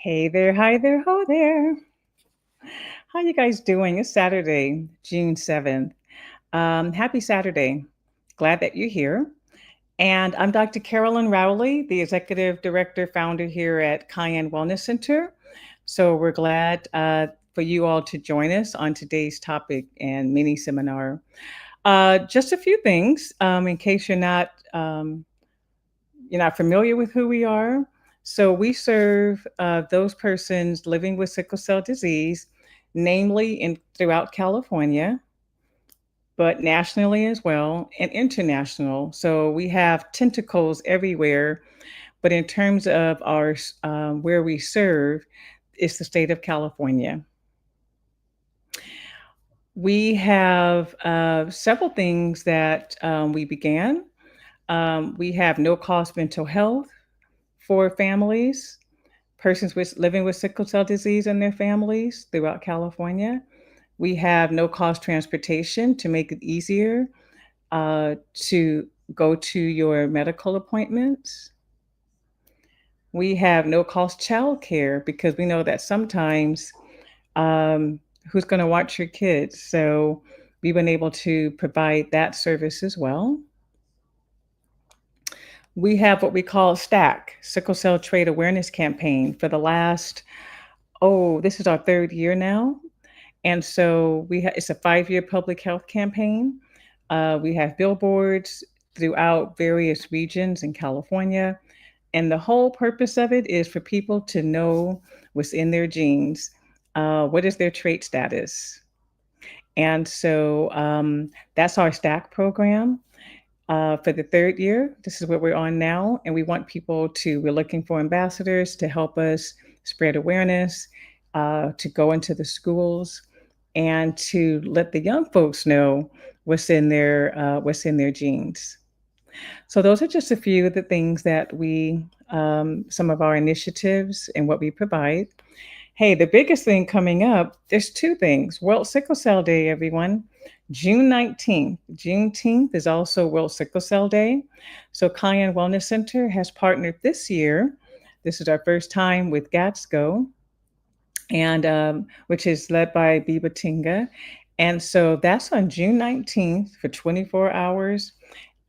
Hey there, hi there, ho there. How you guys doing? It's Saturday, June 7th. Happy Saturday. Glad that you're here. And I'm Dr. Carolyn Rowley, the Executive Director, Founder here at Cayenne Wellness Center. So we're glad for you all to join us on today's topic and mini seminar. Just a few things in case you're not familiar with who we are. So we serve those persons living with sickle cell disease, namely in throughout California, but nationally as well and international. So we have tentacles everywhere. But in terms of our where we serve, it's the state of California. We have several things that we began. We have no cost mental health for families, persons living with sickle cell disease and their families throughout California. We have no cost transportation to make it easier to go to your medical appointments. We have no cost childcare because we know that sometimes who's going to watch your kids? So we've been able to provide that service as well. We have what we call STAC, Sickle Cell Trait Awareness Campaign, for the last, this is our third year now. And so it's a 5-year public health campaign. We have billboards throughout various regions in California. And the whole purpose of it is for people to know what's in their genes. What is their trait status? And so that's our STAC program for the third year. This is what we're on now. And we're looking for ambassadors to help us spread awareness, to go into the schools and to let the young folks know what's in their genes. So those are just a few of the things that some of our initiatives and what we provide. Hey, the biggest thing coming up, there's two things. World Sickle Cell Day, everyone. June 19th. Juneteenth is also World Sickle Cell Day. So Cayenne Wellness Center has partnered this year. This is our first time with GATSCO, and which is led by Biba Tinga. And so that's on June 19th for 24 hours.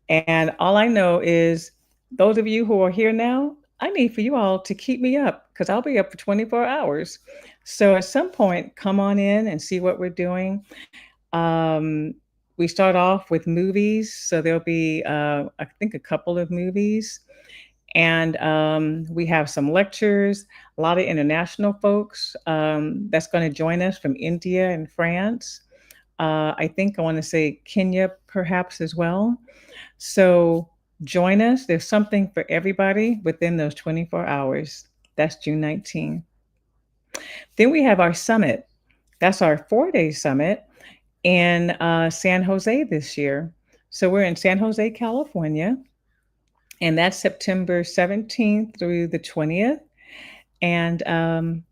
And all I know is those of you who are here now, I need for you all to keep me up because I'll be up for 24 hours. So at some point, come on in and see what we're doing. Um, we start off with movies. So there'll be, I think, a couple of movies. And we have some lectures, a lot of international folks that's going to join us from India and France. I want to say Kenya perhaps as well. So join us. There's something for everybody within those 24 hours. That's June 19th. Then we have our summit. That's our 4-day summit in San Jose this year. So we're in San Jose, California, and that's September 17th through the 20th. And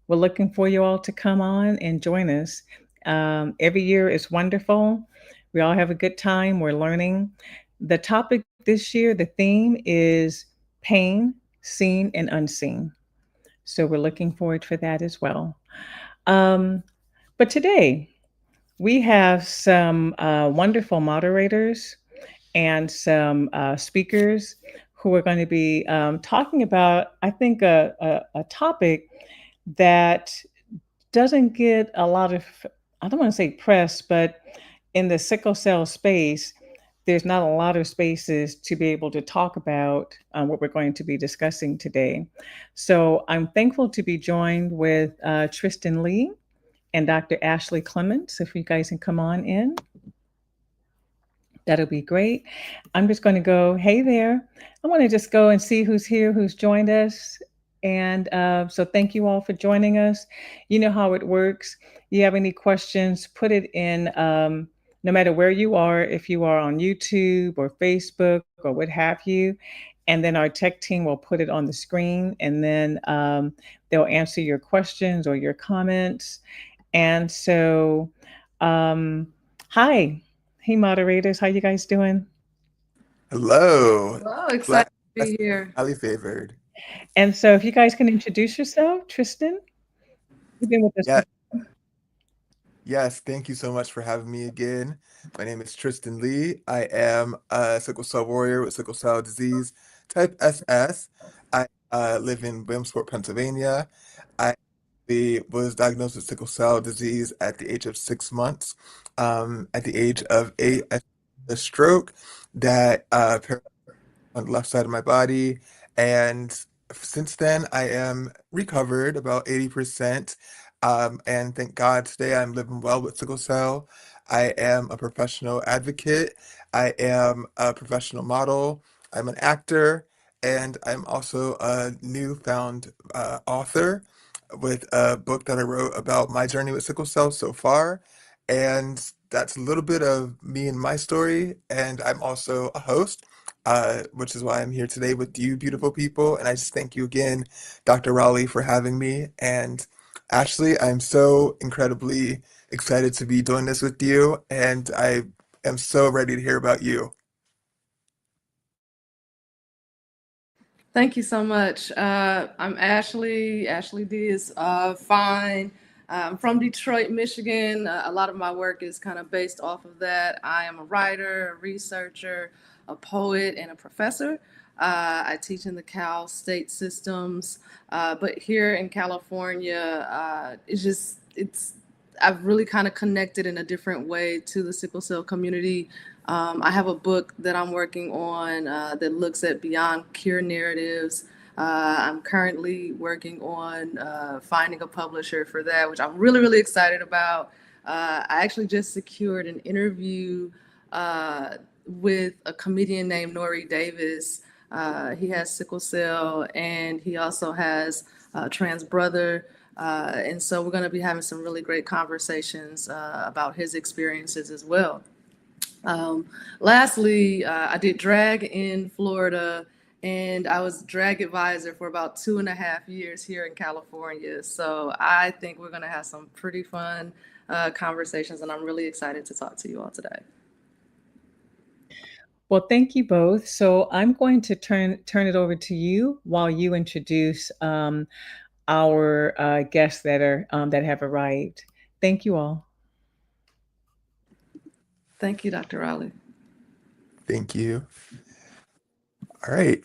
we're looking for you all to come on and join us. Every year is wonderful. We all have a good time. We're learning. The topic this year, the theme is pain, seen and unseen. So we're looking forward for that as well. Um, but today, we have some wonderful moderators and some speakers who are going to be talking about, I think, a topic that doesn't get a lot of, I don't want to say press, but in the sickle cell space, there's not a lot of spaces to be able to talk about what we're going to be discussing today. So I'm thankful to be joined with Tristan Lee and Dr. Ashley Clements. If you guys can come on in, that'll be great. I'm just going to go, hey there. I want to just go and see who's here, who's joined us. And so thank you all for joining us. You know how it works. You have any questions, put it in, no matter where you are, if you are on YouTube or Facebook or what have you. And then our tech team will put it on the screen, and then they'll answer your questions or your comments. And so, hi. Hey, moderators, how you guys doing? Hello. Hello, excited to be Blessed, here. highly favored. And so if you guys can introduce yourself, Tristan, you've been with us Yeah, before. yes, thank you so much for having me again. My name is Tristan Lee. I am a sickle cell warrior with sickle cell disease type SS. I live in Williamsport, Pennsylvania. I was diagnosed with sickle cell disease at the age of 6 months. At the age of 8, I had a stroke that on the left side of my body. And since then, I am recovered about 80%. And thank God today I'm living well with sickle cell. I am a professional advocate. I am a professional model. I'm an actor. And I'm also a newfound author with a book that I wrote about my journey with sickle cell so far. And that's a little bit of me and my story. And I'm also a host, which is why I'm here today with you, beautiful people. And I just thank you again, Dr. Raleigh, for having me. And Ashley, I'm so incredibly excited to be doing this with you. And I am so ready to hear about you. Thank you so much. I'm Ashley. Ashley D is fine. I'm from Detroit, Michigan. A lot of my work is kind of based off of that. I am a writer, a researcher, a poet, and a professor. I teach in the Cal State systems, but here in California, it's I've really kind of connected in a different way to the sickle cell community. I have a book that I'm working on that looks at beyond cure narratives. I'm currently working on finding a publisher for that, which I'm really, really excited about. I actually just secured an interview with a comedian named Nori Davis. He has sickle cell and he also has a trans brother. And so we're going to be having some really great conversations about his experiences as well. Um, Lastly, I did drag in Florida and I was drag advisor for about 2.5 years here in California. So I think we're going to have some pretty fun conversations, and I'm really excited to talk to you all today. Well, thank you both. So I'm going to turn it over to you while you introduce our guests that have arrived. Thank you all. Thank you, Dr. Raleigh. Thank you. All right.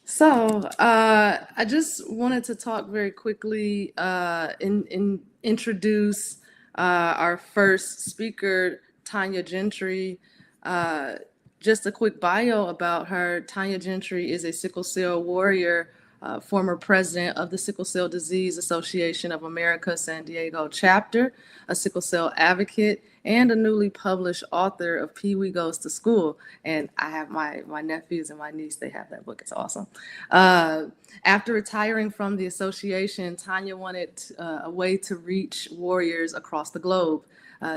So, I just wanted to talk very quickly in introduce our first speaker, Tanya Gentry. Uh, just a quick bio about her. Tanya Gentry is a sickle cell warrior, former president of the Sickle Cell Disease Association of America San Diego chapter, a sickle cell advocate, and a newly published author of Pee Wee Goes to School. And I have my nephews and my niece, they have that book. It's awesome. Uh, After retiring from the association, Tanya wanted a way to reach warriors across the globe.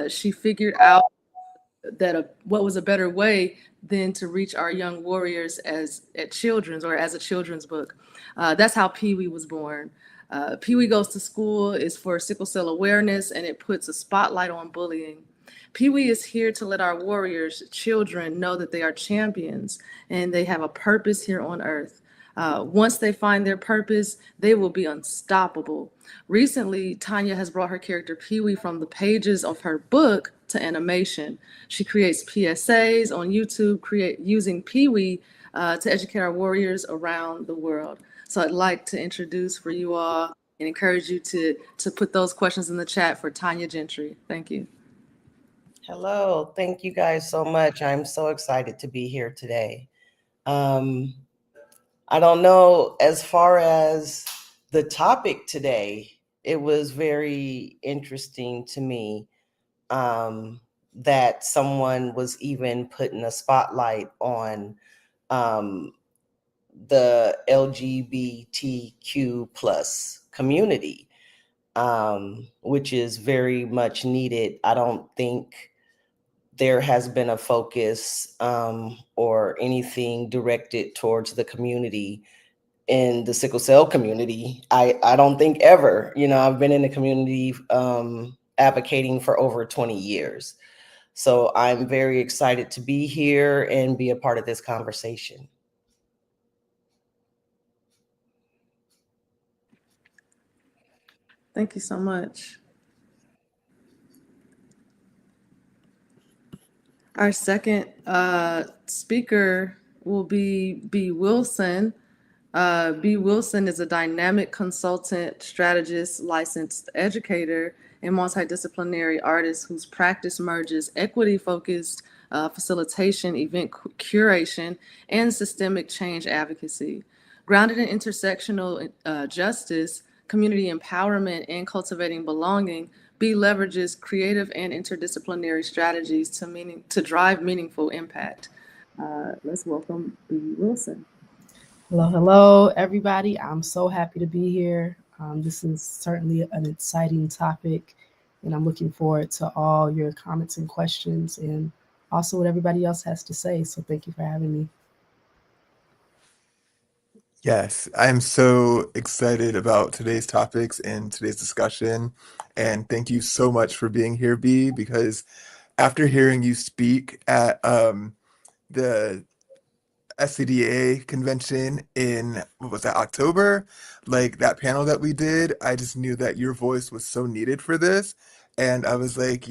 She figured out that what was a better way than to reach our young warriors as at children's or as a children's book. That's how Pee Wee was born. Pee Wee Goes to School is for sickle cell awareness, and it puts a spotlight on bullying. Pee Wee is here to let our warriors, children, know that they are champions and they have a purpose here on earth. Once they find their purpose, they will be unstoppable. Recently, Tanya has brought her character Pee Wee from the pages of her book to animation. She creates PSAs on YouTube, using Pee Wee to educate our warriors around the world. So I'd like to introduce for you all and encourage you to put those questions in the chat for Tanya Gentry. Thank you. Hello, thank you guys so much. I'm so excited to be here today. Um, I don't know, as far as the topic today, it was very interesting to me that someone was even putting a spotlight on um, the LGBTQ plus community, which is very much needed. I don't think there has been a focus or anything directed towards the community in the sickle cell community. I don't think ever. I've been in the community advocating for over 20 years. So I'm very excited to be here and be a part of this conversation. Thank you so much. Our second speaker will be B. Wilson. B. Wilson is a dynamic consultant, strategist, licensed educator, and multidisciplinary artist whose practice merges equity-focused facilitation, event curation, and systemic change advocacy. Grounded in intersectional justice, community empowerment, and cultivating belonging, B leverages creative and interdisciplinary strategies to drive meaningful impact. Let's welcome B. Wilson. Hello, everybody. I'm so happy to be here. This is certainly an exciting topic, and I'm looking forward to all your comments and questions and also what everybody else has to say. So thank you for having me. Yes, I'm so excited about today's topics and today's discussion. And thank you so much for being here, B, because after hearing you speak at the SCDA convention in, what was that, October? Like that panel that we did, I just knew that your voice was so needed for this. And I was like,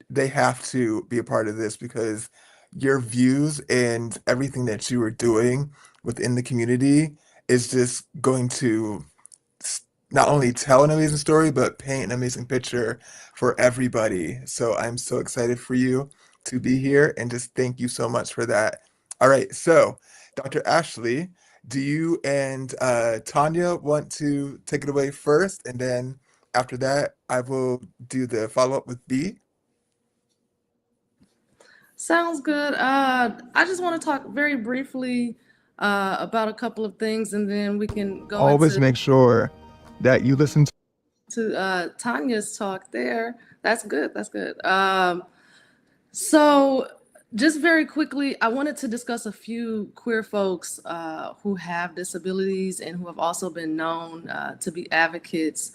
they have to be a part of this because your views and everything that you are doing within the community is just going to not only tell an amazing story, but paint an amazing picture for everybody. So I'm so excited for you to be here and just thank you so much for that. All right, so Dr. Ashley, do you and Tanya want to take it away first? And then after that, I will do the follow-up with B. Sounds good. I just want to talk very briefly about a couple of things, and then we can go Always into make sure that you listen Tanya's talk there. That's good. That's good. So just very quickly, I wanted to discuss a few queer folks who have disabilities and who have also been known to be advocates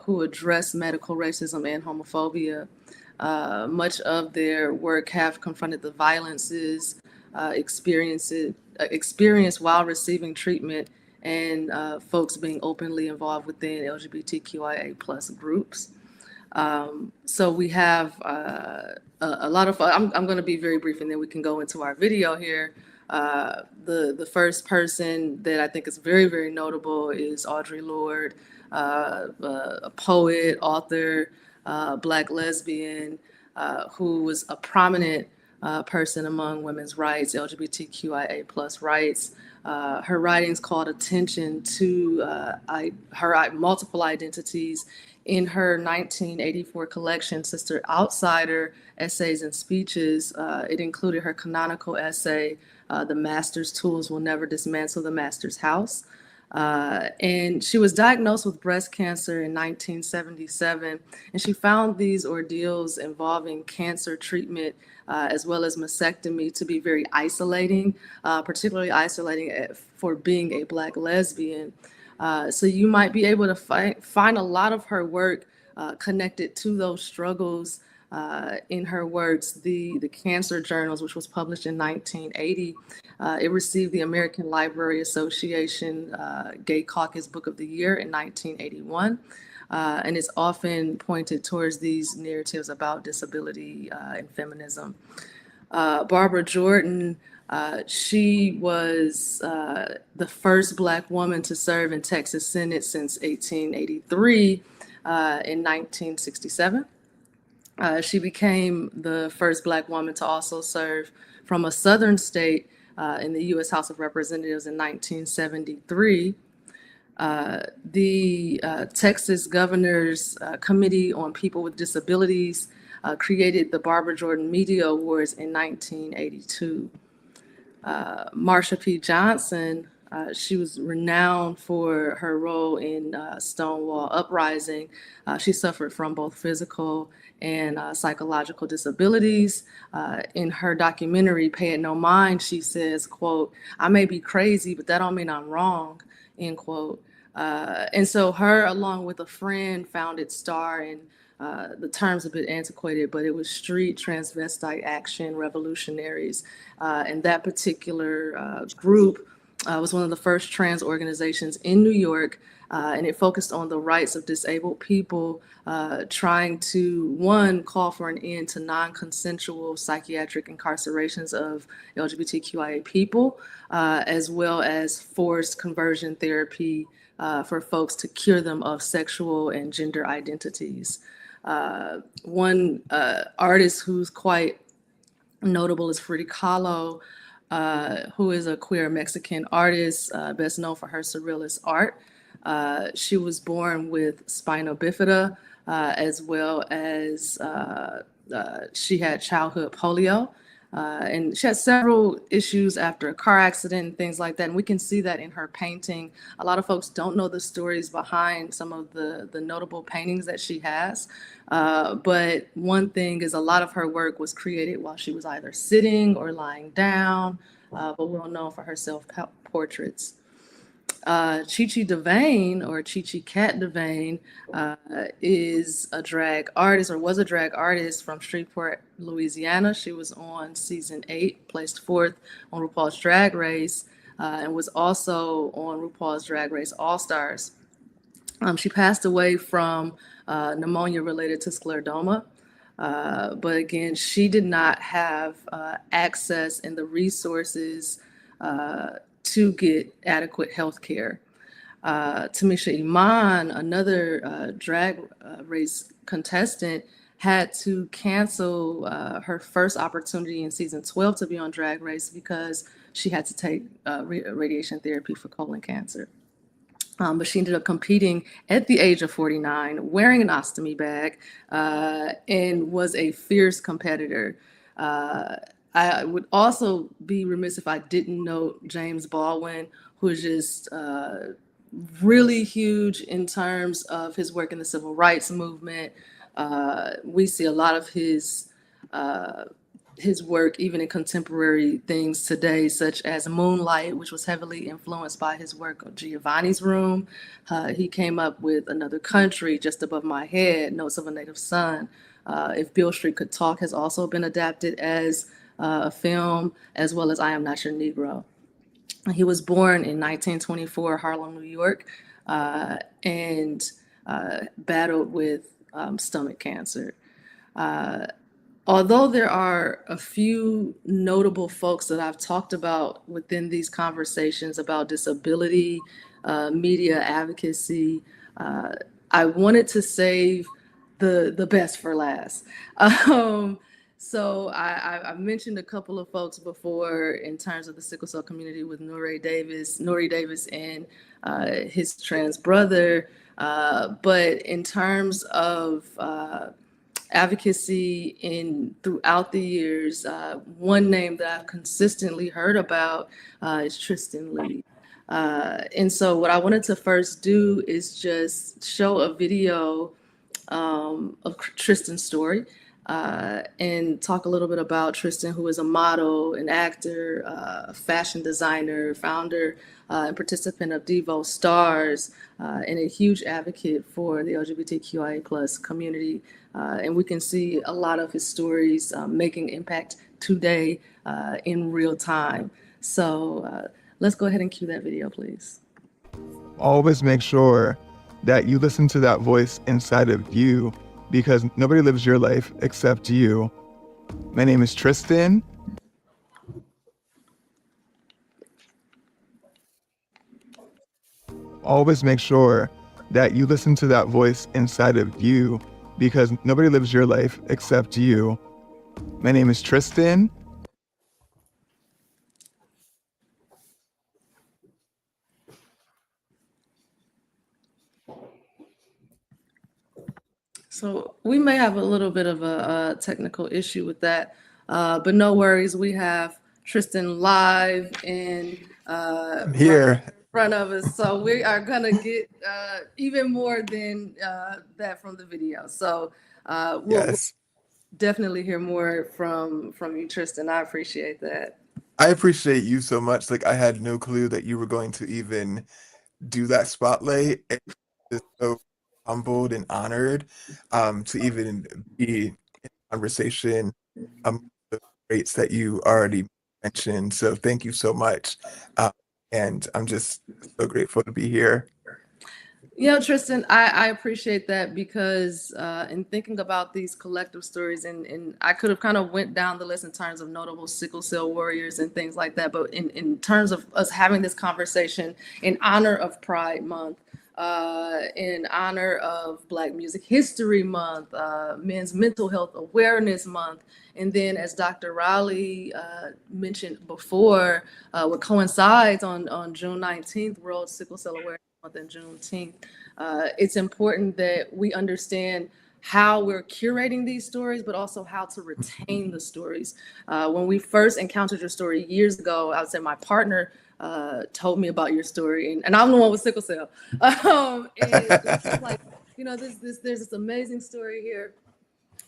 who address medical racism and homophobia. Much of their work have confronted the violences experienced while receiving treatment and folks being openly involved within LGBTQIA plus groups. So we have a lot of, I'm going to be very brief and then we can go into our video here. The first person that I think is very, very notable is Audre Lorde, a poet, author, Black lesbian, who was a prominent person among women's rights, LGBTQIA plus rights. Her writings called attention to her multiple identities. In her 1984 collection, Sister Outsider, Essays and Speeches, it included her canonical essay, The Master's Tools Will Never Dismantle the Master's House. And she was diagnosed with breast cancer in 1977, and she found these ordeals involving cancer treatment as well as mastectomy to be very isolating, particularly isolating for being a Black lesbian. So you might be able to find a lot of her work connected to those struggles in her works. The Cancer Journals, which was published in 1980, it received the American Library Association Gay Caucus Book of the Year in 1981. And it's often pointed towards these narratives about disability and feminism. Barbara Jordan, she was the first Black woman to serve in Texas Senate since 1883 in 1967. She became the first Black woman to also serve from a Southern state in the U.S. House of Representatives in 1973. The Texas Governor's Committee on People with Disabilities created the Barbara Jordan Media Awards in 1982. Marsha P. Johnson, she was renowned for her role in Stonewall Uprising. She suffered from both physical and psychological disabilities. In her documentary, Pay It No Mind, she says, quote, "I may be crazy, but that don't mean I'm wrong," end quote. And so her, along with a friend, founded STAR, and the term's a bit antiquated, but it was Street Transvestite Action Revolutionaries. And that particular group was one of the first trans organizations in New York, and it focused on the rights of disabled people, trying to, one, call for an end to non-consensual psychiatric incarcerations of LGBTQIA people, as well as forced conversion therapy for folks to cure them of sexual and gender identities. One artist who's quite notable is Frida Kahlo, who is a queer Mexican artist, best known for her surrealist art. She was born with spina bifida, as well as she had childhood polio. And she had several issues after a car accident and things like that. And we can see that in her painting. A lot of folks don't know the stories behind some of the notable paintings that she has. But one thing is a lot of her work was created while she was either sitting or lying down, but well known for her self-portraits. Chi Chi DeVane, or Chi Chi Cat DeVane, is a drag artist, or was a drag artist from Shreveport, Louisiana. She was on season 8, placed 4th on RuPaul's Drag Race, and was also on RuPaul's Drag Race All Stars. She passed away from pneumonia related to scleroderma. But again, she did not have access and the resources to get adequate health care. Tamisha Iman, another drag race contestant, had to cancel her first opportunity in season 12 to be on Drag Race because she had to take radiation therapy for colon cancer. But she ended up competing at the age of 49, wearing an ostomy bag, and was a fierce competitor. I would also be remiss if I didn't note James Baldwin, who is just really huge in terms of his work in the civil rights movement. We see a lot of his work even in contemporary things today, such as Moonlight, which was heavily influenced by his work on Giovanni's Room. He came up with Another Country, Just Above My Head, Notes of a Native Son. If Beale Street Could Talk has also been adapted as a film, as well as I Am Not Your Negro. He was born in 1924, Harlem, New York, and battled with stomach cancer. Although there are a few notable folks that I've talked about within these conversations about disability, media advocacy, I wanted to save the best for last. So I mentioned a couple of folks before in terms of the sickle cell community with Nuri Davis and his trans brother. But in terms of advocacy throughout the years, one name that I've consistently heard about is Tristan Lee. And so what I wanted to first do is just show a video of Tristan's story, and talk a little bit about Tristan, who is a model, an actor, a fashion designer, founder and participant of Devo Stars, and a huge advocate for the LGBTQIA plus community. And we can see a lot of his stories making impact today in real time. So let's go ahead and cue that video, please. Always make sure that you listen to that voice inside of you, because nobody lives your life except you. My name is Tristan. Always make sure that you listen to that voice inside of you, because nobody lives your life except you. My name is Tristan. So we may have a little bit of a technical issue with that, but no worries. We have Tristan live and I'm here. in front of us, so we are gonna get even more than that from the video. So we'll definitely hear more from you, Tristan. I appreciate that. I appreciate you so much. Like, I had no clue that you were going to even do that spotlight. And just so humbled and honored to even be in conversation the greats that you already mentioned. So thank you so much. And I'm just so grateful to be here. You know, Tristan, I appreciate that because in thinking about these collective stories, and I could have kind of went down the list in terms of notable sickle cell warriors and things like that, but in terms of us having this conversation in honor of Pride Month, in honor of Black Music History Month, Men's Mental Health Awareness Month, and then as Dr. Raleigh mentioned before, what coincides on June 19th, World Sickle Cell Awareness Month and Juneteenth. It's important that we understand how we're curating these stories, but also how to retain the stories. When we first encountered your story years ago, I would say my partner told me about your story, and I'm the one with sickle cell. And she's like, you know, there's this amazing story here.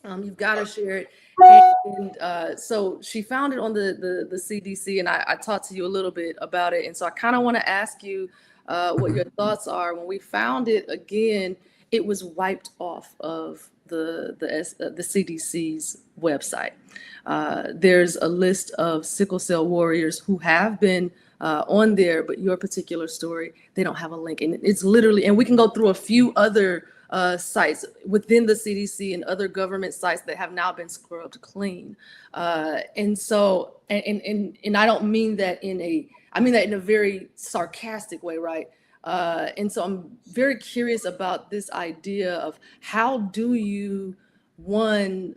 You've got to share it. And so she found it on the CDC, and I talked to you a little bit about it. And so I kind of want to ask you what your thoughts are. When we found it again, it was wiped off of the CDC's website. There's a list of sickle cell warriors who have been on there, but your particular story, they don't have a link. And it's literally, and we can go through a few other sites within the CDC and other government sites that have now been scrubbed clean. And so, and I don't mean that I mean that in a very sarcastic way, right? And so I'm very curious about this idea of how do you, one,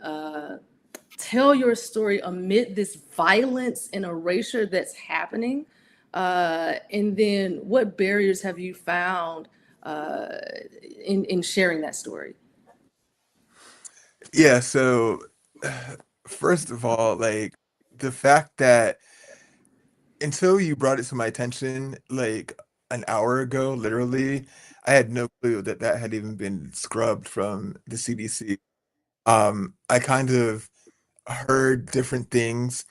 tell your story amid this violence and erasure that's happening? And then what barriers have you found in sharing that story? Yeah, so first of all, like the fact that until you brought it to my attention, like an hour ago, literally, I had no clue that that had even been scrubbed from the CDC. I kind of heard different things,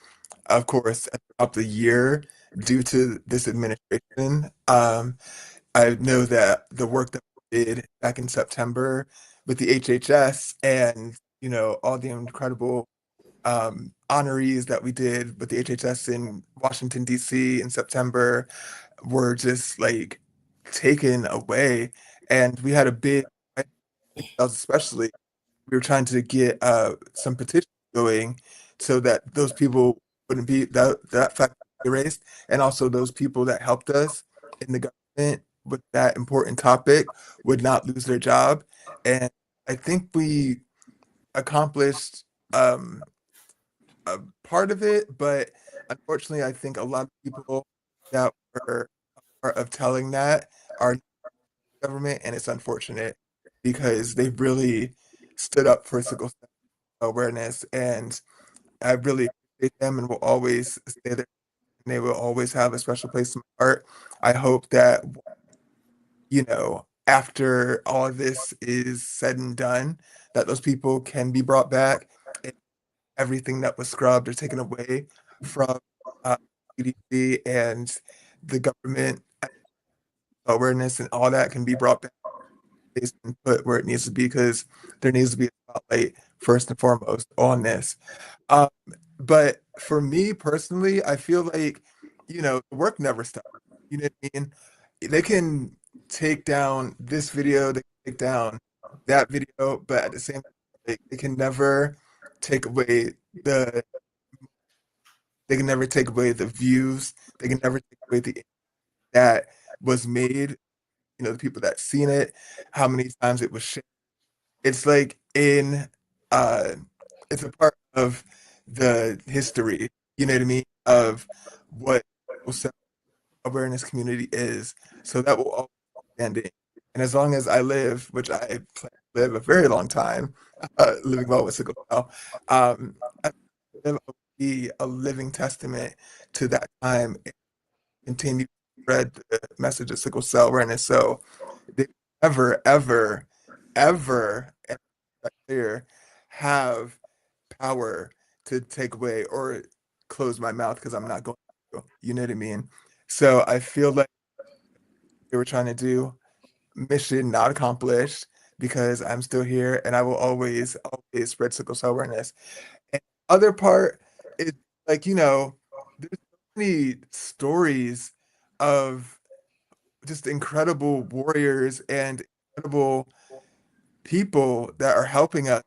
of course, throughout the year due to this administration. I know that the work that we did back in September with the HHS and, you know, all the incredible honorees that we did with the HHS in Washington, D.C. in September were just like taken away. And we had a big, especially, we were trying to get some petitions going so that those people wouldn't be that fact erased, and also those people that helped us in the government with that important topic would not lose their job. And I think we accomplished a part of it, but unfortunately, I think a lot of people that were a part of telling that are government, and it's unfortunate because they really stood up for sickle cell awareness, and I really appreciate them and will always stay there. And they will always have a special place in my heart. I hope that, you know, after all of this is said and done, that those people can be brought back and everything that was scrubbed or taken away from CDC and the government awareness and all that can be brought back and put where it needs to be, because there needs to be a spotlight first and foremost on this. Um, but for me personally, I feel like, you know, the work never stops. You know what I mean? They can take down this video, they can take down that video, but at the same time, they can never take away the they can never take away the views. They can never take away the that was made, you know, the people that seen it, how many times it was shared. It's like in uh it's a part of the history, you know what I mean, of what awareness community is. So that will always be standing. And as long as I live, which I plan to live a very long time, living well with sickle cell, I will be a living testament to that time and continue to spread the message of sickle cell awareness. So they never, ever, ever, ever clear have power to take away or close my mouth, because I'm not going to. You know what I mean? So I feel like they were trying to do, mission not accomplished, because I'm still here and I will always, always spread sickle cell awareness. And the other part is, like, you know, there's so many stories of just incredible warriors and incredible people that are helping us,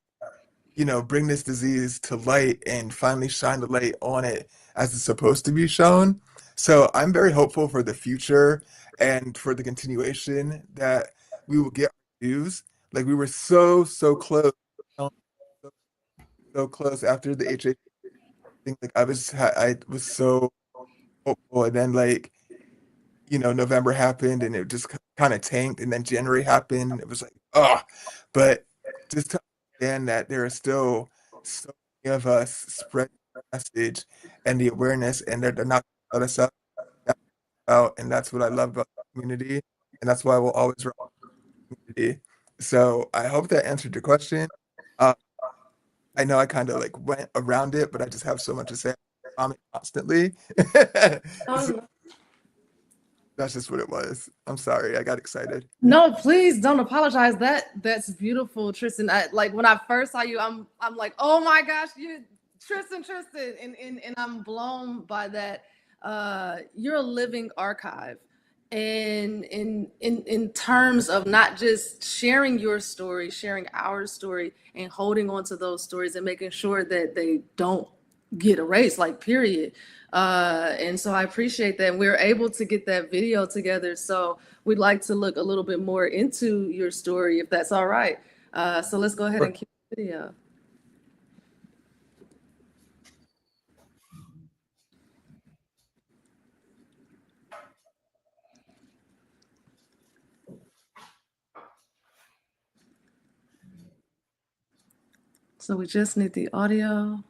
bring this disease to light and finally shine the light on it as it's supposed to be shown. So I'm very hopeful for the future and for the continuation that we will get our dues. Like we were so close, so, so close after the HA thing. Like I was so hopeful, and then like November happened and it just kind of tanked, and then January happened. And it was like, oh, but just to understand that there are still so many of us spreading the message and the awareness, and they're not gonna let us out, and that's what I love about the community, and that's why we'll always run the community. So I hope that answered your question. Uh, I know I kind of like went around it, but I just have so much to say constantly. So that's just what it was. I'm sorry, I got excited. No, please don't apologize. That's beautiful, Tristan. Like when I first saw you, I'm like, oh my gosh, you Tristan, and I'm blown by that. You're a living archive. And in terms of not just sharing your story, sharing our story, and holding on to those stories and making sure that they don't get erased, like period. And so I appreciate that we're able to get that video together. So we'd like to look a little bit more into your story, if that's all right. So let's go ahead and keep the video. So we just need the audio.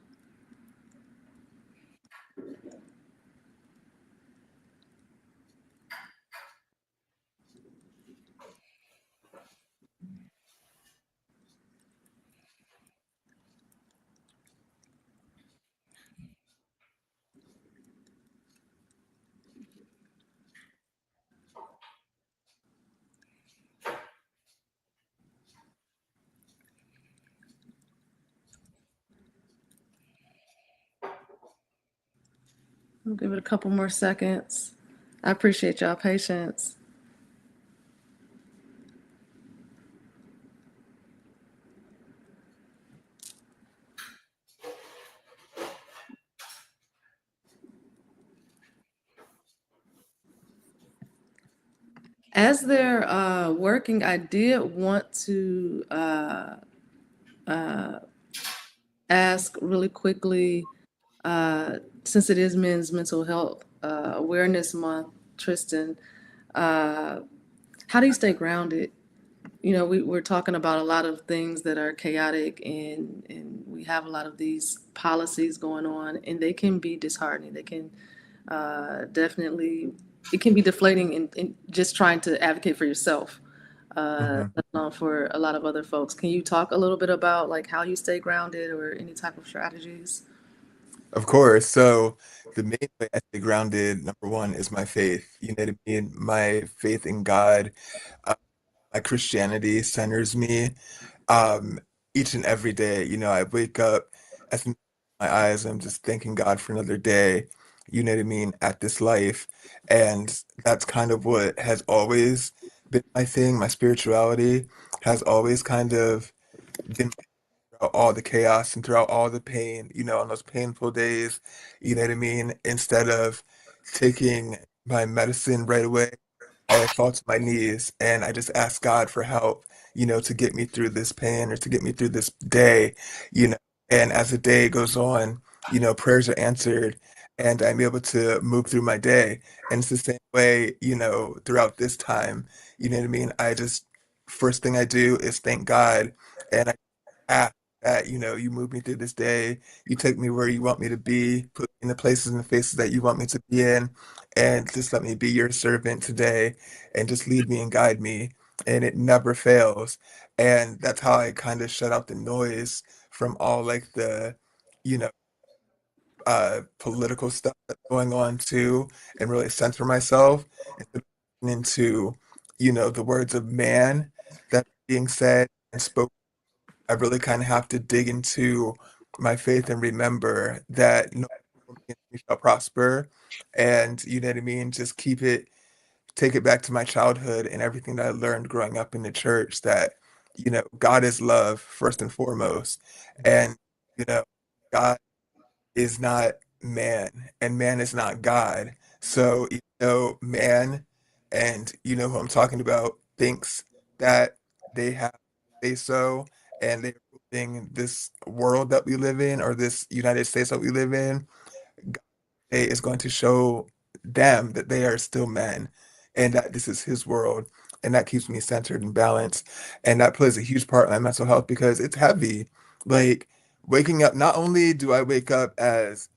I'll give it a couple more seconds. I appreciate y'all patience. As they're working, I did want to ask really quickly, since it is Men's Mental Health Awareness Month, Tristan, how do you stay grounded? We're talking about a lot of things that are chaotic, and we have a lot of these policies going on, and they can be disheartening. They can definitely, it can be deflating in just trying to advocate for yourself, Mhm. let alone for a lot of other folks. Can you talk a little bit about like how you stay grounded or any type of strategies? Of course. So the main way I stay grounded, number one, is my faith. You know what I mean? My faith in God, uh, my Christianity centers me um, each and every day. I wake up, I think my eyes, I'm just thanking God for another day. You know what I mean? At this life, and that's kind of what has always been my thing. My spirituality has always kind of been throughout all the chaos and throughout all the pain, on those painful days, you know what I mean? Instead of taking my medicine right away, I fall to my knees and I just ask God for help, to get me through this pain or to get me through this day, you know. And as the day goes on, prayers are answered and I'm able to move through my day. And it's the same way, throughout this time, you know what I mean? I just, first thing I do is thank God and I ask that, you move me through this day, you take me where you want me to be, put me in the places and the faces that you want me to be in, and just let me be your servant today and just lead me and guide me. And it never fails. And that's how I kind of shut out the noise from all like the, you know, political stuff that's going on too, and really center myself into, the words of man that are being said and spoken. I really kind of have to dig into my faith and remember that no you shall prosper. And you know what I mean? Just take it back to my childhood and everything that I learned growing up in the church that, God is love first and foremost. And, God is not man and man is not God. So, man, and you know who I'm talking about, thinks that they have say so and they're ruling this world that we live in or this United States that we live in. God is going to show them that they are still men and that this is his world. And that keeps me centered and balanced. And that plays a huge part in my mental health because it's heavy. Like waking up, not only do I wake up as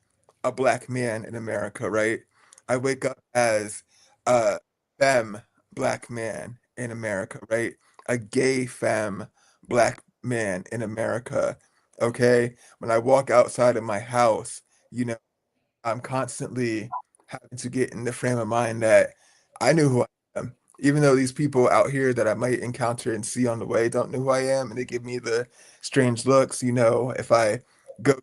a black man in America, right? I wake up as a femme black man in America, right? A gay femme black man in America. Okay. When I walk outside of my house, you know, I'm constantly having to get in the frame of mind that I know who I am. Even though these people out here that I might encounter and see on the way don't know who I am and they give me the strange looks, if I go,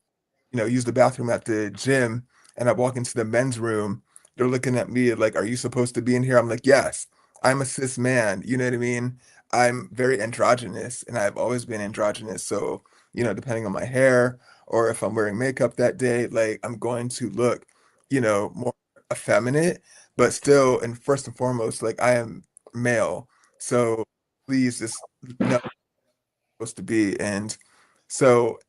use the bathroom at the gym and I walk into the men's room, they're looking at me like, are you supposed to be in here? I'm like, yes, I'm a cis man. You know what I mean? I'm very androgynous and I've always been androgynous. So, depending on my hair or if I'm wearing makeup that day, like I'm going to look, more effeminate, but still, and first and foremost, like I am male. So please just know what I'm supposed to be. And so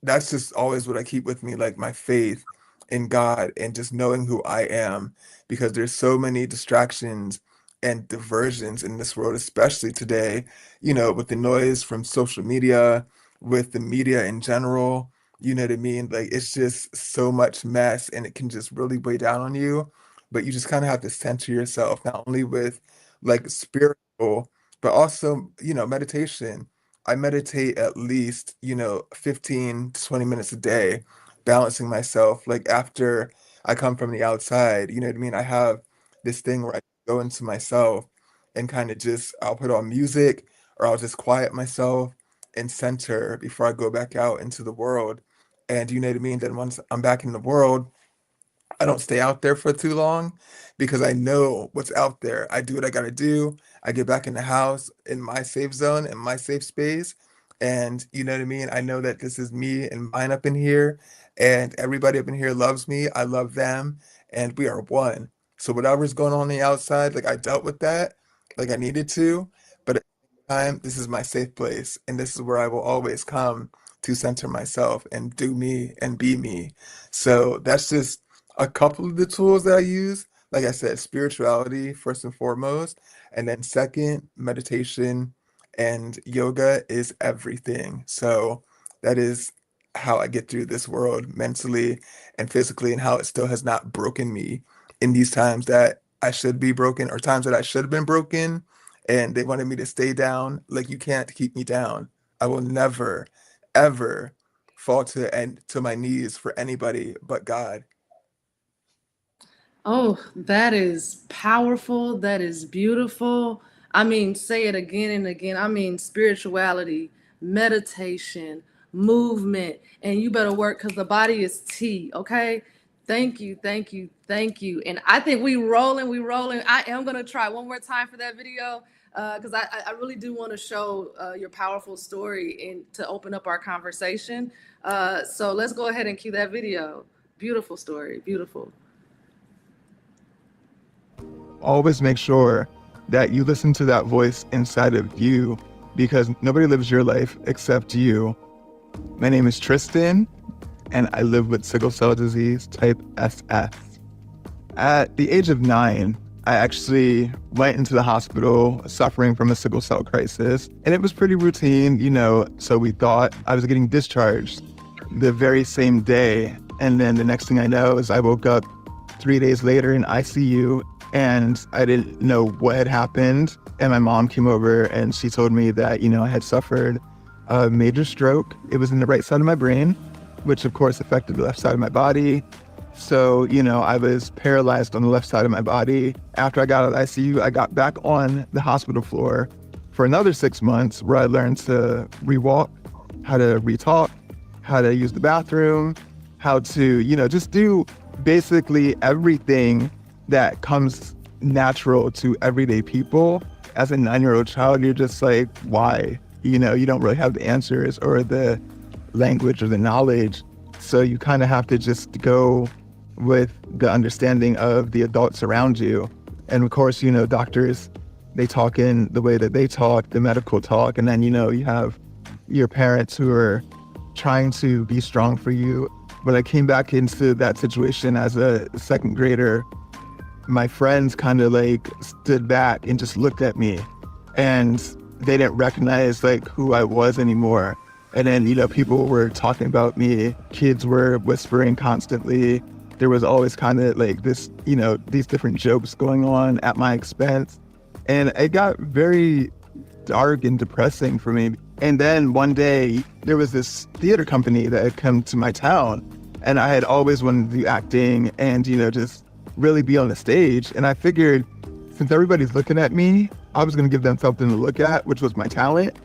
that's just always what I keep with me, like my faith in God and just knowing who I am, because there's so many distractions and diversions in this world, especially today, with the noise from social media, with the media in general, you know what I mean? Like it's just so much mess and it can just really weigh down on you. But you just kind of have to center yourself, not only with like spiritual, but also, meditation. I meditate at least, 15 to 20 minutes a day, balancing myself. Like after I come from the outside, you know what I mean? I have this thing where I go into myself and kind of just, I'll put on music or I'll just quiet myself and center before I go back out into the world. And you know what I mean? Then once I'm back in the world, I don't stay out there for too long because I know what's out there. I do what I gotta do. I get back in the house in my safe zone, in my safe space. And you know what I mean? I know that this is me and mine up in here, and everybody up in here loves me. I love them, and we are one. So whatever's going on the outside, like I dealt with that, like I needed to, but at the same time, this is my safe place, and this is where I will always come to center myself and do me and be me. So that's just a couple of the tools that I use. Like I said, spirituality first and foremost, and then second, meditation and yoga is everything. So that is how I get through this world mentally and physically, and how it still has not broken me in these times that I should be broken or times that I should have been broken and they wanted me to stay down. Like you can't keep me down. I will never, ever fall to my knees for anybody but God. Oh, that is powerful. That is beautiful. I mean, say it again and again. I mean, spirituality, meditation, movement, and you better work because the body is tea. Okay. Thank you. Thank you. Thank you. And I think we rolling. We rolling. I am going to try one more time for that video because I really do want to show your powerful story and to open up our conversation. So let's go ahead and cue that video. Beautiful story. Beautiful. Always make sure that you listen to that voice inside of you because nobody lives your life except you. My name is Tristan, and I live with sickle cell disease type SS. At the age of 9, I actually went into the hospital suffering from a sickle cell crisis, and it was pretty routine, so we thought I was getting discharged the very same day. And then the next thing I know is I woke up 3 days later in ICU, and I didn't know what had happened. And my mom came over and she told me that, I had suffered a major stroke. It was in the right side of my brain, which of course affected the left side of my body. So, I was paralyzed on the left side of my body. After I got out of the ICU, I got back on the hospital floor for another 6 months where I learned to re-walk, how to re-talk, how to use the bathroom, how to, just do basically everything that comes natural to everyday people. As a 9-year-old child, you're just like, why? You know, you don't really have the answers or the language or the knowledge. So you kind of have to just go with the understanding of the adults around you. And of course, you know, doctors, they talk in the way that they talk, the medical talk. And then, you know, you have your parents who are trying to be strong for you. When I came back into that situation as a second grader, my friends kind of like stood back and just looked at me, and they didn't recognize like who I was anymore. And then, you know, people were talking about me. Kids were whispering constantly. There was always kind of like this, you know, these different jokes going on at my expense. And it got very dark and depressing for me. And then one day there was this theater company that had come to my town, and I had always wanted to do acting and, you know, just really be on the stage. And I figured, since everybody's looking at me, I was going to give them something to look at, which was my talent.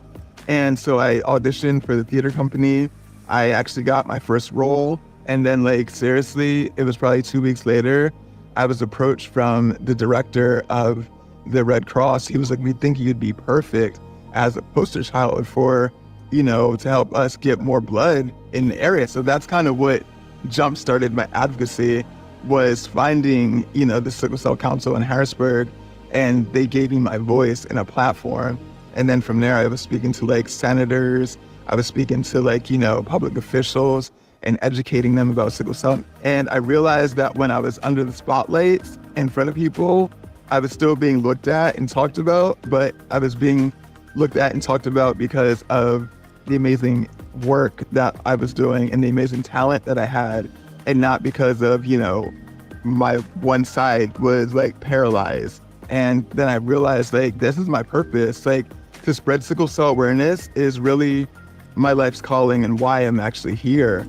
And so I auditioned for the theater company. I actually got my first role. And then, like, seriously, it was probably 2 weeks later, I was approached from the director of the Red Cross. He was like, we think you'd be perfect as a poster child for, you know, to help us get more blood in the area. So that's kind of what jump started my advocacy, was finding, you know, the Sickle Cell Council in Harrisburg, and they gave me my voice and a platform. And then from there, I was speaking to like senators, I was speaking to like, you know, public officials and educating them about sickle cell. And I realized that when I was under the spotlight in front of people, I was still being looked at and talked about, but I was being looked at and talked about because of the amazing work that I was doing and the amazing talent that I had, and not because of, you know, my one side was like paralyzed. And then I realized, like, this is my purpose. Like, to spread sickle cell awareness is really my life's calling and why I'm actually here.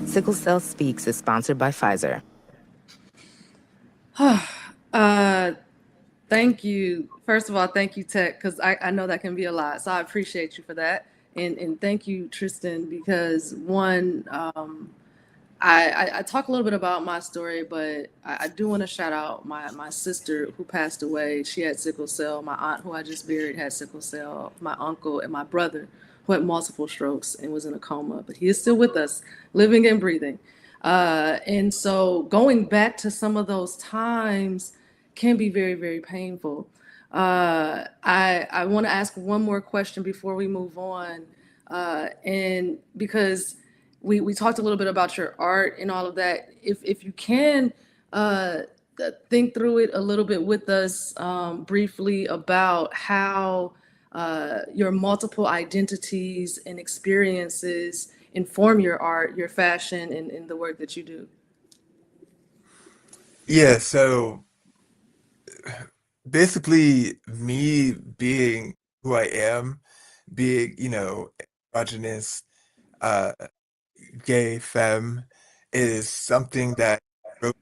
Sickle Cell Speaks is sponsored by Pfizer. Thank you. First of all, thank you, Tech, because I know that can be a lot. So I appreciate you for that. And thank you, Tristan, because one, I talk a little bit about my story, but I do want to shout out my sister who passed away. She had sickle cell. My aunt, who I just buried, had sickle cell. My uncle and my brother, who had multiple strokes and was in a coma, but he is still with us, living and breathing. And so going back to some of those times can be very, very painful. I want to ask one more question before we move on. And because we talked a little bit about your art and all of that. If you can think through it a little bit with us briefly about how your multiple identities and experiences inform your art, your fashion, and the work that you do. Yeah, so basically me being who I am, being, you know, androgynous, uh, gay, femme, is something that drove,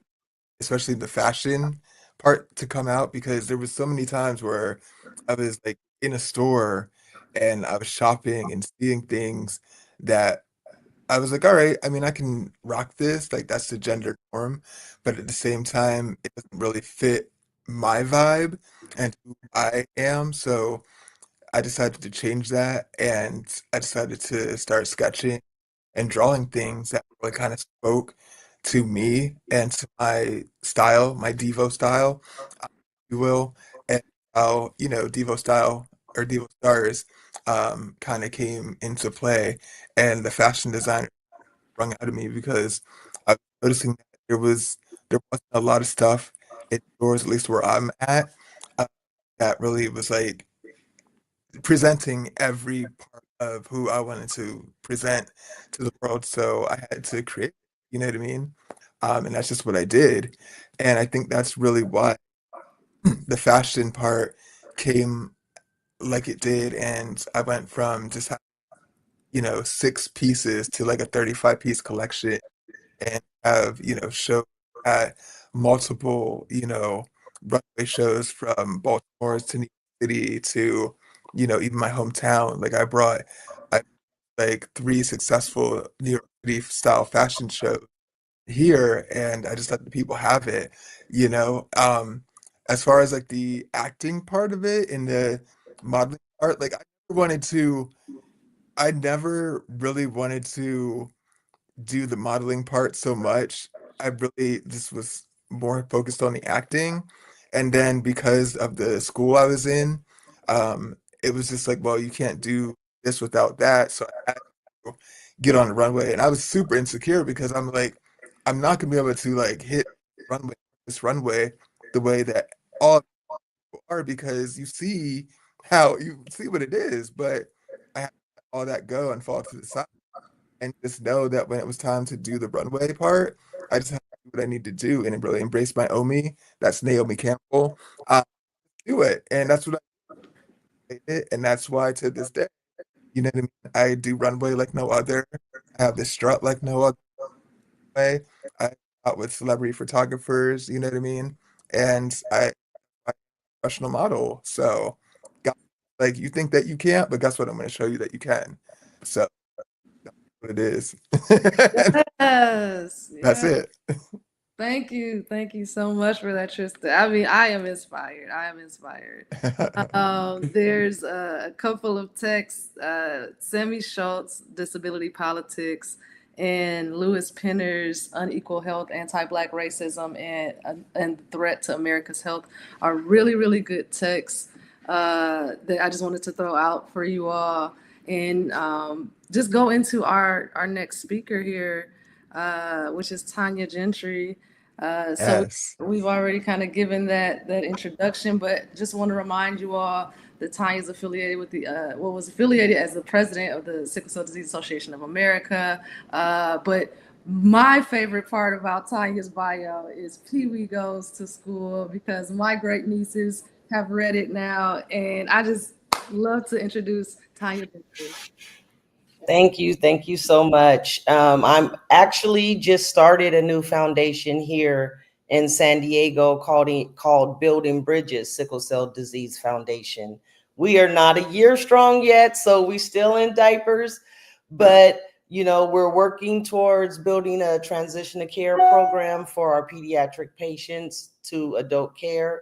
especially the fashion part, to come out, because there was so many times where I was like in a store and I was shopping and seeing things that I was like, all right, I mean, I can rock this, like that's the gender norm, but at the same time, it doesn't really fit my vibe and who I am. So I decided to change that, and I decided to start sketching and drawing things that really kind of spoke to me and to my style, my Devo style, if you will, and how, you know, Devo style or Devo stars kind of came into play, and the fashion designer sprung out of me because I was noticing that there wasn't a lot of stuff in stores, at least where I'm at, uh, that really was like presenting every part of who I wanted to present to the world. So I had to create, you know what I mean? And that's just what I did. And I think that's really why the fashion part came like it did. And I went from just having, you know, 6 pieces to like a 35-piece collection, and have, you know, shows at multiple, you know, runway shows from Baltimore to New York City to, you know, even my hometown. Like I like 3 successful New York City style fashion shows here, and I just let the people have it, you know. As far as like the acting part of it and the modeling part, like I never really wanted to do the modeling part so much. I really just was more focused on the acting. And then because of the school I was in, it was just like, well, you can't do this without that. So I had to get on the runway. And I was super insecure because I'm like, I'm not gonna be able to like hit runway this runway the way that all people are, because you see what it is, but I had to let all that go and fall to the side and just know that when it was time to do the runway part, I just had to do what I need to do and really embrace my Omi. That's Naomi Campbell. Uh, do it, and that's what I did, and that's why to this day, you know what I mean. I do runway like no other. I have this strut like no other way. I out with celebrity photographers. You know what I mean, and I'm a professional model. So, gu- like you think that you can't, but guess what? I'm going to show you that you can. So that's what it is. Yes, That's yes. it. Thank you so much for that, Tristan. I mean, I am inspired. I am inspired. There's a couple of texts, Sammy Schultz, Disability Politics, and Louis Penner's Unequal Health, Anti-Black Racism, and Threat to America's Health are really, really good texts that I just wanted to throw out for you all. And just go into our next speaker here, which is Tanya Gentry. So Yes. we've already kind of given that introduction, but just want to remind you all that Tanya is affiliated with was affiliated as the president of the Sickle Cell Disease Association of America. But my favorite part about Tanya's bio is Pee Wee Goes to School, because my great nieces have read it now, and I just love to introduce Tanya Gentry. Thank you. Thank you so much. I'm actually just started a new foundation here in San Diego called Building Bridges Sickle Cell Disease Foundation. We are not a year strong yet, so we still in diapers, but we're working towards building a transition to care program for our pediatric patients to adult care,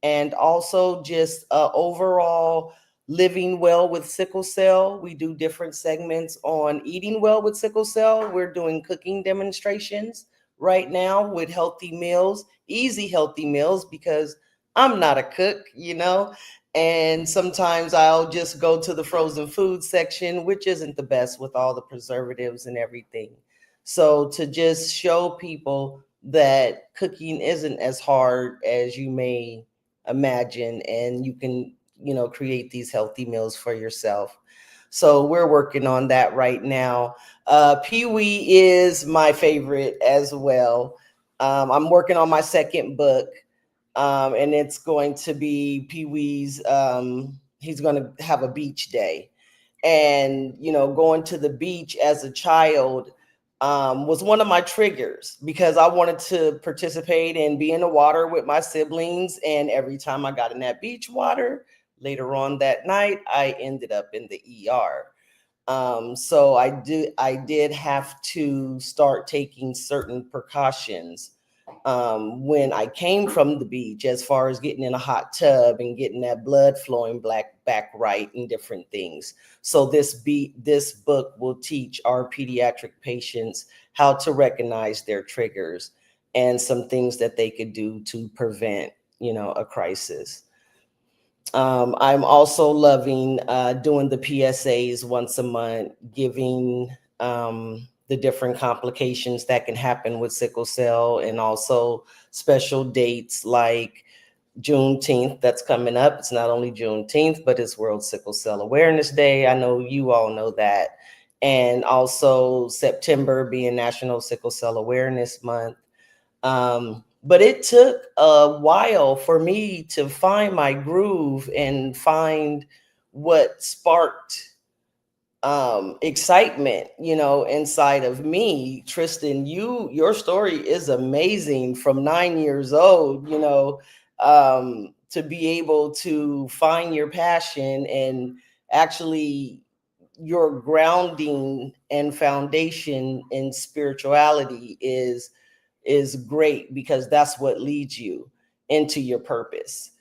and also just overall living well with sickle cell. We do different segments on eating well with sickle cell. We're doing cooking demonstrations right now with healthy meals, easy healthy meals, because I'm not a cook, and sometimes I'll just go to the frozen food section, which isn't the best with all the preservatives and everything. So to just show people that cooking isn't as hard as you may imagine, and you can create these healthy meals for yourself. So we're working on that right now. Pee-wee is my favorite as well. I'm working on my second book, and it's going to be Pee-wee's. He's going to have a beach day, and going to the beach as a child was one of my triggers, because I wanted to participate and be in the water with my siblings. And every time I got in that beach water, later on that night, I ended up in the ER. So I did have to start taking certain precautions when I came from the beach, as far as getting in a hot tub and getting that blood flowing back right and different things. So this book will teach our pediatric patients how to recognize their triggers and some things that they could do to prevent, a crisis. I'm also loving doing the PSAs once a month, giving the different complications that can happen with sickle cell, and also special dates like Juneteenth that's coming up. It's not only Juneteenth, but it's World Sickle Cell Awareness Day. I know you all know that. And also September being National Sickle Cell Awareness Month. But it took a while for me to find my groove and find what sparked excitement, inside of me. Tristan, your story is amazing. From 9 years old, to be able to find your passion, and actually your grounding and foundation in spirituality is is great because that's what leads you into your purpose.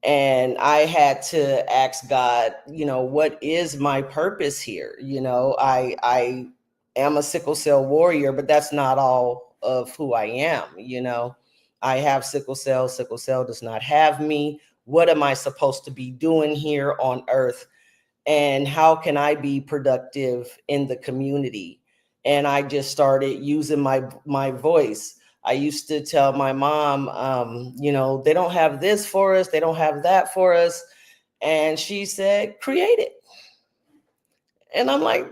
And I had to ask God, what is my purpose here? I am a sickle cell warrior, but that's not all of who I am. I have sickle cell. Sickle cell does not have me. What am I supposed to be doing here on earth? And how can I be productive in the community? And I just started using my voice. I used to tell my mom, they don't have this for us. They don't have that for us. And she said, create it. And I'm like,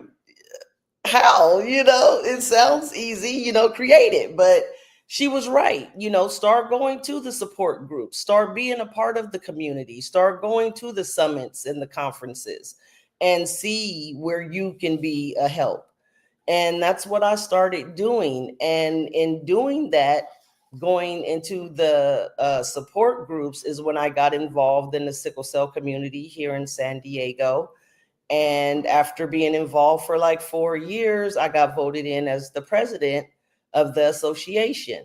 how? It sounds easy, create it. But she was right. Start going to the support groups, start being a part of the community, start going to the summits and the conferences and see where you can be a help. And that's what I started doing. And in doing that, going into the support groups is when I got involved in the sickle cell community here in San Diego. And after being involved for like 4 years, I got voted in as the president of the association.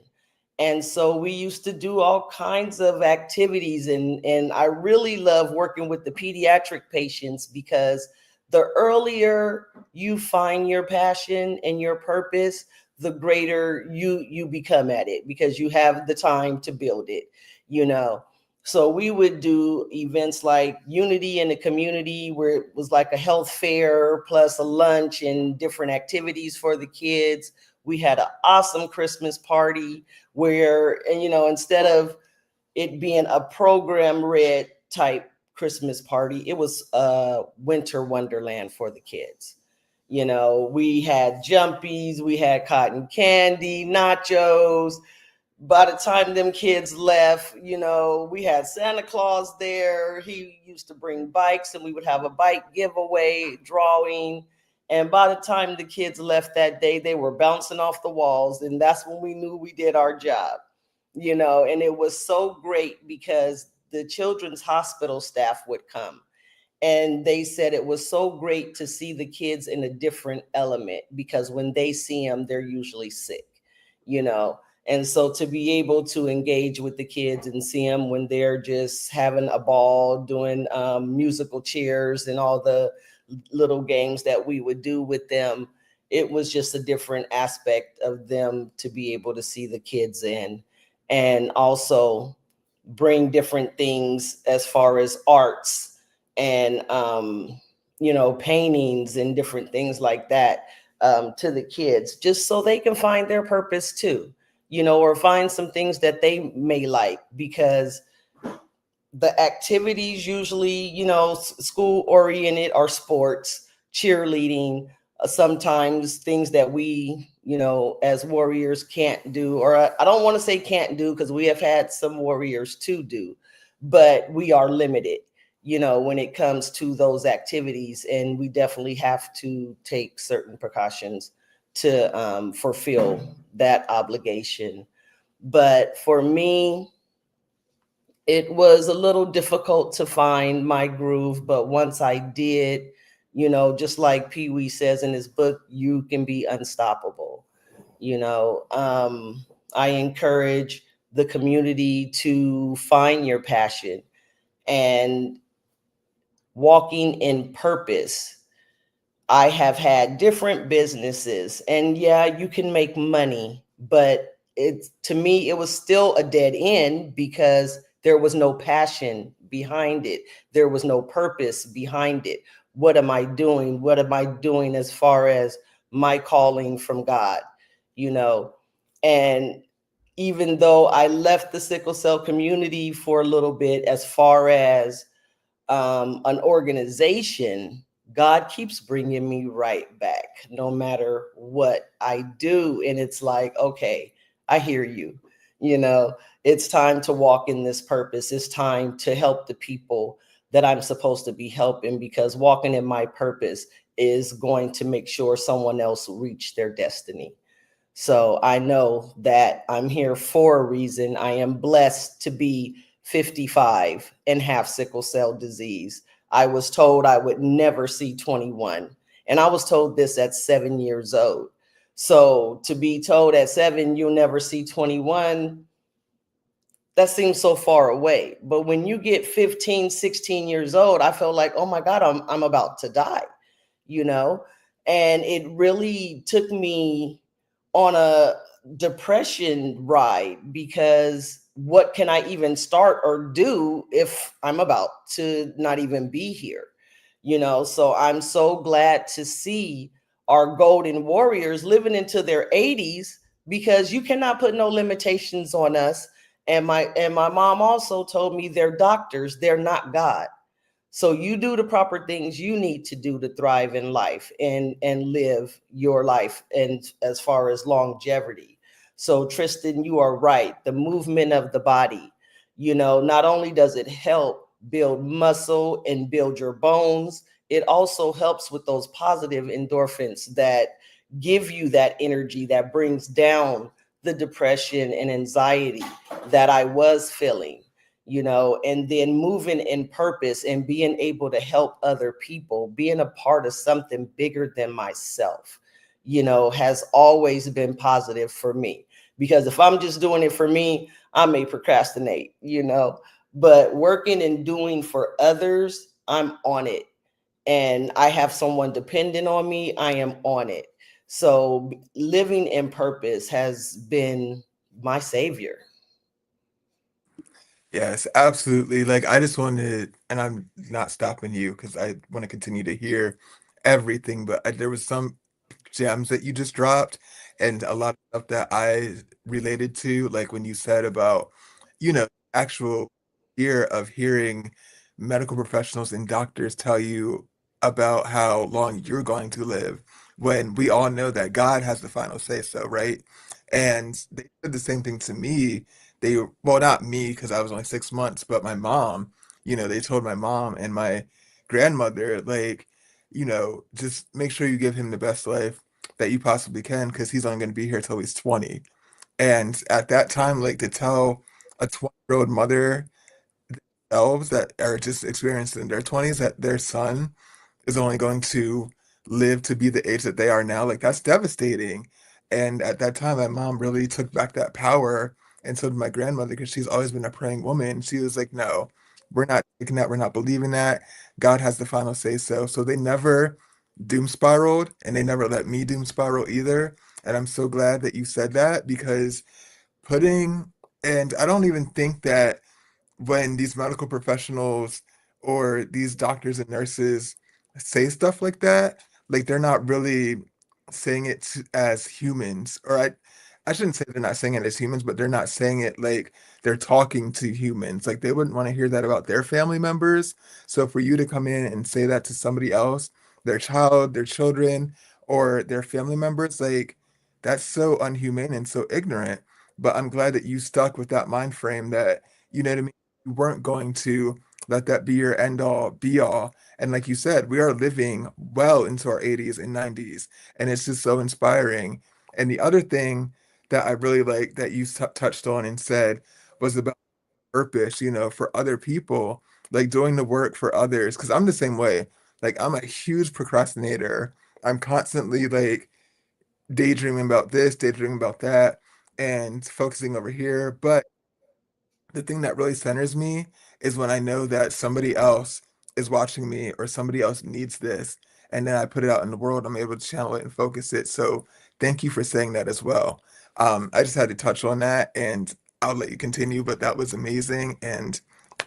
And so we used to do all kinds of activities. And I really love working with the pediatric patients because the earlier you find your passion and your purpose, the greater you become at it because you have the time to build it, So we would do events like Unity in the Community, where it was like a health fair plus a lunch and different activities for the kids. We had an awesome Christmas party where, instead of it being a program read type Christmas party, it was a winter wonderland for the kids. We had jumpies, we had cotton candy, nachos. By the time them kids left, we had Santa Claus there. He used to bring bikes and we would have a bike giveaway, drawing. And by the time the kids left that day, they were bouncing off the walls. And that's when we knew we did our job, and it was so great because the children's hospital staff would come. And they said it was so great to see the kids in a different element because when they see them, they're usually sick, And so to be able to engage with the kids and see them when they're just having a ball, doing musical chairs and all the little games that we would do with them, it was just a different aspect of them to be able to see the kids in and also bring different things as far as arts and, paintings and different things like that to the kids, just so they can find their purpose too. Or find some things that they may like because the activities usually, school oriented or sports, cheerleading, sometimes things that we, as warriors can't do, or I don't want to say can't do because we have had some warriors to do, but we are limited, when it comes to those activities. And we definitely have to take certain precautions to fulfill that obligation. But for me, it was a little difficult to find my groove, but once I did, just like Pee Wee says in his book, you can be unstoppable. I encourage the community to find your passion and walking in purpose. I have had different businesses, and yeah, you can make money, but to me, it was still a dead end because there was no passion behind it. There was no purpose behind it. What am I doing? What am I doing as far as my calling from God? And even though I left the sickle cell community for a little bit, as far as an organization, God keeps bringing me right back no matter what I do. And it's like, okay, I hear you. It's time to walk in this purpose. It's time to help the people that I'm supposed to be helping, because walking in my purpose is going to make sure someone else reach their destiny. So I know that I'm here for a reason. I am blessed to be 55 and have sickle cell disease. I was told I would never see 21. And I was told this at 7 years old. So to be told at 7, you'll never see 21, that seems so far away. But when you get 15, 16 years old, I felt like, oh my God, I'm about to die, you know? And it really took me on a depression ride, because what can I even start or do if I'm about to not even be here? You know, so I'm so glad to see our golden warriors living into their 80s, because you cannot put no limitations on us. And my mom also told me they're doctors, they're not God. So you do the proper things you need to do to thrive in life and live your life, and as far as longevity. So Tristan, you are right. The movement of the body, you know, not only does it help build muscle and build your bones, it also helps with those positive endorphins that give you that energy that brings down the depression and anxiety that I was feeling, you know. And then moving in purpose and being able to help other people, being a part of something bigger than myself, you know, has always been positive for me. Because if I'm just doing it for me, I may procrastinate, you know, but working and doing for others, I'm on it. And I have someone dependent on me, I am on it. So living in purpose has been my savior. Yes, absolutely. Like I just wanted, and I'm not stopping you because I want to continue to hear everything, but there was some gems that you just dropped and a lot of stuff that I related to, like when you said about, actual fear of hearing medical professionals and doctors tell you about how long you're going to live when we all know that God has the final say so, right? And they said the same thing to me. Well, not me because I was only 6 months, but my mom, they told my mom and my grandmother, like, just make sure you give him the best life that you possibly can because he's only going to be here till he's 20. And at that time, like to tell a 20-year-old mother themselves that are just experienced in their 20s that their son is only going to live to be the age that they are now, like that's devastating. And at that time, my mom really took back that power, and so did my grandmother because she's always been a praying woman. She was like, "No, we're not taking that. We're not believing that. God has the final say so." So they never doom spiraled, and they never let me doom spiral either. And I'm so glad that you said that because putting, and I don't even think that when these medical professionals or these doctors and nurses say stuff like they're not really saying it as humans, or I shouldn't say they're not saying it as humans, but they're not saying it like they're talking to humans. Like they wouldn't want to hear that about their family members. So for you to come in and say that to somebody else, their child, their children, or their family members, like that's so unhumane and so ignorant. But I'm glad that you stuck with that mind frame that, you know what I mean? You weren't going to let that be your end all be all. And like you said, we are living well into our 80s and 90s, and it's just so inspiring. And the other thing that I really like that you touched on and said was about purpose, for other people, like doing the work for others. Because I'm the same way. Like I'm a huge procrastinator. I'm constantly like daydreaming about this, daydreaming about that, and focusing over here. But the thing that really centers me is when I know that somebody else is watching me or somebody else needs this, and then I put it out in the world, I'm able to channel it and focus it. So thank you for saying that as well. I just had to touch on that and I'll let you continue, but that was amazing. And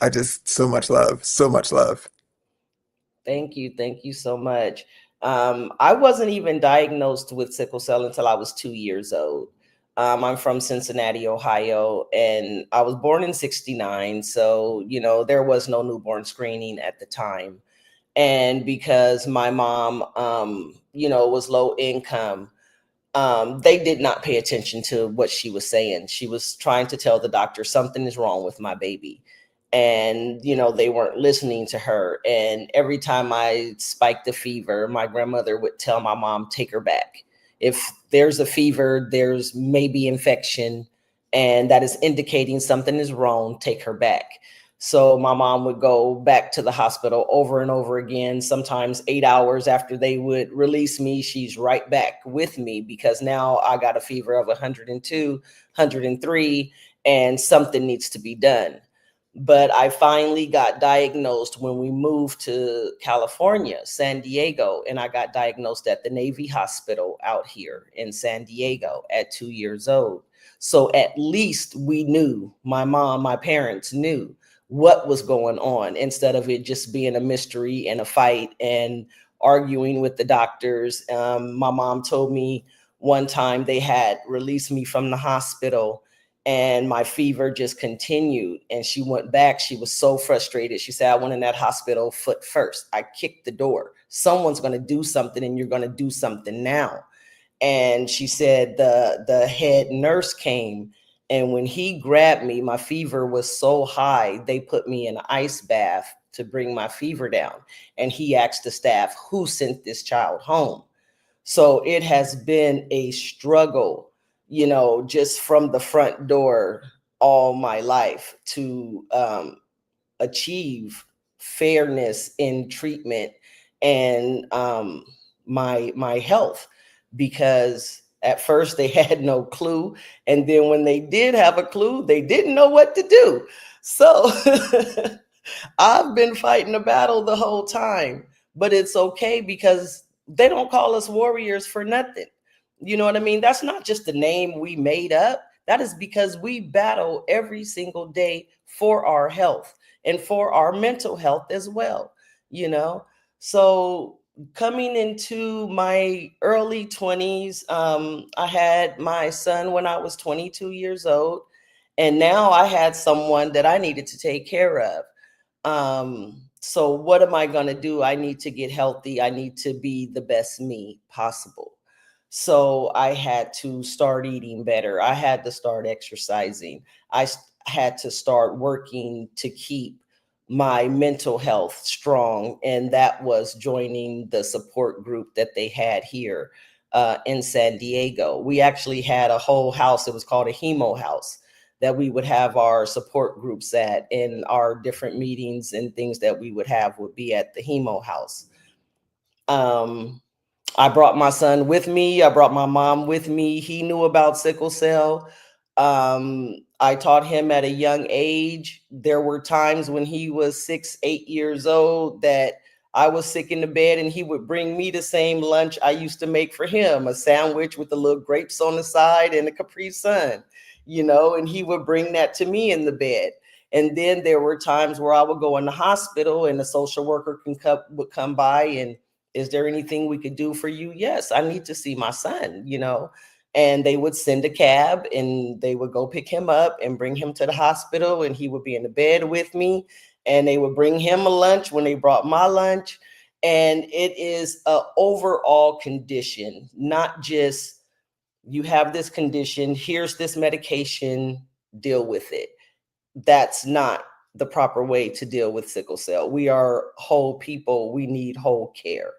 I just, so much love, so much love. Thank you. Thank you so much. I wasn't even diagnosed with sickle cell until I was 2 years old. I'm from Cincinnati, Ohio, and I was born in '69. So, there was no newborn screening at the time. And because my mom, was low income, they did not pay attention to what she was saying. She was trying to tell the doctor something is wrong with my baby. And, they weren't listening to her. And every time I spiked a fever, my grandmother would tell my mom, take her back. If there's a fever, there's maybe infection, and that is indicating something is wrong, take her back. So my mom would go back to the hospital over and over again, sometimes 8 hours after they would release me. She's right back with me because now I got a fever of 102, 103, and something needs to be done. But I finally got diagnosed when we moved to California, San Diego, and I got diagnosed at the Navy Hospital out here in San Diego at 2 years old. So at least we knew, my mom, my parents knew what was going on instead of it just being a mystery and a fight and arguing with the doctors. My mom told me one time they had released me from the hospital and my fever just continued. And she went back. She was so frustrated. She said, I went in that hospital foot first. I kicked the door. Someone's going to do something and you're going to do something now. And she said the head nurse came, and when he grabbed me, my fever was so high, they put me in an ice bath to bring my fever down. And he asked the staff, who sent this child home? So it has been a struggle, you know, just from the front door all my life to achieve fairness in treatment and my health, because at first they had no clue, and then when they did have a clue, they didn't know what to do. So I've been fighting a battle the whole time, but it's okay because they don't call us warriors for nothing. You know what I mean? That's not just the name we made up. That is because we battle every single day for our health and for our mental health as well, you know? So coming into my early 20s, I had my son when I was 22 years old, and now I had someone that I needed to take care of. So what am I going to do? I need to get healthy. I need to be the best me possible. So I had to start eating better. I had to start exercising. Had to start working to keep my mental health strong. And that was joining the support group that they had here in San Diego. We actually had a whole house. It was called a hemo house that we would have our support groups at, and our different meetings and things that we would have would be at the hemo house. I brought my son with me. I brought my mom with me. He knew about sickle cell. I taught him at a young age. There were times when he was 6, 8 years old that I was sick in the bed and he would bring me the same lunch I used to make for him, a sandwich with the little grapes on the side and a Capri Sun, you know, and he would bring that to me in the bed. And then there were times where I would go in the hospital and the social worker would come by and, is there anything we could do for you? Yes, I need to see my son, you know. And they would send a cab and they would go pick him up and bring him to the hospital, and he would be in the bed with me, and they would bring him a lunch when they brought my lunch. And it is a overall condition, not just you have this condition, here's this medication, deal with it. That's not the proper way to deal with sickle cell. We are whole people. We need whole care.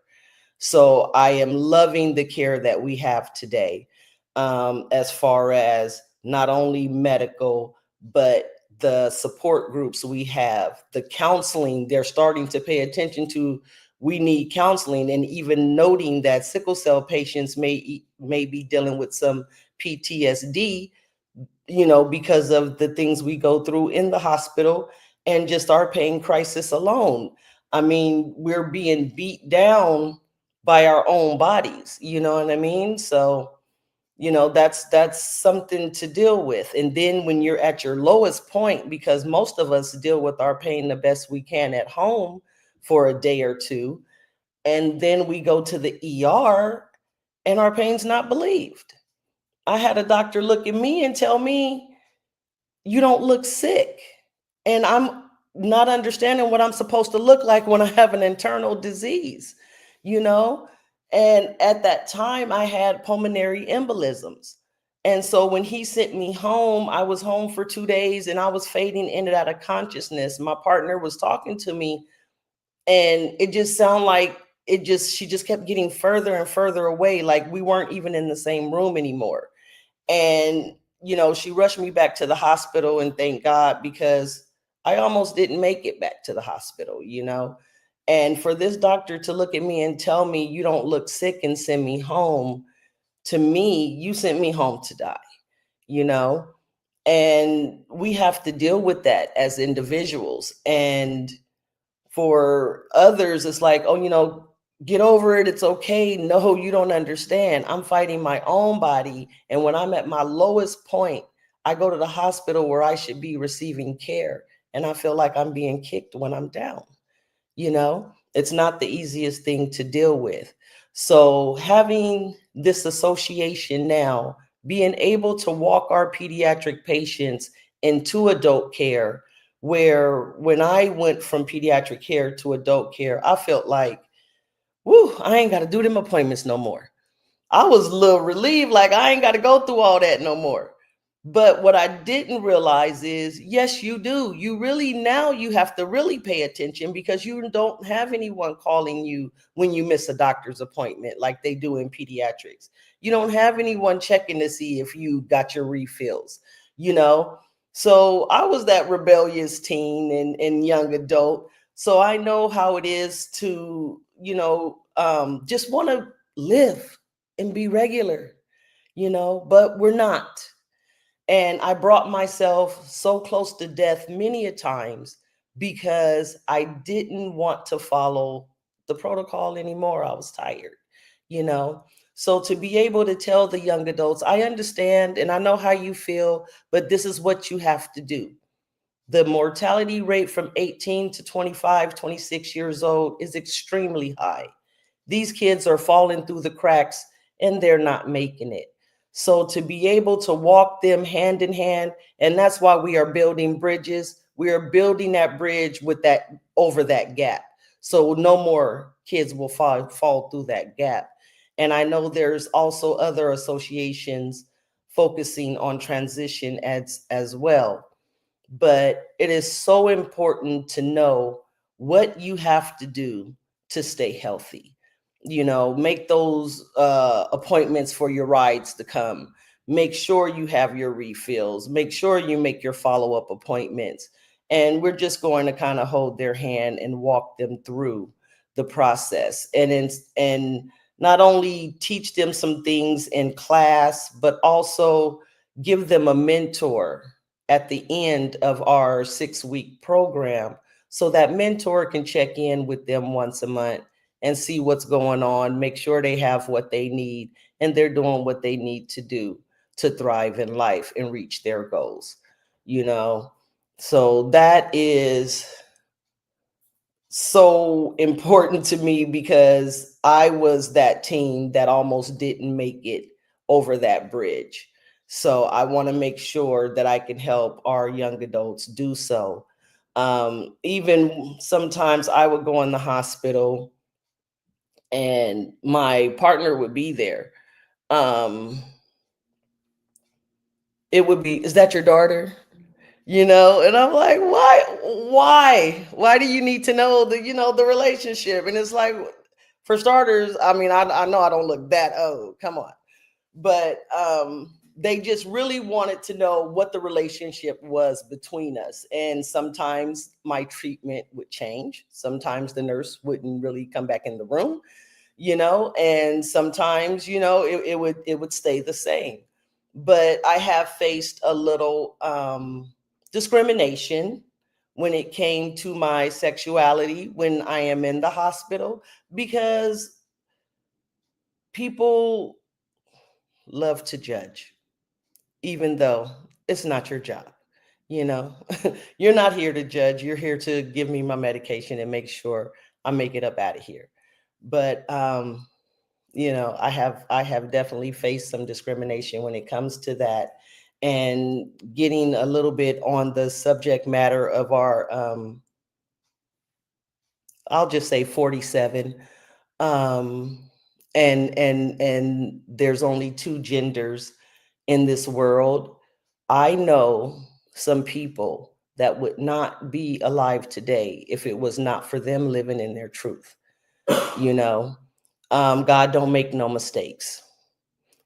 So I am loving the care that we have today, as far as not only medical, but the support groups we have, the counseling. They're starting to pay attention to, we need counseling, and even noting that sickle cell patients may be dealing with some PTSD, you know, because of the things we go through in the hospital and just our pain crisis alone. I mean, we're being beat down by our own bodies, you know what I mean? So, you know, that's something to deal with. And then when you're at your lowest point, because most of us deal with our pain the best we can at home for a day or two, and then we go to the ER and our pain's not believed. I had a doctor look at me and tell me, you don't look sick. And I'm not understanding what I'm supposed to look like when I have an internal disease, you know? And at that time, I had pulmonary embolisms. And so when he sent me home, I was home for 2 days and I was fading in and out of consciousness. My partner was talking to me, and it just sounded like she just kept getting further and further away, like we weren't even in the same room anymore. And, you know, she rushed me back to the hospital, and thank God, because I almost didn't make it back to the hospital, you know? And for this doctor to look at me and tell me, you don't look sick, and send me home, to me, you sent me home to die, you know? And we have to deal with that as individuals. And for others, it's like, oh, you know, get over it. It's okay. No, you don't understand. I'm fighting my own body. And when I'm at my lowest point, I go to the hospital where I should be receiving care. And I feel like I'm being kicked when I'm down. You know, it's not the easiest thing to deal with. So having this association now, being able to walk our pediatric patients into adult care, where when I went from pediatric care to adult care, I felt like, whoo, I ain't got to do them appointments no more. I was a little relieved, like I ain't got to go through all that no more. But what I didn't realize is, yes, you do. You really, now you have to really pay attention, because you don't have anyone calling you when you miss a doctor's appointment like they do in pediatrics. You don't have anyone checking to see if you got your refills, you know? So I was that rebellious teen and young adult. So I know how it is to, you know, just want to live and be regular, you know, but we're not. And I brought myself so close to death many a times because I didn't want to follow the protocol anymore. I was tired, you know. So to be able to tell the young adults, I understand and I know how you feel, but this is what you have to do. The mortality rate from 18 to 25, 26 years old is extremely high. These kids are falling through the cracks and they're not making it. So to be able to walk them hand in hand, and that's why we are building bridges. We are building that bridge with that, over that gap. So no more kids will fall through that gap. And I know there's also other associations focusing on transition as well. But it is so important to know what you have to do to stay healthy. You know, make those appointments for your rides to come. Make sure you have your refills. Make sure you make your follow-up appointments. And we're just going to kind of hold their hand and walk them through the process. And not only teach them some things in class, but also give them a mentor at the end of our 6-week program, so that mentor can check in with them once a month and see what's going on, make sure they have what they need and they're doing what they need to do to thrive in life and reach their goals, you know? So that is so important to me, because I was that teen that almost didn't make it over that bridge. So I want to make sure that I can help our young adults do so. Even sometimes I would go in the hospital and my partner would be there. It would be, is that your daughter? You know, and I'm like, why do you need to know the, you know, the relationship? And it's like, for starters, I mean, I know I don't look that old, come on, but they just really wanted to know what the relationship was between us. And sometimes my treatment would change. Sometimes the nurse wouldn't really come back in the room, you know, and sometimes, you know, it would stay the same. But I have faced a little discrimination when it came to my sexuality when I am in the hospital, because people love to judge, even though it's not your job. You know, you're not here to judge. You're here to give me my medication and make sure I make it up out of here. But you know, I have definitely faced some discrimination when it comes to that. And getting a little bit on the subject matter of our I'll just say 47. Um, and there's only 2 genders in this world. I know some people that would not be alive today if it was not for them living in their truth. You know, God don't make no mistakes.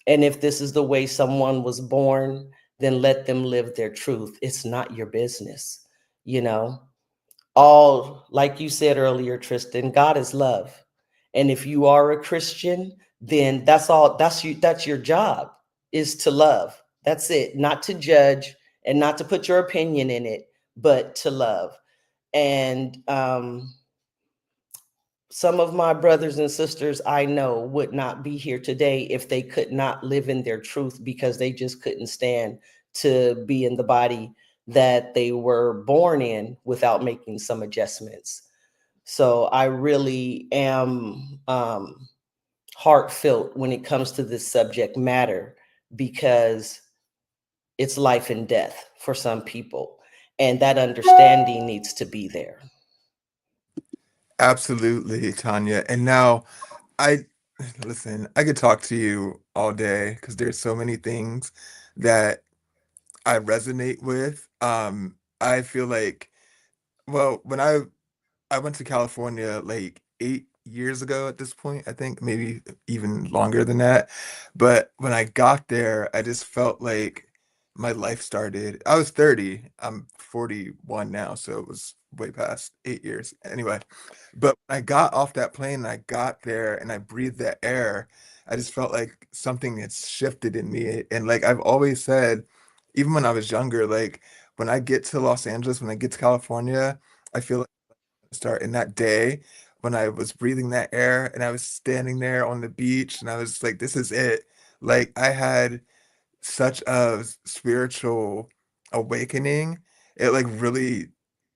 And if this is the way someone was born, then let them live their truth. It's not your business. you know. All, like you said earlier, Tristan, God is love. And if you are a Christian, then that's your job, is to love. That's it. Not to judge and not to put your opinion in it, but to love. And some of my brothers and sisters I know would not be here today if they could not live in their truth, because they just couldn't stand to be in the body that they were born in without making some adjustments. So I really am heartfelt when it comes to this subject matter, because it's life and death for some people. And that understanding needs to be there. Absolutely, Tanya. And now I listen, I could talk to you all day because there's so many things that I resonate with. I feel like, well, when I went to California like 8 years ago at this point, I think maybe even longer than that. But when I got there, I just felt like my life started. I was 30. I'm 41 now, so it was way past 8 years. Anyway, but when I got off that plane and I got there and I breathed that air, I just felt like something had shifted in me. And like I've always said, even when I was younger, like when I get to Los Angeles, when I get to California, I feel start in that day when I was breathing that air and I was standing there on the beach and I was like, this is it. Like I had such a spiritual awakening. It like really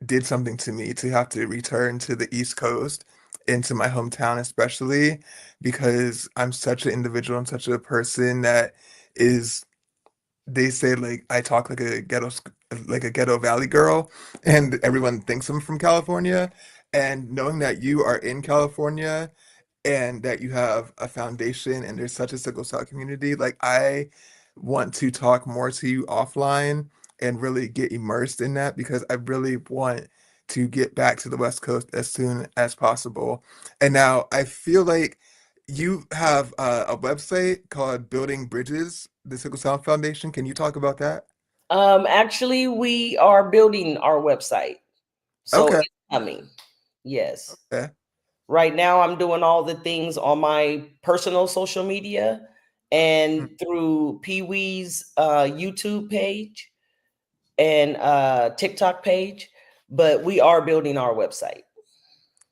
did something to me to have to return to the East Coast, into my hometown especially, because I'm such an individual. I'm such a person that is, they say like I talk like a like a ghetto valley girl, and everyone thinks I'm from California. And knowing that you are in California and that you have a foundation and there's such a sickle cell community, like I want to talk more to you offline and really get immersed in that, because I really want to get back to the West Coast as soon as possible. And now I feel like you have a website called Building Bridges, the Sickle Cell Foundation. Can you talk about that? Actually, we are building our website. So Okay. it's coming. Yes. Okay. Right now, I'm doing all the things on my personal social media Mm. and through Pee Wee's YouTube page and TikTok page, but we are building our website.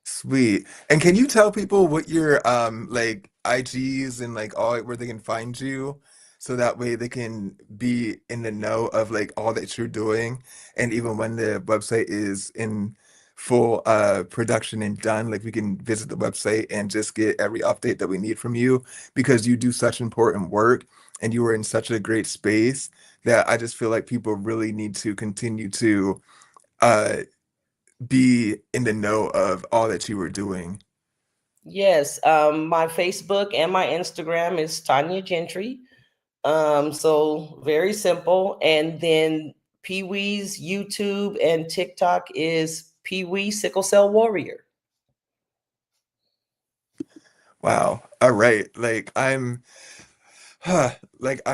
Sweet. And can you tell people what your like IGs and like all where they can find you, so that way they can be in the know of like all that you're doing, and even when the website is in full production and done, like we can visit the website and just get every update that we need from you, because you do such important work and you are in such a great space that I just feel like people really need to continue to uh be in the know of all that you were doing. Yes, my Facebook and my Instagram is Tanya Gentry. So very simple. And then Pee Wee's YouTube and TikTok is Pee Wee Sickle Cell Warrior. Wow. All right. Like I'm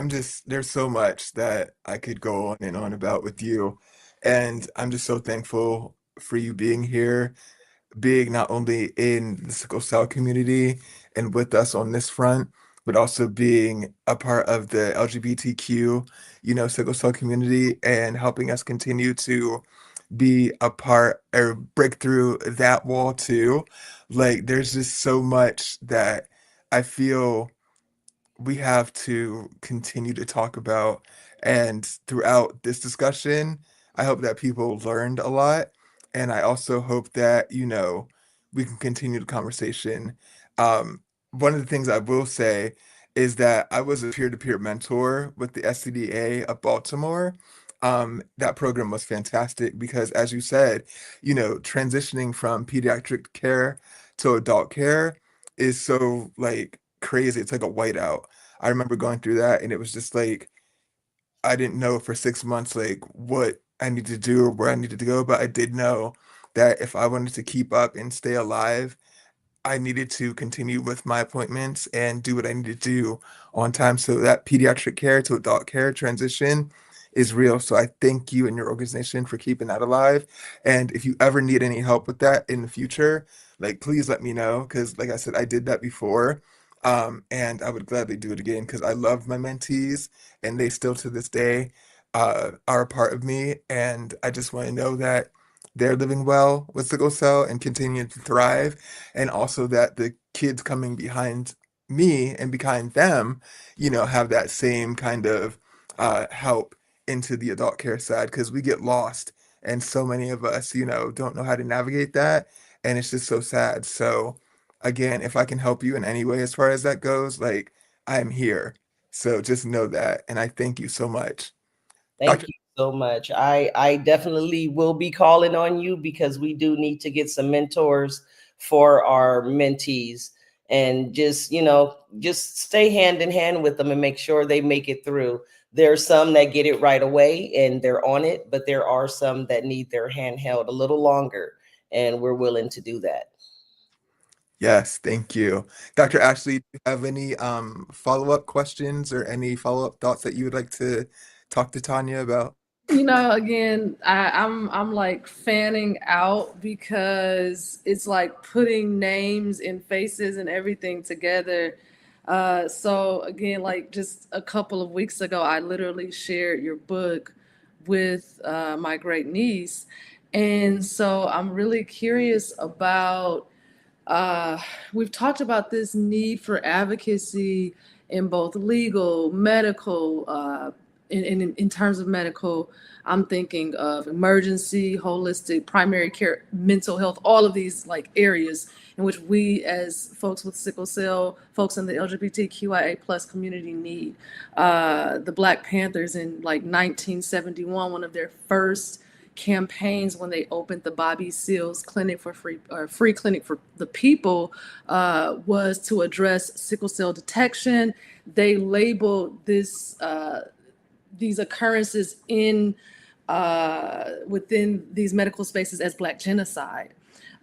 just, there's so much that I could go on and on about with you. And I'm just so thankful for you being here, being not only in the sickle cell community and with us on this front, but also being a part of the LGBTQ, sickle cell community, and helping us continue to be a part or break through that wall too. Like there's just so much that I feel we have to continue to talk about. And throughout this discussion, I hope that people learned a lot. And I also hope that, we can continue the conversation. One of the things I will say is that I was a peer-to-peer mentor with the SCDA of Baltimore. That program was fantastic because, as you said, transitioning from pediatric care to adult care is so like crazy. It's like a whiteout. I remember going through that and it was just like I didn't know for 6 months like what I needed to do or where I needed to go, but I did know that if I wanted to keep up and stay alive, I needed to continue with my appointments and do what I needed to do on time. So that pediatric care to adult care transition is real. So I thank you and your organization for keeping that alive. And if you ever need any help with that in the future, like please let me know, because like I said, I did that before. And I would gladly do it again because I love my mentees and they still to this day are a part of me. And I just want to know that they're living well with sickle cell and continuing to thrive. And also that the kids coming behind me and behind them, have that same kind of help into the adult care side because we get lost. And so many of us, don't know how to navigate that. And it's just so sad. So, again, if I can help you in any way as far as that goes, like I'm here. So just know that. And I thank you so much. Thank Dr. you so much. I definitely will be calling on you because we do need to get some mentors for our mentees, and just stay hand in hand with them and make sure they make it through. There are some that get it right away and they're on it, but there are some that need their hand held a little longer, and we're willing to do that. Yes, thank you. Dr. Ashley, do you have any follow-up questions or any follow-up thoughts that you would like to talk to Tanya about? Again, I'm like fanning out because it's like putting names and faces and everything together. So again, like just a couple of weeks ago, I literally shared your book with my great niece, and so I'm really curious about. We've talked about this need for advocacy in both legal, medical, in terms of medical. I'm thinking of emergency, holistic, primary care, mental health, all of these like areas in which we as folks with sickle cell, folks in the LGBTQIA plus community need. The Black Panthers in like 1971, one of their first campaigns when they opened the Bobby Seals Clinic for free clinic for the people was to address sickle cell detection. They labeled these occurrences in within these medical spaces as Black genocide.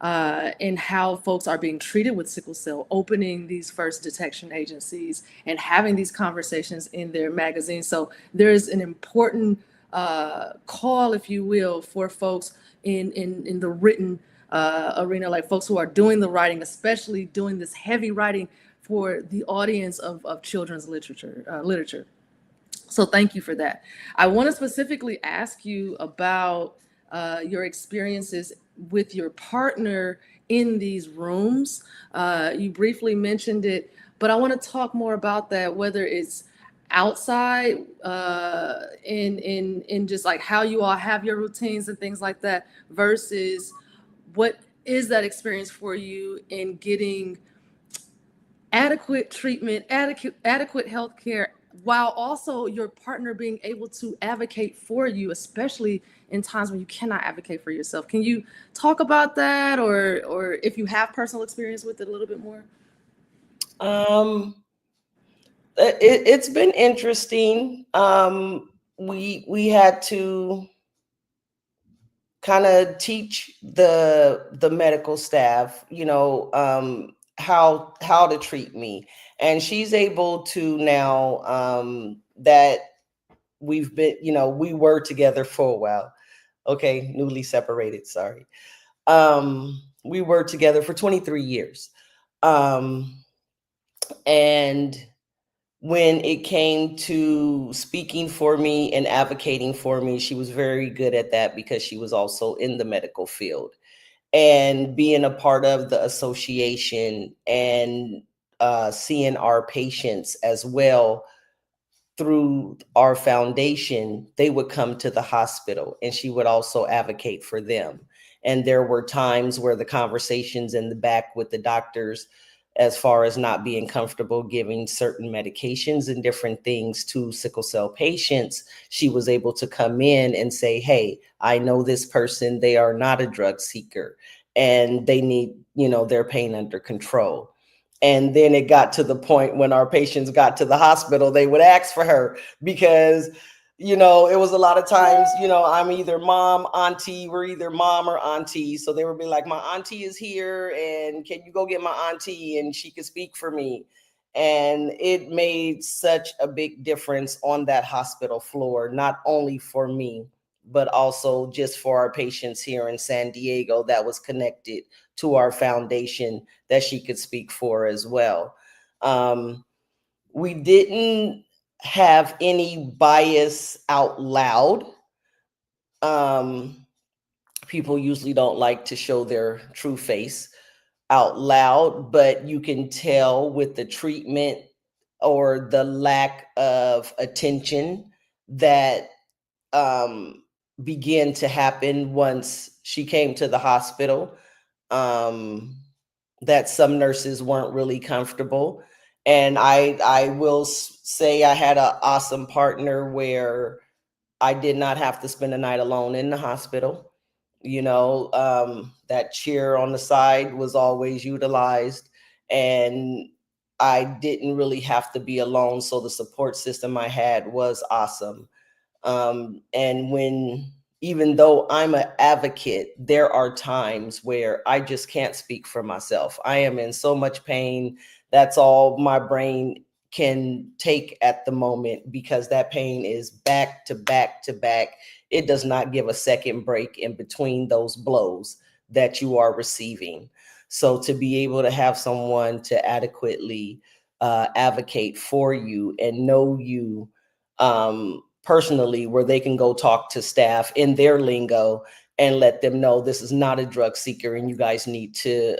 And how folks are being treated with sickle cell, opening these first detection agencies and having these conversations in their magazines. So there's an important call, if you will, for folks in the written arena, like folks who are doing the writing, especially doing this heavy writing for the audience of children's literature. So thank you for that. I want to specifically ask you about your experiences with your partner in these rooms. You briefly mentioned it, but I want to talk more about that, whether it's outside in just like how you all have your routines and things like that, versus what is that experience for you in getting adequate treatment, adequate health care, while also your partner being able to advocate for you, especially in times when you cannot advocate for yourself. Can you talk about that, or if you have personal experience with it a little bit more? It's been interesting. We had to kind of teach the medical staff, how to treat me, and she's able to now, that we've been, we were together for a while. Okay, newly separated. Sorry. We were together for 23 years, and when it came to speaking for me and advocating for me, she was very good at that because she was also in the medical field, and being a part of the association and seeing our patients as well through our foundation. They would come to the hospital and she would also advocate for them. And there were times where the conversations in the back with the doctors, as far as not being comfortable giving certain medications and different things to sickle cell patients, she was able to come in and say, hey, I know this person, they are not a drug seeker and they need, their pain under control. And then it got to the point when our patients got to the hospital, they would ask for her because, it was a lot of times, I'm either mom, auntie, we're either mom or auntie. So they would be like, my auntie is here and can you go get my auntie and she could speak for me. And it made such a big difference on that hospital floor, not only for me, but also just for our patients here in San Diego that was connected to our foundation that she could speak for as well. We didn't have any bias out loud. People usually don't like to show their true face out loud, but you can tell with the treatment or the lack of attention that began to happen once she came to the hospital, that some nurses weren't really comfortable. And I will say I had an awesome partner where I did not have to spend a night alone in the hospital. You know, that chair on the side was always utilized, and I didn't really have to be alone. So the support system I had was awesome. And when, even though I'm an advocate, there are times where I just can't speak for myself. I am in so much pain. That's all my brain can take at the moment, because that pain is back to back to back. It does not give a second break in between those blows that you are receiving. So to be able to have someone to adequately advocate for you and know you personally, where they can go talk to staff in their lingo and let them know this is not a drug seeker and you guys need to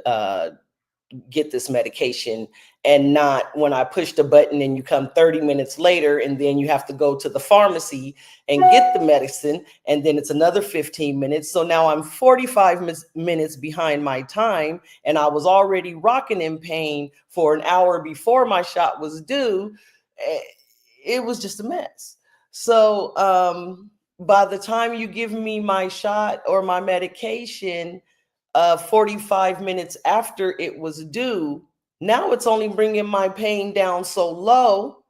get this medication, and not when I push the button and you come 30 minutes later and then you have to go to the pharmacy and get the medicine, and then it's another 15 minutes. So now I'm 45 minutes behind my time, and I was already rocking in pain for an hour before my shot was due. It was just a mess. So by the time you give me my shot or my medication, 45 minutes after it was due, now it's only bringing my pain down so low.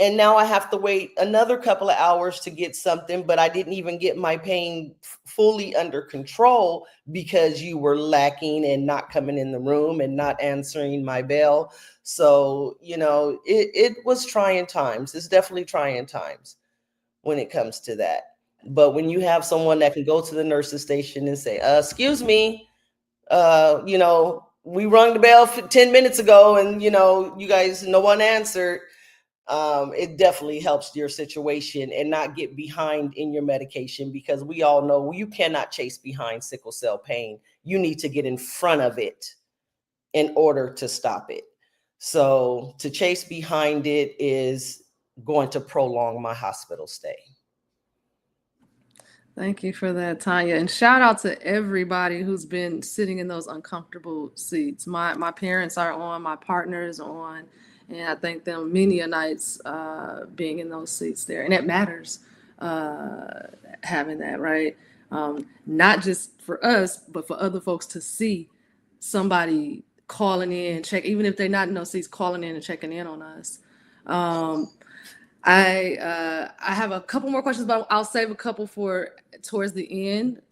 And now I have to wait another couple of hours to get something, but I didn't even get my pain fully under control because you were lacking and not coming in the room and not answering my bell. So, you know, it was trying times. It's definitely trying times when it comes to that. But when you have someone that can go to the nurse's station and say, excuse me, you know, we rung the bell 10 minutes ago and, you know, you guys, no one answered. It definitely helps your situation and not get behind in your medication, because we all know you cannot chase behind sickle cell pain. You need to get in front of it in order to stop it. So to chase behind it is going to prolong my hospital stay. Thank you for that, Tanya. And shout out to everybody who's been sitting in those uncomfortable seats. My parents are on, my partner is on, and I thank them many a nights being in those seats there. And it matters having that, right? Not just for us, but for other folks to see somebody calling in, even if they're not in those seats, calling in and checking in on us. I have a couple more questions, but I'll save a couple for towards the end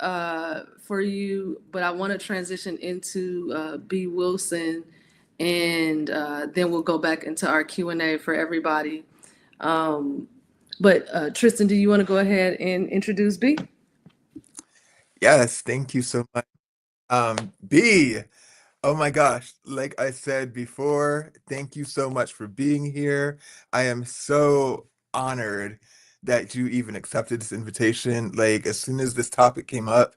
for you. But I want to transition into B. Wilson, and then we'll go back into our Q&A for everybody. But Tristan, do you want to go ahead and introduce B? Yes, thank you so much. B, oh my gosh, like I said before, thank you so much for being here. I am so honored that you even accepted this invitation. Like, as soon as this topic came up,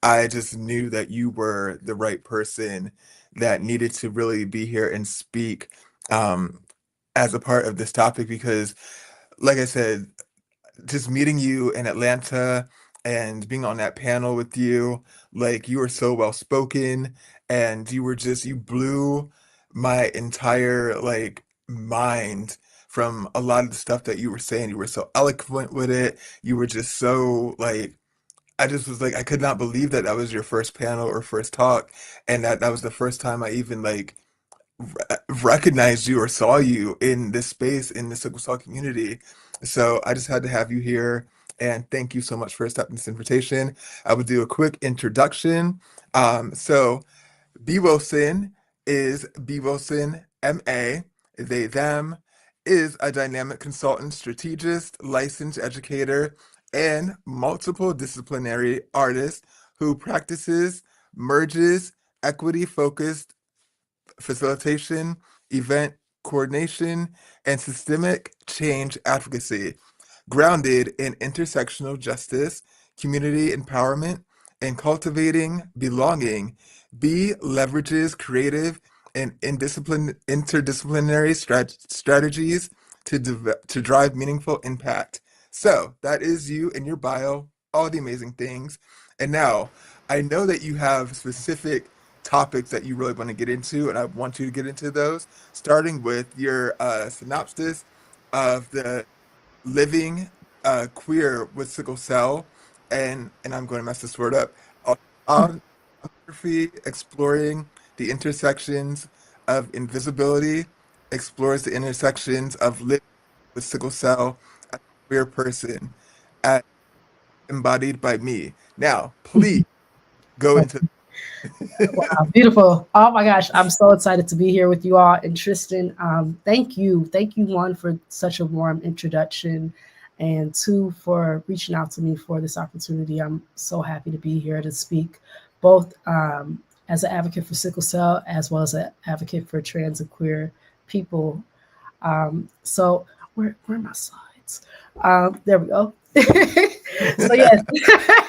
I just knew that you were the right person that needed to really be here and speak as a part of this topic, because, like I said, just meeting you in Atlanta and being on that panel with you, like, you were so well spoken, and you blew my entire like mind from a lot of the stuff that you were saying. You were so eloquent with it. You were just so like, I just was like, I could not believe that that was your first panel or first talk, and that was the first time I even like recognized you or saw you in this space in the sickle cell community. So I just had to have you here, and thank you so much for accepting this invitation. I will do a quick introduction. So B. Wilson is B. Wilson, MA, they, them, is a dynamic consultant, strategist, licensed educator, and multiple disciplinary artist who practices, merges equity focused facilitation, event coordination, and systemic change advocacy, grounded in intersectional justice, community empowerment, and cultivating belonging. B leverages creative and interdisciplinary strategies to drive meaningful impact. So that is you in your bio, all the amazing things. And now I know that you have specific topics that you really want to get into, and I want you to get into those, starting with your synopsis of the living queer with sickle cell, and I'm going to mess this word up. Autobiography exploring the intersections of invisibility, explores the intersections of living with sickle cell as a queer person, as embodied by me. Now, please go into. Wow, beautiful. Oh my gosh, I'm so excited to be here with you all. And Tristan, thank you. Thank you, one, for such a warm introduction, and two, for reaching out to me for this opportunity. I'm so happy to be here to speak, both as an advocate for sickle cell, as well as an advocate for trans and queer people. So where are my slides? There we go. So yes,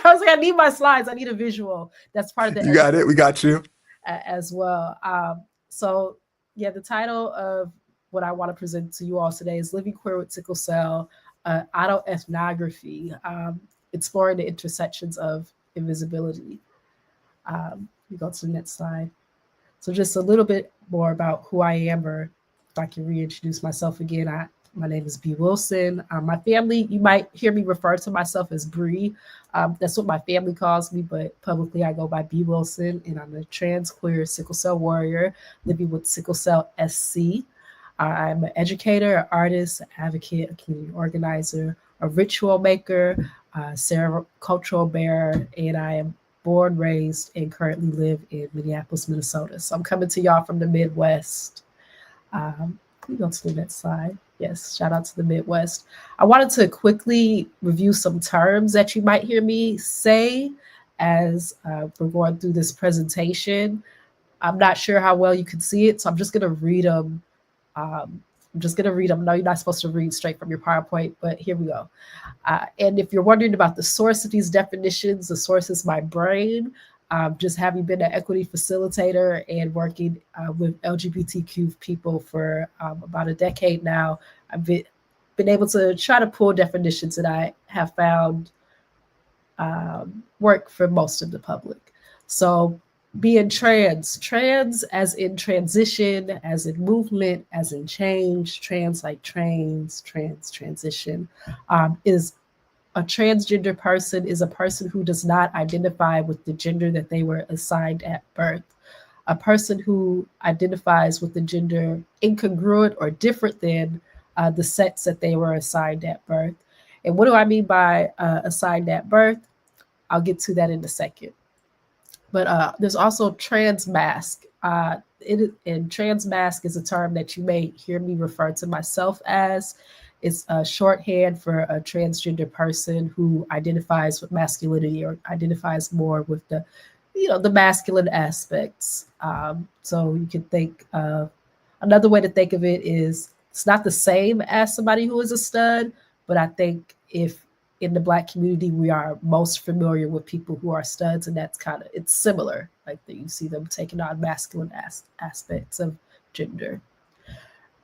I was like, I need my slides. I need a visual. That's part of the You got it. We got you. as well. So yeah, the title of what I want to present to you all today is Living Queer with Sickle Cell, Autoethnography, exploring the intersections of invisibility. We go to the next slide. So just a little bit more about who I am, or if I can reintroduce myself again. My name is B. Wilson. My family, you might hear me refer to myself as Bree. That's what my family calls me, but publicly I go by B. Wilson, and I'm a trans queer sickle cell warrior living with sickle cell SC. I'm an educator, an artist, an advocate, a community organizer, a ritual maker, a cultural bearer, and I am born, raised, and currently live in Minneapolis, Minnesota. So I'm coming to y'all from the Midwest. We go to the next slide. Yes, shout out to the Midwest. I wanted to quickly review some terms that you might hear me say as we're going through this presentation. I'm not sure how well you can see it, so I'm just going to read them. No, you're not supposed to read straight from your PowerPoint, but here we go. And if you're wondering about the source of these definitions, the source is my brain. Just having been an equity facilitator and working with LGBTQ people for about a decade now, I've been able to try to pull definitions that I have found work for most of the public. So being trans as in transition, as in movement, as in change, trans like trans transition, is a transgender person is a person who does not identify with the gender that they were assigned at birth. A person who identifies with the gender incongruent or different than the sex that they were assigned at birth. And what do I mean by assigned at birth? I'll get to that in a second. But there's also transmasc. And transmasc is a term that you may hear me refer to myself as. It's a shorthand for a transgender person who identifies with masculinity or identifies more with the masculine aspects. So you can think of another way to think of it is it's not the same as somebody who is a stud, but I think if in the Black community, we are most familiar with people who are studs, and that's it's similar. Like you see them taking on masculine aspects of gender.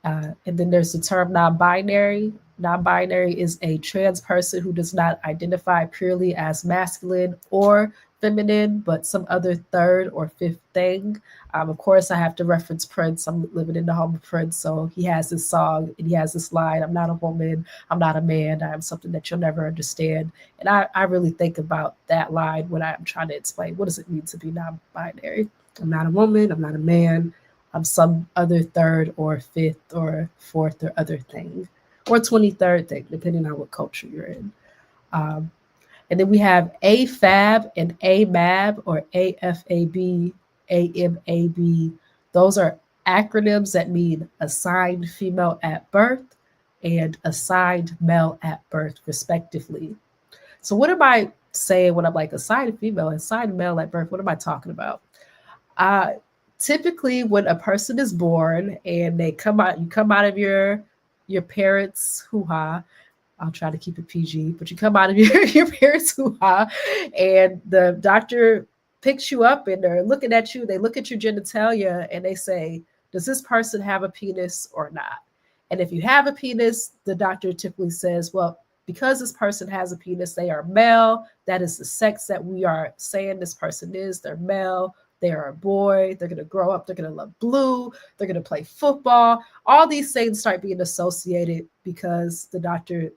And then there's the term non-binary. Non-binary is a trans person who does not identify purely as masculine or feminine, but some other third or fifth thing. Of course, I have to reference Prince. I'm living in the home of Prince, so he has this song and he has this line, "I'm not a woman, I'm not a man, I am something that you'll never understand." And I really think about that line when I'm trying to explain what does it mean to be non-binary. I'm not a woman, I'm not a man, I'm some other third or fifth or fourth or other thing, or 23rd thing, depending on what culture you're in. And then we have AFAB and AMAB or AFAB, AMAB. Those are acronyms that mean assigned female at birth and assigned male at birth, respectively. So, what am I saying when I'm like assigned female, assigned male at birth? What am I talking about? Uh, Typically, when a person is born and they come out, you come out of your parents' hoo-ha. I'll try to keep it PG, but you come out of your parents' hoo-ha, and the doctor picks you up and they're looking at you. They look at your genitalia and they say, "Does this person have a penis or not?" And if you have a penis, the doctor typically says, "Well, because this person has a penis, they are male. That is the sex that we are saying this person is. They're male. They are a boy. They're going to grow up. They're going to love blue. They're going to play football." All these things start being associated because the doctor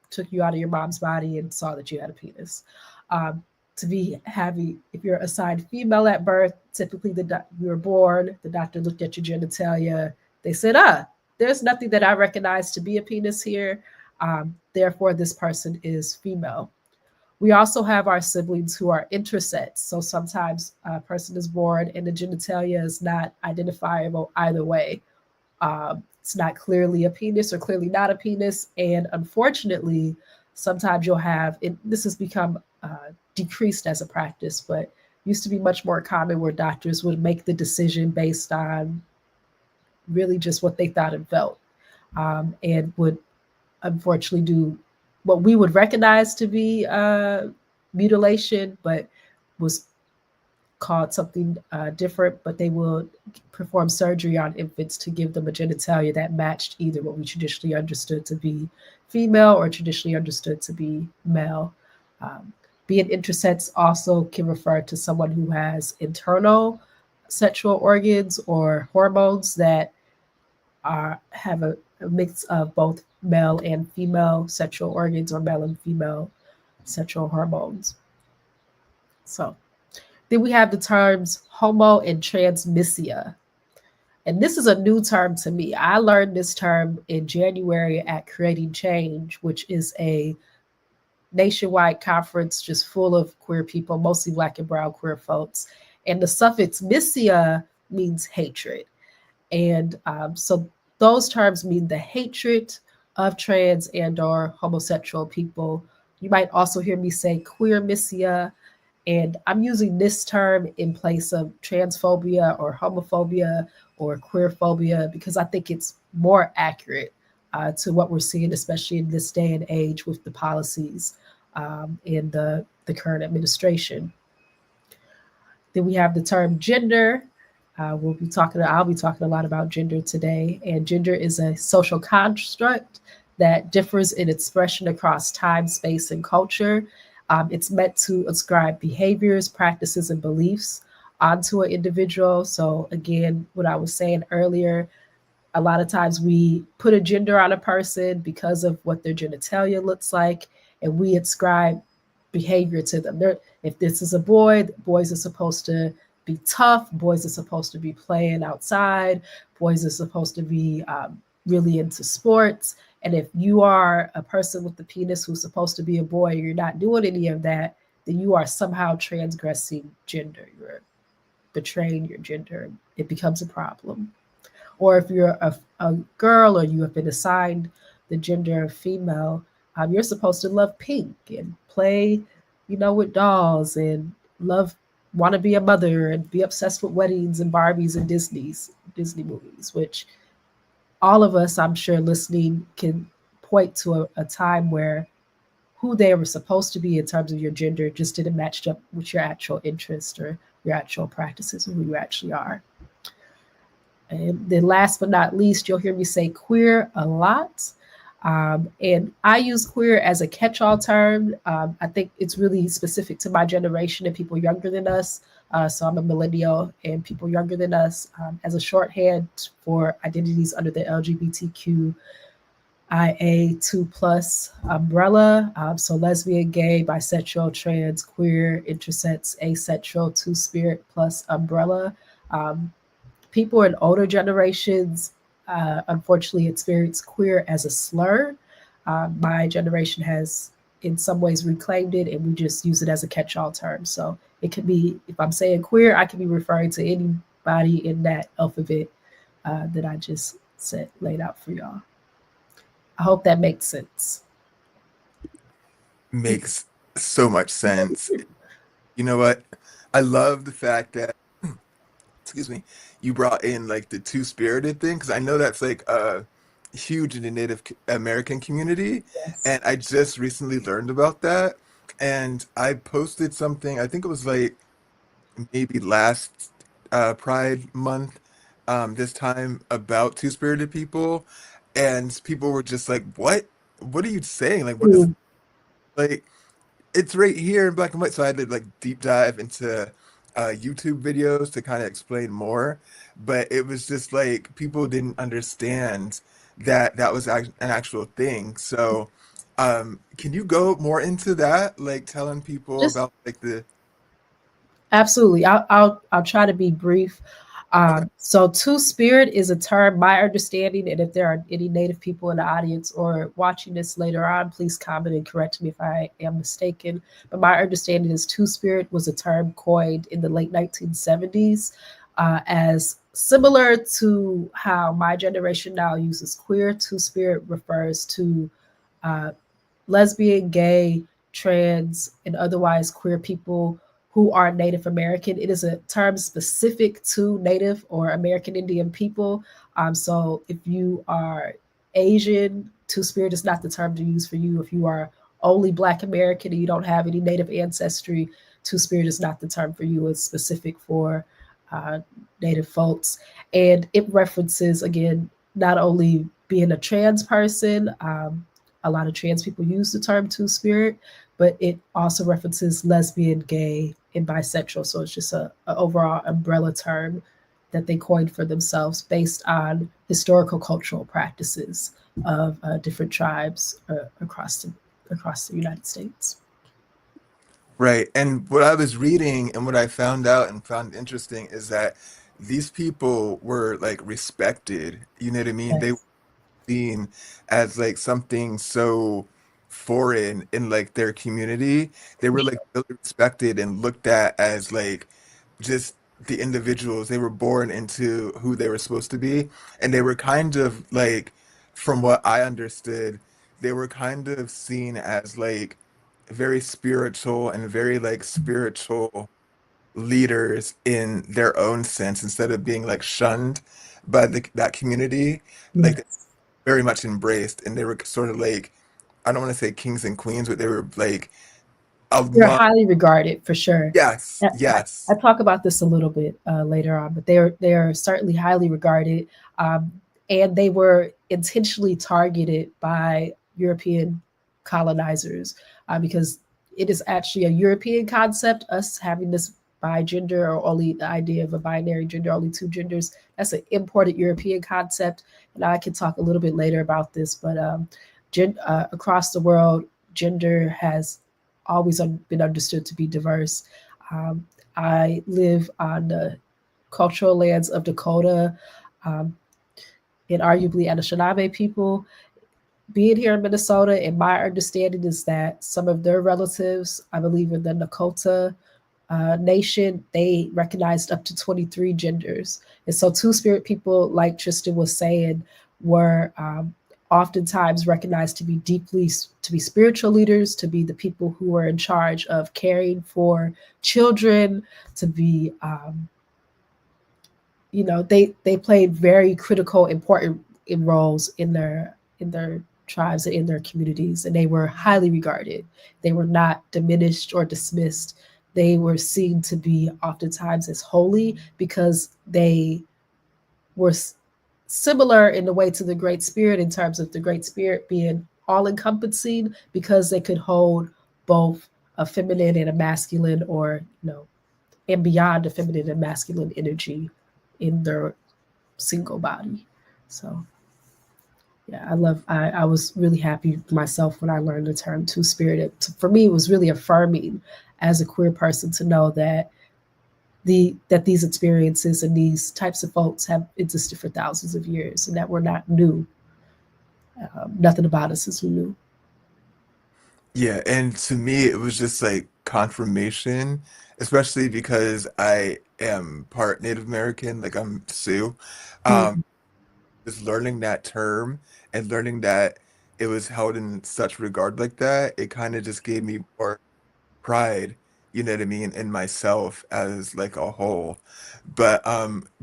took you out of your mom's body and saw that you had a penis. To be having, if you're assigned female at birth, typically you were born, the doctor looked at your genitalia, they said, there's nothing that I recognize to be a penis here. Therefore, this person is female. We also have our siblings who are intersets. So sometimes a person is born and the genitalia is not identifiable either way. It's not clearly a penis or clearly not a penis. And unfortunately, sometimes you'll have it. This has become decreased as a practice, but used to be much more common where doctors would make the decision based on really just what they thought and felt, and would unfortunately do what we would recognize to be mutilation, but was called something different. But they will perform surgery on infants to give them a genitalia that matched either what we traditionally understood to be female or traditionally understood to be male. Being intersex also can refer to someone who has internal sexual organs or hormones that have a mix of both male and female sexual organs or male and female sexual hormones. So then we have the terms homo and transmisia. And this is a new term to me. I learned this term in January at Creating Change, which is a nationwide conference just full of queer people, mostly Black and brown queer folks. And the suffix misia means hatred. And so those terms mean the hatred of trans and or homosexual people. You might also hear me say queer misia, and I'm using this term in place of transphobia or homophobia or queerphobia because I think it's more accurate to what we're seeing, especially in this day and age with the policies in the current administration. Then we have the term gender. I'll be talking a lot about gender today. And gender is a social construct that differs in expression across time, space, and culture. It's meant to ascribe behaviors, practices, and beliefs onto an individual. So again, what I was saying earlier, a lot of times we put a gender on a person because of what their genitalia looks like, and we ascribe behavior to them. If this is a boy, boys are supposed to be tough. Boys are supposed to be playing outside. Boys are supposed to be really into sports. And if you are a person with the penis who's supposed to be a boy, and you're not doing any of that, then you are somehow transgressing gender. You're betraying your gender. It becomes a problem. Or if you're a girl or you have been assigned the gender of female, you're supposed to love pink and play, with dolls and want to be a mother and be obsessed with weddings and Barbies and Disney movies, which all of us, I'm sure, listening can point to a time where who they were supposed to be in terms of your gender just didn't match up with your actual interest or your actual practices or who you actually are. And then last but not least, you'll hear me say queer a lot. And I use queer as a catch-all term. I think it's really specific to my generation and people younger than us. So I'm a millennial, and people younger than us as a shorthand for identities under the LGBTQIA2+ umbrella. So lesbian, gay, bisexual, trans, queer, intersex, asexual, two-spirit plus umbrella. People in older generations unfortunately experience queer as a slur. My generation has in some ways reclaimed it, and we just use it as a catch-all term. So it could be, if I'm saying queer, I could be referring to anybody in that alphabet that I just laid out for y'all. I hope that makes sense. Makes so much sense. You know what? I love the fact that, excuse me, you brought in like the two-spirited thing, because I know that's like huge in the Native American community, Yes. and I just recently learned about that. And I posted something, I think it was like maybe last Pride Month, this time about two-spirited people, and people were just like, "What? What are you saying? Like, what is Mm. like?" It's right here in black and white. So I had to like deep dive into YouTube videos to kind of explain more. But it was just like people didn't understand that that was an actual thing. So can you go more into that? Like telling people Just about like the absolutely. I'll try to be brief. okay. So two spirit is a term, my understanding, and if there are any Native people in the audience or watching this later on, please comment and correct me if I am mistaken. But my understanding is two spirit was a term coined in the late 1970s as similar to how my generation now uses queer. Two spirit refers to uh, lesbian, gay, trans, and otherwise queer people who are Native American. It is a term specific to Native or American Indian people. So if you are Asian, Two Spirit is not the term to use for you. If you are only Black American and you don't have any Native ancestry, Two Spirit is not the term for you. It's specific for uh, Native folks. And it references, again, not only being a trans person, a lot of trans people use the term two spirit, but it also references lesbian, gay, and bisexual. So it's just a overall umbrella term that they coined for themselves based on historical cultural practices of different tribes across the United States. Right. And what I was reading and what I found out and found interesting is that these people were like respected. You know what I mean? They Yes. seen as like something so foreign in like their community. They For were like sure. really respected and looked at as like just the individuals. They were born into who they were supposed to be. And they were kind of like, from what I understood, they were kind of seen as like very spiritual and very like spiritual leaders in their own sense instead of being like shunned by that community. Like Yes. very much embraced, and they were sort of like, I don't want to say kings and queens, but they were like They're among. highly regarded for sure. Yes, I yes, talk about this a little bit later on, but they're certainly highly regarded, um, and they were intentionally targeted by European colonizers because it is actually a European concept. Us having this bi-gender or only the idea of a binary gender, only two genders, that's an imported European concept, and I can talk a little bit later about this. But across the world, gender has always been understood to be diverse. Um, I live on the cultural lands of Dakota um, and arguably Anishinaabe people. Being here in Minnesota, and my understanding is that some of their relatives, I believe in the Nakota nation, they recognized up to 23 genders. And so two spirit people, like Tristan was saying, were oftentimes recognized to be spiritual leaders, to be the people who were in charge of caring for children, to be they played very critical, important roles in their tribes and in their communities, and they were highly regarded. They were not diminished or dismissed. They were seen to be oftentimes as holy because they were similar in the way to the Great Spirit, in terms of the Great Spirit being all encompassing, because they could hold both a feminine and a masculine, or and beyond the feminine and masculine energy in their single body. So yeah, I was really happy myself when I learned the term two spirited. For me, it was really affirming as a queer person to know that these experiences and these types of folks have existed for thousands of years, and that we're not new. Nothing about us is new. Yeah, and to me, it was just like confirmation, especially because I am part Native American, like I'm Sioux. Um, Mhm. just learning that term and learning that it was held in such regard like that, it kind of just gave me more pride, you know what I mean, in myself as like a whole. But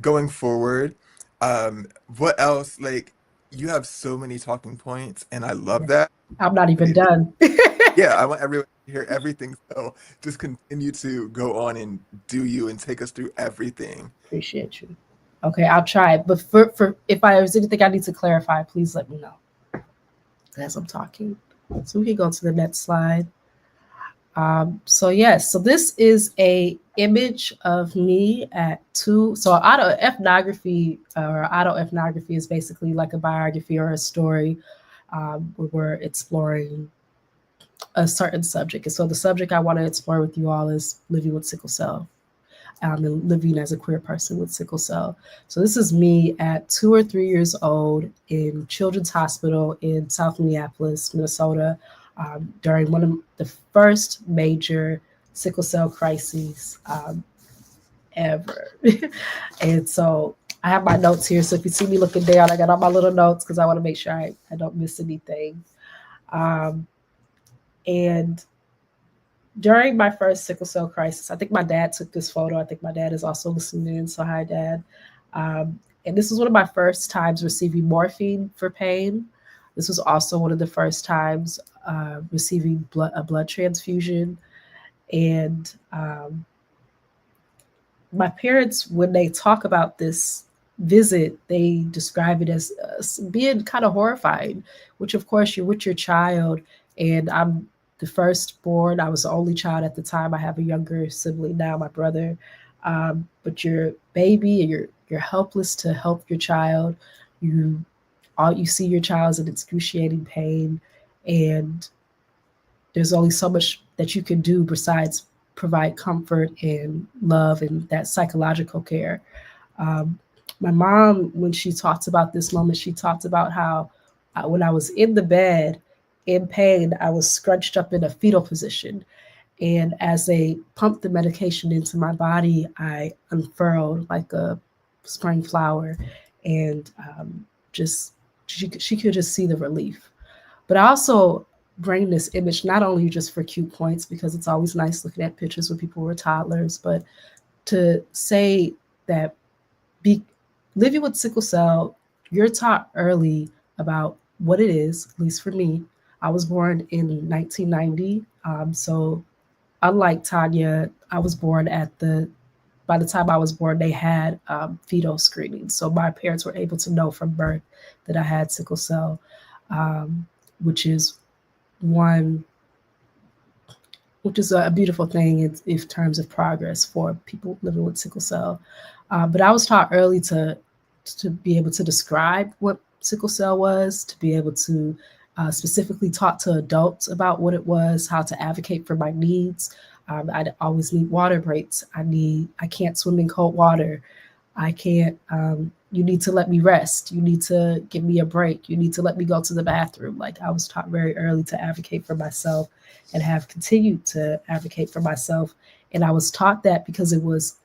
going forward, what else, like you have so many talking points and I love that. I'm not even It- done. yeah, I want everyone to hear everything. So just continue to go on and do you and take us through everything. Appreciate you. Okay, I'll try. But for if there's anything I need to clarify, please let me know as I'm talking. So we can go to the next slide. So yes, so this is a image of me at two. So autoethnography or autoethnography is basically like a biography or a story where we're exploring a certain subject. And so the subject I want to explore with you all is living with sickle cell and living as a queer person with sickle cell. So this is me at 2 or 3 years old in Children's Hospital in South Minneapolis, Minnesota, during one of the first major sickle cell crises ever. And so I have my notes here. So if you see me looking down, I got all my little notes because I want to make sure I don't miss anything. And during my first sickle cell crisis, I think my dad took this photo. I think my dad is also listening in. So, hi, Dad. And this was one of my first times receiving morphine for pain. This was also one of the first times receiving a blood transfusion. And my parents, when they talk about this visit, they describe it as being kind of horrifying, which, of course, you're with your child. And I'm the firstborn. I was the only child at the time. I have a younger sibling now, my brother. But you're a baby and you're helpless to help your child. All you see your child's in excruciating pain, and there's only so much that you can do besides provide comfort and love and that psychological care. Um, my mom, when she talks about this moment, she talked about how when I was in the bed in pain, I was scrunched up in a fetal position. And as they pumped the medication into my body, I unfurled like a spring flower. And just she could just see the relief. But I also bring this image not only just for cute points, because it's always nice looking at pictures when people were toddlers, but to say that be living with sickle cell, you're taught early about what it is, at least for me. I was born in 1990. So unlike Tanya, I was born by the time I was born, they had fetal screening. So my parents were able to know from birth that I had sickle cell, which is one which is a beautiful thing in terms of progress for people living with sickle cell. But I was taught early to be able to describe what sickle cell was, to be able to specifically talk to adults about what it was, how to advocate for my needs. I'd always need water breaks. I can't swim in cold water. I can't, you need to let me rest. You need to give me a break. You need to let me go to the bathroom. Like I was taught very early to advocate for myself and have continued to advocate for myself. And I was taught that because it was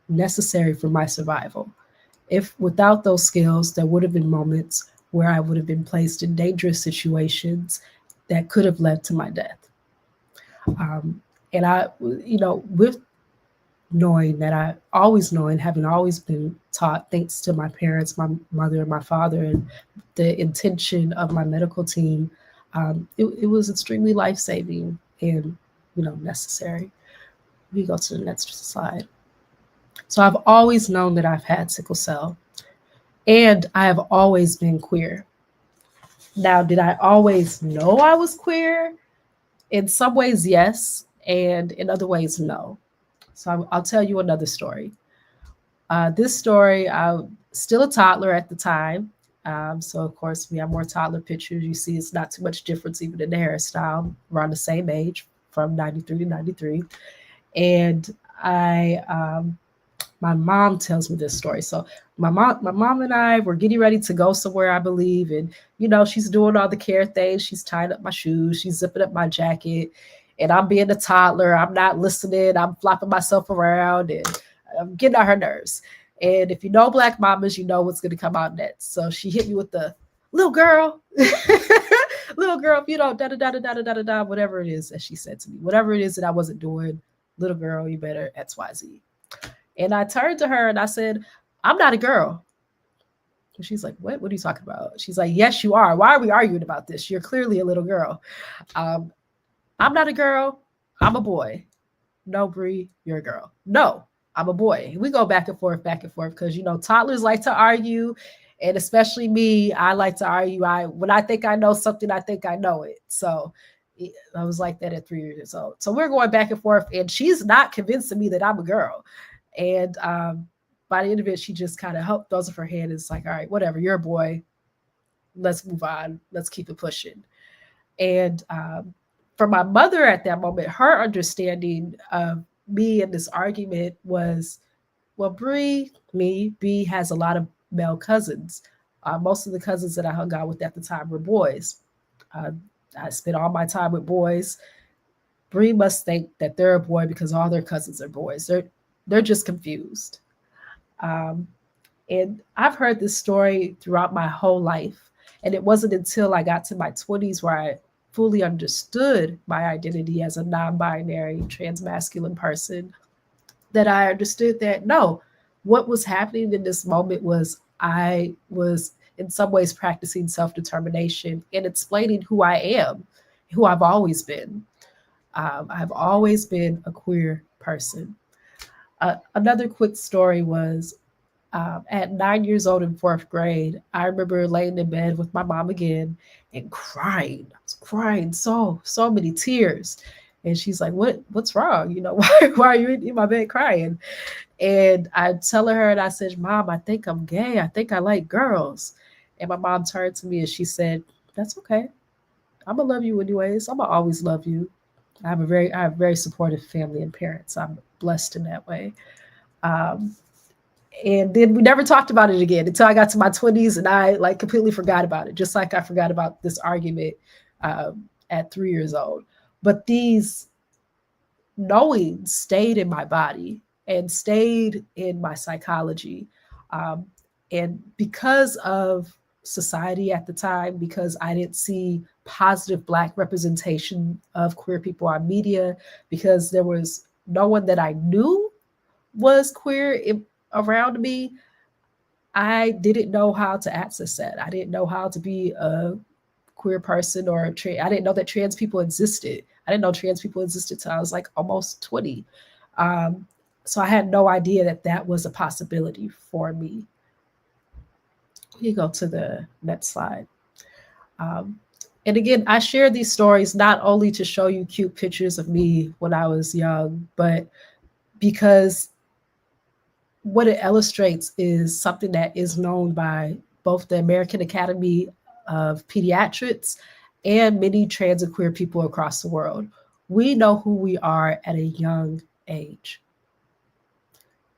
necessary for my survival. If without those skills, there would have been moments where I would have been placed in dangerous situations that could have led to my death. And with knowing that having always been taught, thanks to my parents, my mother and my father, and the intention of my medical team, it was extremely life-saving and, necessary. We go to the next slide. So I've always known that I've had sickle cell, and I have always been queer. Now, did I always know I was queer? In some ways, yes, and in other ways, no. So I'll tell you another story. This story, I was still a toddler at the time. So, of course, we have more toddler pictures. You see, it's not too much difference even in the hairstyle, around the same age from 93 to 93. And my mom tells me this story. So my mom and I were getting ready to go somewhere, I believe. And, she's doing all the care things. She's tying up my shoes. She's zipping up my jacket. And I'm being a toddler. I'm not listening. I'm flopping myself around and I'm getting on her nerves. And if you know Black mamas, you know what's going to come out next. So she hit me with the little girl, little girl, da-da-da-da-da-da-da, whatever it is that she said to me, whatever it is that I wasn't doing, little girl, you better XYZ. And I turned to her and I said, I'm not a girl. And she's like, what? What are you talking about? She's like, yes, you are. Why are we arguing about this? You're clearly a little girl. I'm not a girl. I'm a boy. No, Bree, you're a girl. No, I'm a boy. We go back and forth because, toddlers like to argue. And especially me, I like to argue. When I think I know something, I think I know it. So I was like that at 3 years old. So we're going back and forth, and she's not convincing me that I'm a girl. And by the end of it, she just kind of throws up her hand and is like, all right, whatever, you're a boy. Let's move on. Let's keep it pushing. And for my mother at that moment, her understanding of me in this argument was, well, B has a lot of male cousins. Most of the cousins that I hung out with at the time were boys. I spent all my time with boys. Bree must think that they're a boy because all their cousins are boys. They're just confused. And I've heard this story throughout my whole life. And it wasn't until I got to my 20s where I fully understood my identity as a non-binary transmasculine person that I understood that no, what was happening in this moment was I was in some ways practicing self-determination and explaining who I am, who I've always been. I've always been a queer person. Another quick story was at 9 years old in fourth grade, I remember laying in bed with my mom again and crying. I was crying so many tears. And she's like, what's wrong? Why are you in my bed crying? And I tell her, and I said, Mom, I think I'm gay. I think I like girls. And my mom turned to me and she said, that's okay. I'm gonna love you anyways. I'm gonna always love you. I have very supportive family and parents. I'm blessed in that way. And then we never talked about it again until I got to my 20s, and I completely forgot about it, just like I forgot about this argument at 3 years old. But these knowings stayed in my body and stayed in my psychology. And because of society at the time, because I didn't see positive Black representation of queer people on media, because there was no one that I knew was queer around me, I didn't know how to access that. I didn't know how to be a queer person or I didn't know that trans people existed. I didn't know trans people existed till I was almost 20. So I had no idea that was a possibility for me. You go to the next slide. And again, I share these stories not only to show you cute pictures of me when I was young, but because what it illustrates is something that is known by both the American Academy of Pediatrics and many trans and queer people across the world. We know who we are at a young age.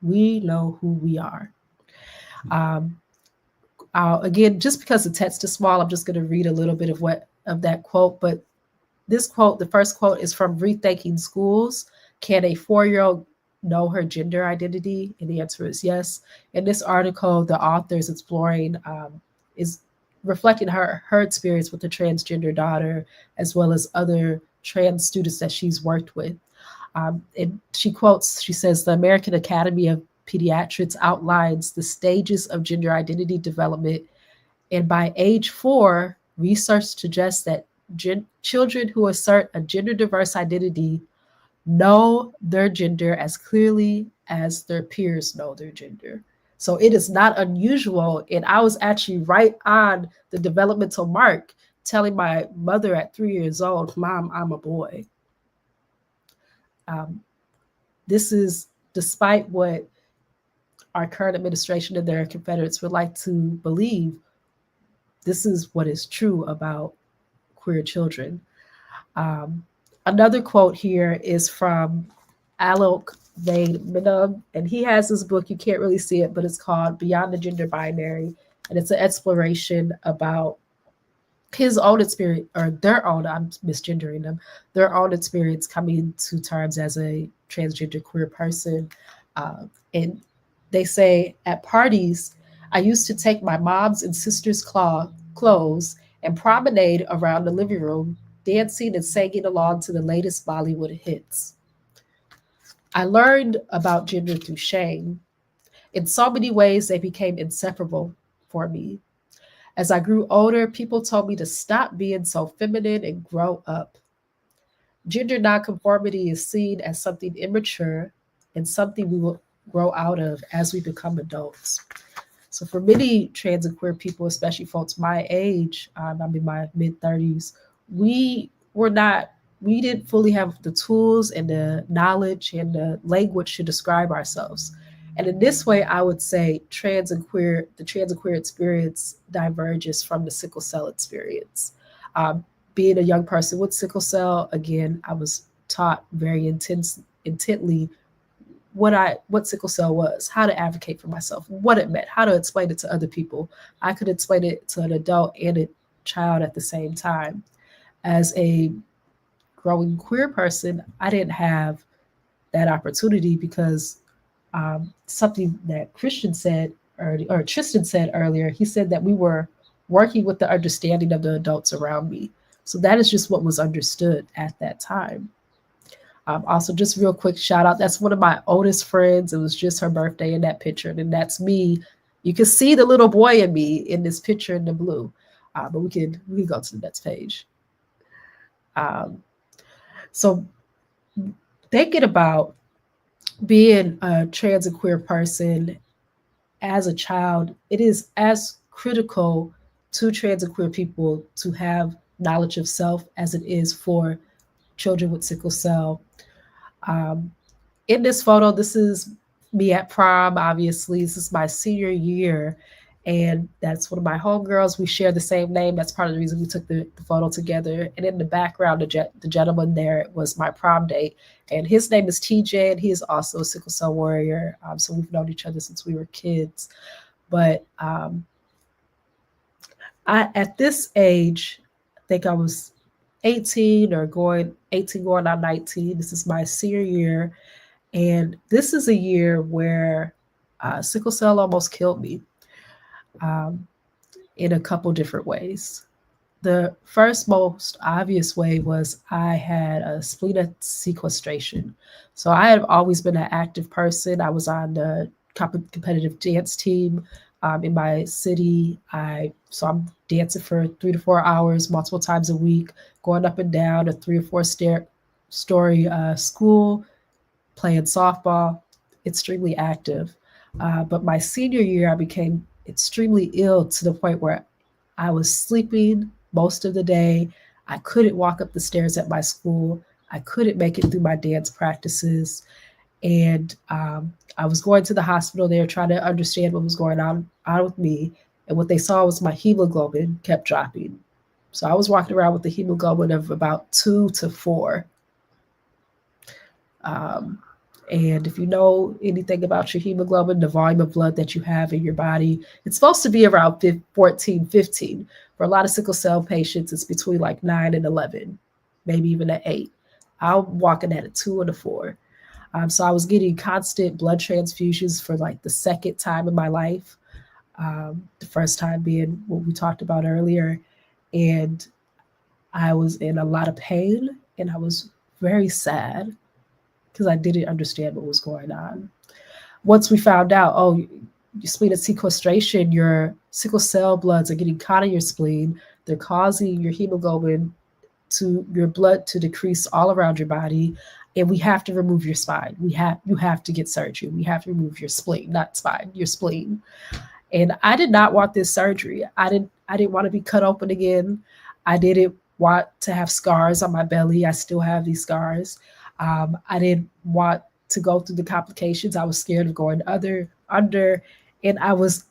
We know who we are. Again, just because the text is small, I'm just going to read a little bit of that quote. But this quote, the first quote, is from Rethinking Schools. Can a 4-year-old know her gender identity? And the answer is yes. In this article, the author is exploring, is reflecting her experience with a transgender daughter, as well as other trans students that she's worked with. And she says, the American Academy of Pediatrics outlines the stages of gender identity development. And by age 4, research suggests that children who assert a gender diverse identity know their gender as clearly as their peers know their gender. So it is not unusual. And I was actually right on the developmental mark, telling my mother at 3 years old, Mom, I'm a boy. This is despite what our current administration and their Confederates would like to believe. This is what is true about queer children. Another quote here is from Alok named Minum, and he has this book. You can't really see it, but it's called Beyond the Gender Binary, and it's an exploration about his own experience, or their own, I'm misgendering them, their own experience coming to terms as a transgender queer person. And they say at parties, I used to take my mom's and sister's clothes and promenade around the living room, dancing and singing along to the latest Bollywood hits. I learned about gender through shame. In so many ways, they became inseparable for me. As I grew older, people told me to stop being so feminine and grow up. Gender nonconformity is seen as something immature and something we will grow out of as we become adults. So, for many trans and queer people, especially folks my age, I'm in my mid 30s, we were not, we didn't fully have the tools and the knowledge and the language to describe ourselves. And in this way, I would say the trans and queer experience diverges from the sickle cell experience. Um, Being a young person with sickle cell, again, I was taught very intently what sickle cell was, how to advocate for myself, what it meant, how to explain it to other people. I could explain it to an adult and a child at the same time. As a growing queer person, I didn't have that opportunity because something that Christian said, or Tristan said earlier, he said that we were working with the understanding of the adults around me. So that is just what was understood at that time. Also, just real quick shout out. That's one of my oldest friends. It was just her birthday in that picture, and that's me. You can see the little boy in me in this picture in the blue. But we can go to the next page. Um, so thinking about being a trans and queer person as a child, it is as critical to trans and queer people to have knowledge of self as it is for children with sickle cell. Um, in this photo, this is me at prom, obviously. This is my senior year. And that's one of my homegirls. We share the same name. That's part of the reason we took the photo together. And in the background, the gentleman there was my prom date. And his name is TJ, and he is also a sickle cell warrior. So we've known each other since we were kids. But at this age, I think I was 18 going on 19. This is my senior year. And this is a year where sickle cell almost killed me um, in a couple different ways. The first most obvious way was I had a spleen sequestration. So I have always been an active person. I was on the competitive dance team in my city. So I'm dancing for 3 to 4 hours multiple times a week, going up and down a 3 or 4 story school, playing softball, extremely active. But my senior year, I became extremely ill to the point where I was sleeping most of the day. I couldn't walk up the stairs at my school. I couldn't make it through my dance practices. And I was going to the hospital there trying to understand what was going on with me. And what they saw was my hemoglobin kept dropping. So I was walking around with a hemoglobin of about 2 to 4. Um, and if you know anything about your hemoglobin, the volume of blood that you have in your body, it's supposed to be around 14, 15. For a lot of sickle cell patients, it's between like 9 and 11, maybe even an 8. I'm walking at a 2 and a 4. So I was getting constant blood transfusions for like the second time in my life. The first time being what we talked about earlier. And I was in a lot of pain and I was very sad because I didn't understand what was going on. Once we found out, oh, your spleen sequestration, your sickle cell bloods are getting caught in your spleen. They're causing your hemoglobin your blood to decrease all around your body, and we have to remove your spine. You have to get surgery. We have to remove your spleen, not spine, your spleen. And I did not want this surgery. I didn't want to be cut open again. I didn't want to have scars on my belly. I still have these scars. I didn't want to go through the complications. I was scared of going under, and I was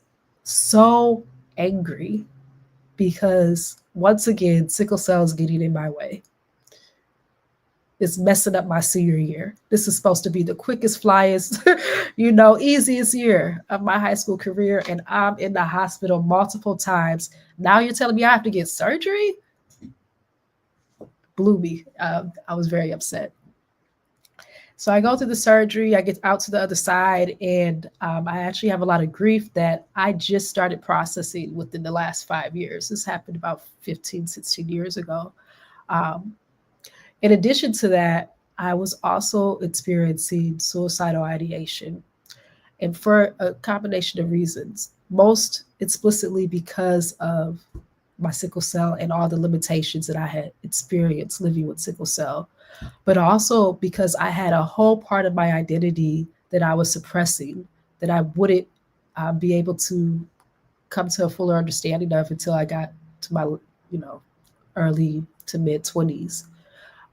so angry because once again, sickle cell is getting in my way. is messing up my senior year. This is supposed to be the quickest, flyest, you know, easiest year of my high school career. And I'm in the hospital multiple times. Now you're telling me I have to get surgery? Blew me. I was very upset. So I go through the surgery, I get out to the other side, and I actually have a lot of grief that I just started processing within the last 5 years. This happened about 15, 16 years ago. Um, in addition to that, I was also experiencing suicidal ideation, and for a combination of reasons, most explicitly because of my sickle cell and all the limitations that I had experienced living with sickle cell, but also because I had a whole part of my identity that I was suppressing, that I wouldn't be able to come to a fuller understanding of until I got to my, you know, early to mid 20s.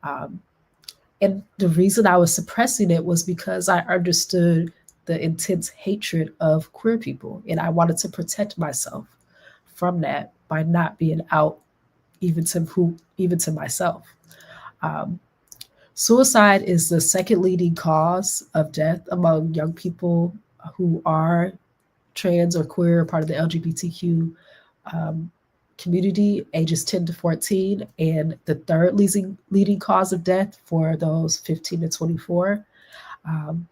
Um, and the reason I was suppressing it was because I understood the intense hatred of queer people, and I wanted to protect myself from that by not being out, even to myself. Um, Suicide is the second leading cause of death among young people who are trans or queer, part of the LGBTQ um, community, ages 10 to 14, and the third leading cause of death for those 15 to 24.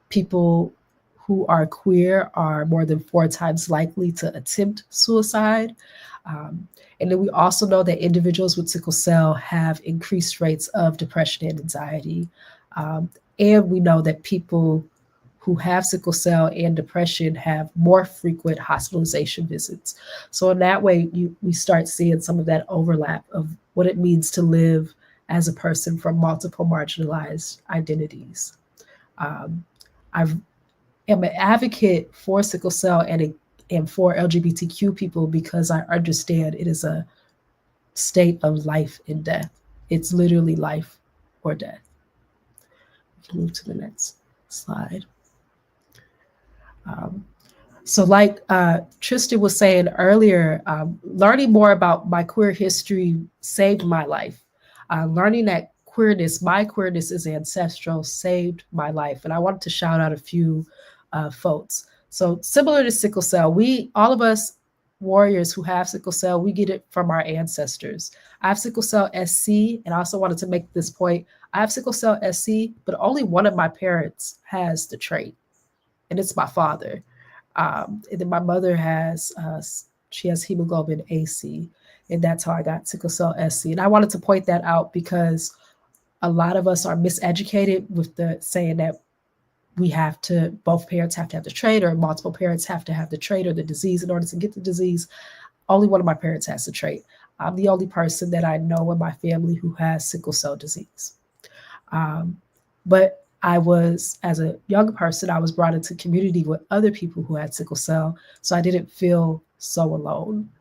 People who are queer are more than 4 times likely to attempt suicide. Um, and then we also know that individuals with sickle cell have increased rates of depression and anxiety. And we know that people who have sickle cell and depression have more frequent hospitalization visits. So in that way, we start seeing some of that overlap of what it means to live as a person from multiple marginalized identities. Um, I am an advocate for sickle cell and for LGBTQ people because I understand it is a state of life and death. It's literally life or death. We can move to the next slide. Um, so, like Tristan was saying earlier, learning more about my queer history saved my life. Learning that my queerness is ancestral, saved my life. And I wanted to shout out a few folks. So, similar to sickle cell, all of us warriors who have sickle cell, we get it from our ancestors. I have sickle cell SC, and I also wanted to make this point. I have sickle cell SC, but only one of my parents has the trait, and it's my father. And then my mother she has hemoglobin AC, and that's how I got sickle cell SC. And I wanted to point that out because a lot of us are miseducated with the saying that both parents have to have the trait, or multiple parents have to have the trait or the disease in order to get the disease. Only one of my parents has the trait. I'm the only person that I know in my family who has sickle cell disease. But as a young person, I was brought into community with other people who had sickle cell, so I didn't feel so alone.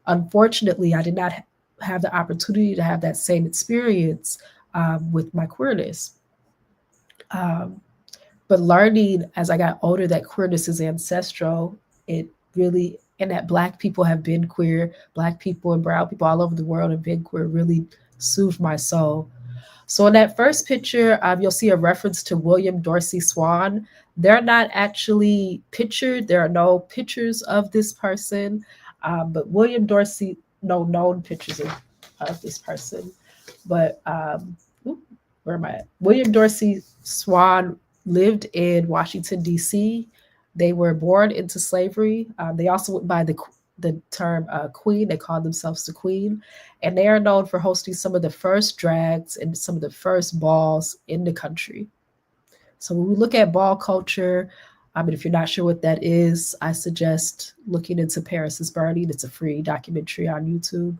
Unfortunately, I did not have the opportunity to have that same experience with my queerness. But learning as I got older that queerness is ancestral, and that Black people have been queer, Black people and brown people all over the world have been queer, really soothed my soul. So in that first picture, you'll see a reference to William Dorsey Swan. They're not actually pictured. There are no pictures of this person, but William Dorsey, no known pictures of this person. But where am I at? William Dorsey Swan lived in Washington, D.C. They were born into slavery. They also went by the term queen. They called themselves the queen. And they are known for hosting some of the first drags and some of the first balls in the country. So when we look at ball culture, if you're not sure what that is, I suggest looking into Paris is Burning. It's a free documentary on YouTube.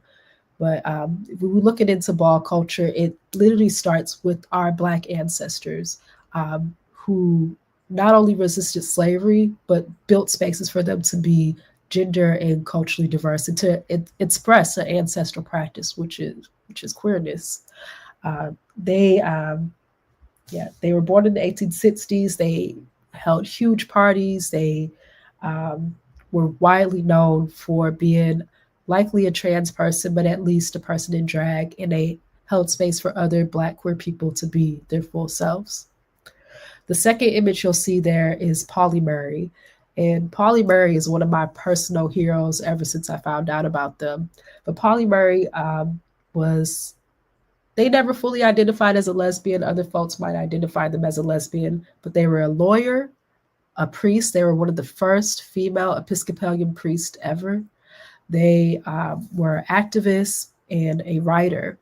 But when we're looking into ball culture, it literally starts with our Black ancestors who not only resisted slavery, but built spaces for them to be gender and culturally diverse and to express an ancestral practice, which is queerness. They were born in the 1860s. They held huge parties. They were widely known for being likely a trans person, but at least a person in drag. And they held space for other Black queer people to be their full selves. The second image you'll see there is Pauli Murray. And Pauli Murray is one of my personal heroes ever since I found out about them. But Pauli Murray they never fully identified as a lesbian. Other folks might identify them as a lesbian, but they were a lawyer, a priest. They were one of the first female Episcopalian priests ever. They were activists and a writer.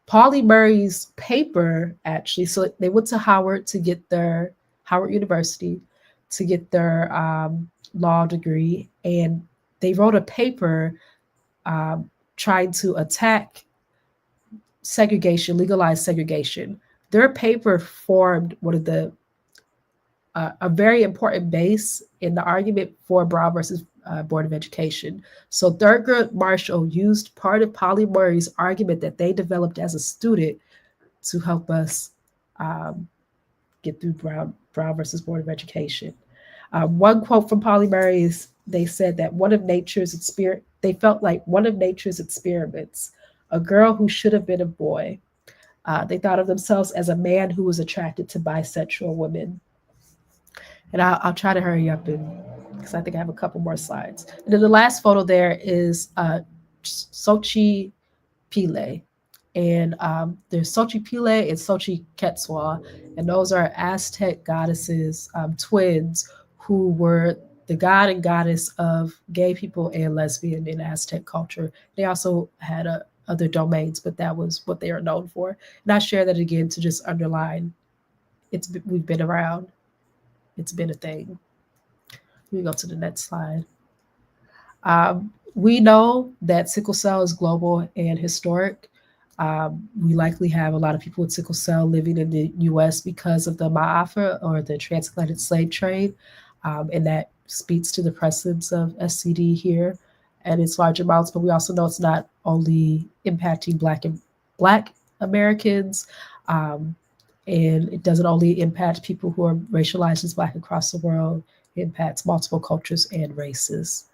Pauli Murray's paper, actually, so they went to Howard University to get their law degree, and they wrote a paper trying to attack segregation, legalized segregation. Their paper formed one of the a very important base in the argument for Brown versus Board of Education. So Thurgood Marshall used part of Pauli Murray's argument that they developed as a student to help us get through Brown versus Board of Education. One quote from Pauli Murray is, they said that they felt like one of nature's experiments, a girl who should have been a boy. They thought of themselves as a man who was attracted to bisexual women. And I'll try to hurry up because I think I have a couple more slides. And then the last photo there is Xochitl Pile. And there's Xochitl Pile and Xochitl Quetzal. And those are Aztec goddesses, twins, who were the god and goddess of gay people and lesbian in Aztec culture. They also had other domains, but that was what they are known for. And I share that again to just underline we've been around. It's been a thing. We go to the next slide. We know that sickle cell is global and historic. We likely have a lot of people with sickle cell living in the U.S. because of the Ma'afa, or the transatlantic slave trade, and that speaks to the presence of SCD here and its large amounts. But we also know it's not only impacting Black Americans, and it doesn't only impact people who are racialized as Black across the world. It impacts multiple cultures and races.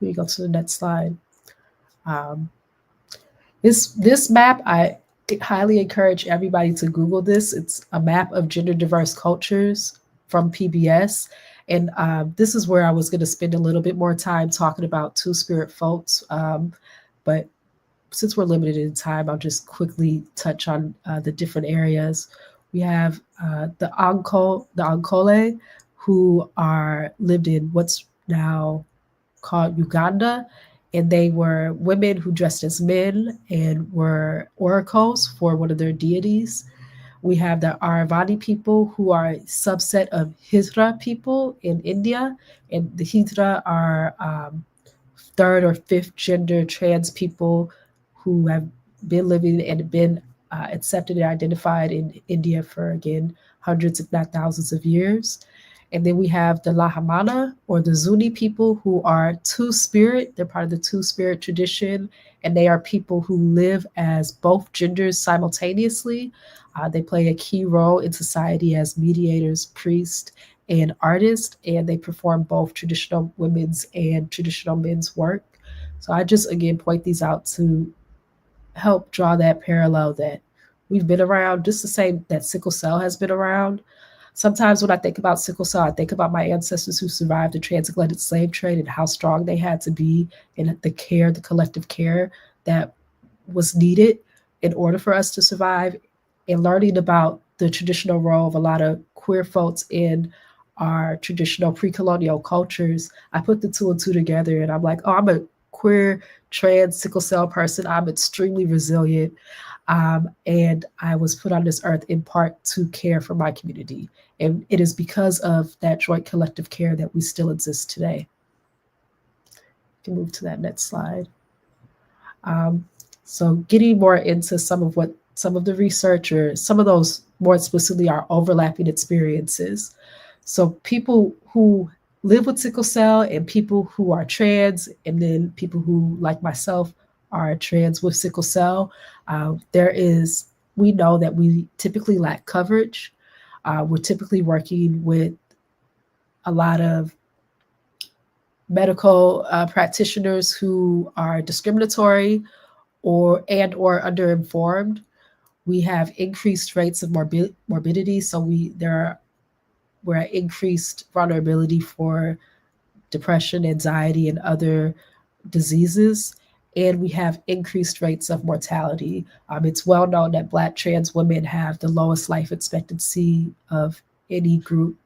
We go to the next slide. This map, I highly encourage everybody to Google this. It's a map of gender diverse cultures from PBS. And this is where I was going to spend a little bit more time talking about Two-Spirit folks. But since we're limited in time, I'll just quickly touch on the different areas. We have the Ankole, who lived in what's now called Uganda, and they were women who dressed as men and were oracles for one of their deities. We have the Aravani people, who are a subset of Hijra people in India, and the Hijra are third or fifth gender trans people who have been living and been accepted and identified in India for, again, hundreds, if not thousands of years. And then we have the Lahamana, or the Zuni people, who are Two-Spirit. They're part of the Two-Spirit tradition, and they are people who live as both genders simultaneously. They play a key role in society as mediators, priests, and artists, and they perform both traditional women's and traditional men's work. So I just, again, point these out to help draw that parallel that we've been around, just the same that sickle cell has been around. Sometimes when I think about sickle cell, I think about my ancestors who survived the transatlantic slave trade and how strong they had to be in the collective care that was needed in order for us to survive, and learning about the traditional role of a lot of queer folks in our traditional pre-colonial cultures. I put the two and two together, and I'm like, oh, I'm a queer trans sickle cell person. I'm extremely resilient. And I was put on this earth in part to care for my community. And it is because of that joint collective care that we still exist today. You can move to that next slide. So getting more into some of the research, or some of those more explicitly, are overlapping experiences. So people who live with sickle cell, and people who are trans, and then people who, like myself, are trans with sickle cell, we know that we typically lack coverage. We're typically working with a lot of medical practitioners who are discriminatory or underinformed. We have increased rates of morbidity. So we're at increased vulnerability for depression, anxiety, and other diseases. And we have increased rates of mortality. It's well known that Black trans women have the lowest life expectancy of any group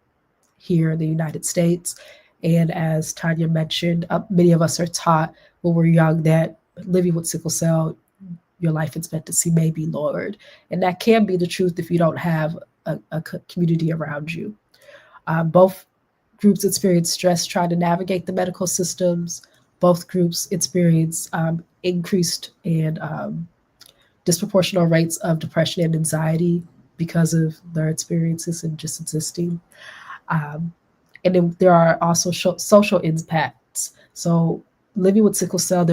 here in the United States. And as Tanya mentioned, many of us are taught when we're young that living with sickle cell, your life expectancy may be lowered. And that can be the truth if you don't have a community around you. Both groups experience stress trying to navigate the medical systems. Both groups experience increased and disproportionate rates of depression and anxiety because of their experiences in just existing. Um, and then there are also social impacts. So living with sickle cell,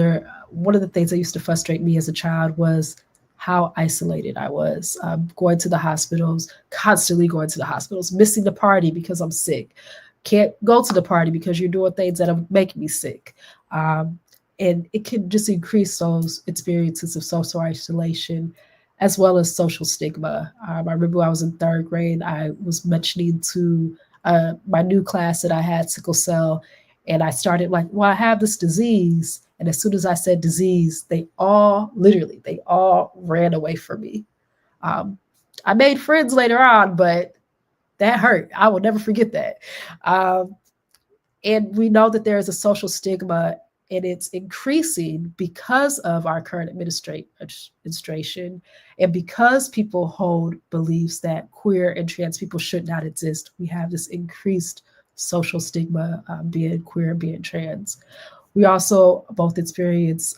one of the things that used to frustrate me as a child was how isolated I was, going to the hospitals, constantly going to the hospitals, missing the party because I'm sick, can't go to the party because you're doing things that are making me sick. And it can just increase those experiences of social isolation as well as social stigma. I remember when I was in third grade, I was mentioning to my new class that I had sickle cell, and I started like, well, I have this disease. And as soon as I said disease, they all ran away from me. I made friends later on, but that hurt. I will never forget that. And we know that there is a social stigma, and it's increasing because of our current administration and because people hold beliefs that queer and trans people should not exist. We have this increased social stigma being queer, being trans. We also both experience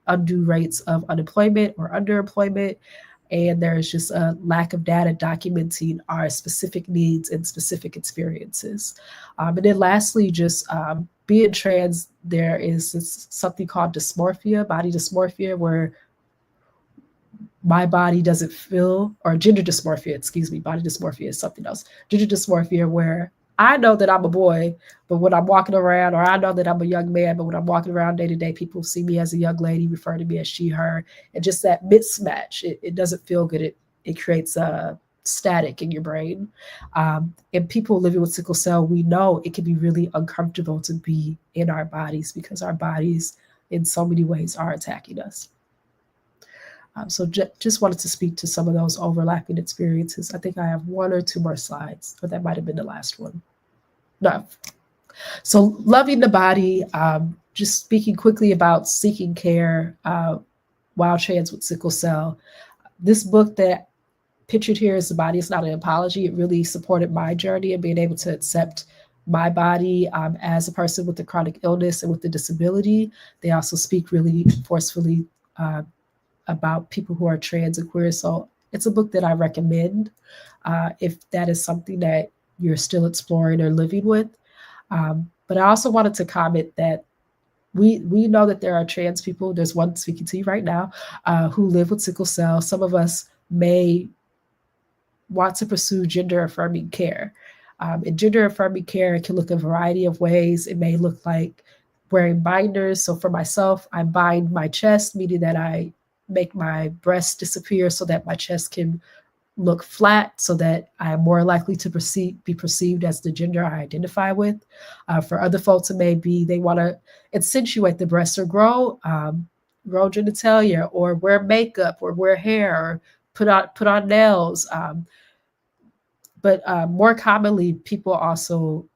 undue rates of unemployment or underemployment, and there's just a lack of data documenting our specific needs and specific experiences. And then lastly, just being trans, there is something called dysmorphia, body dysmorphia, where my body doesn't feel, or gender dysmorphia, excuse me, body dysmorphia is something else. Gender dysmorphia, where I know that I'm a boy, but when I'm walking around, or I know that I'm a young man, but when I'm walking around day to day, people see me as a young lady, refer to me as she, her, and just that mismatch, it doesn't feel good. It creates a static in your brain. And people living with sickle cell, we know it can be really uncomfortable to be in our bodies because our bodies in so many ways are attacking us. So just wanted to speak to some of those overlapping experiences. I think I have one or two more slides, but that might have been the last one. No. So loving the body, just speaking quickly about seeking care while trans with sickle cell. This book that pictured here is The Body is Not an Apology. It really supported my journey and being able to accept my body as a person with a chronic illness and with a disability. They also speak really forcefully about people who are trans and queer. So it's a book that I recommend if that is something that you're still exploring or living with. But I also wanted to comment that we know that there are trans people, there's one speaking to you right now, who live with sickle cell. Some of us may want to pursue gender affirming care. And gender affirming care can look a variety of ways. It may look like wearing binders. So for myself, I bind my chest, meaning that I make my breasts disappear so that my chest can look flat, so that I am more likely to be perceived as the gender I identify with. For other folks, it may be they want to accentuate the breasts or grow genitalia, or wear makeup, or wear hair, or put on nails. But more commonly, people also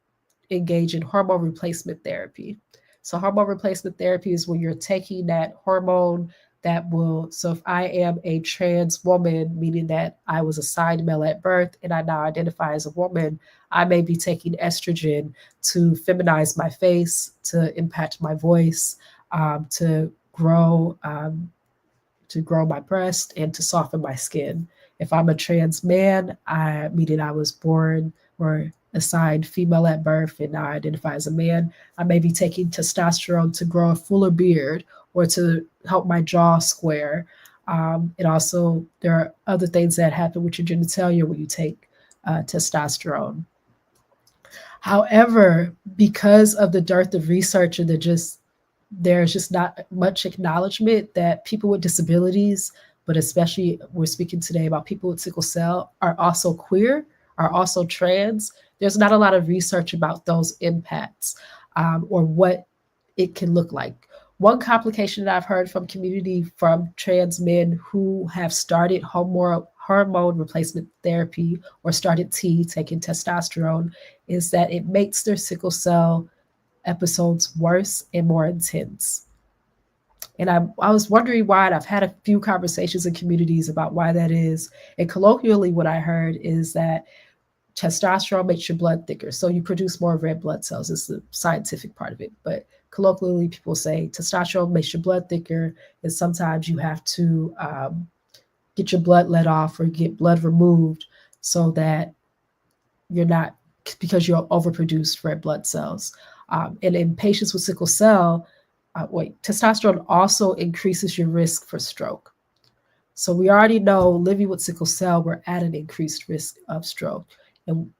engage in hormone replacement therapy. So hormone replacement therapy is when you're taking that hormone that will, so if I am a trans woman, meaning that I was assigned male at birth and I now identify as a woman, I may be taking estrogen to feminize my face, to impact my voice, to grow my breast, and to soften my skin. If I'm a trans man, meaning I was born or assigned female at birth and now I identify as a man, I may be taking testosterone to grow a fuller beard or to help my jaw square. And also, there are other things that happen with your genitalia when you take testosterone. However, because of the dearth of research and there's just not much acknowledgement that people with disabilities but especially we're speaking today about people with sickle cell are also queer, are also trans. There's not a lot of research about those impacts or what it can look like. One complication that I've heard from community from trans men who have started hormone replacement therapy or started taking testosterone, is that it makes their sickle cell episodes worse and more intense. And I was wondering why, and I've had a few conversations in communities about why that is. And colloquially, what I heard is that testosterone makes your blood thicker, so you produce more red blood cells. It's the scientific part of it. But colloquially, people say testosterone makes your blood thicker, and sometimes you have to get your blood let off or get blood removed so that you're not, because you're overproduced red blood cells. And in patients with sickle cell, testosterone also increases your risk for stroke. So we already know living with sickle cell, we're at an increased risk of stroke. And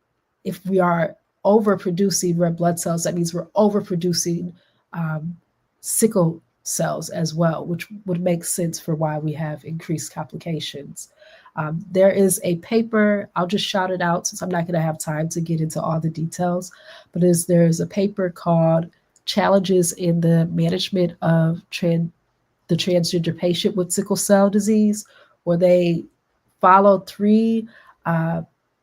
if we are overproducing red blood cells, that means we're overproducing sickle cells as well, which would make sense for why we have increased complications. There is a paper, I'll just shout it out since I'm not going to have time to get into all the details, but there's a paper called Challenges in the Management of the Transgender Patient with Sickle Cell Disease, where they followed 3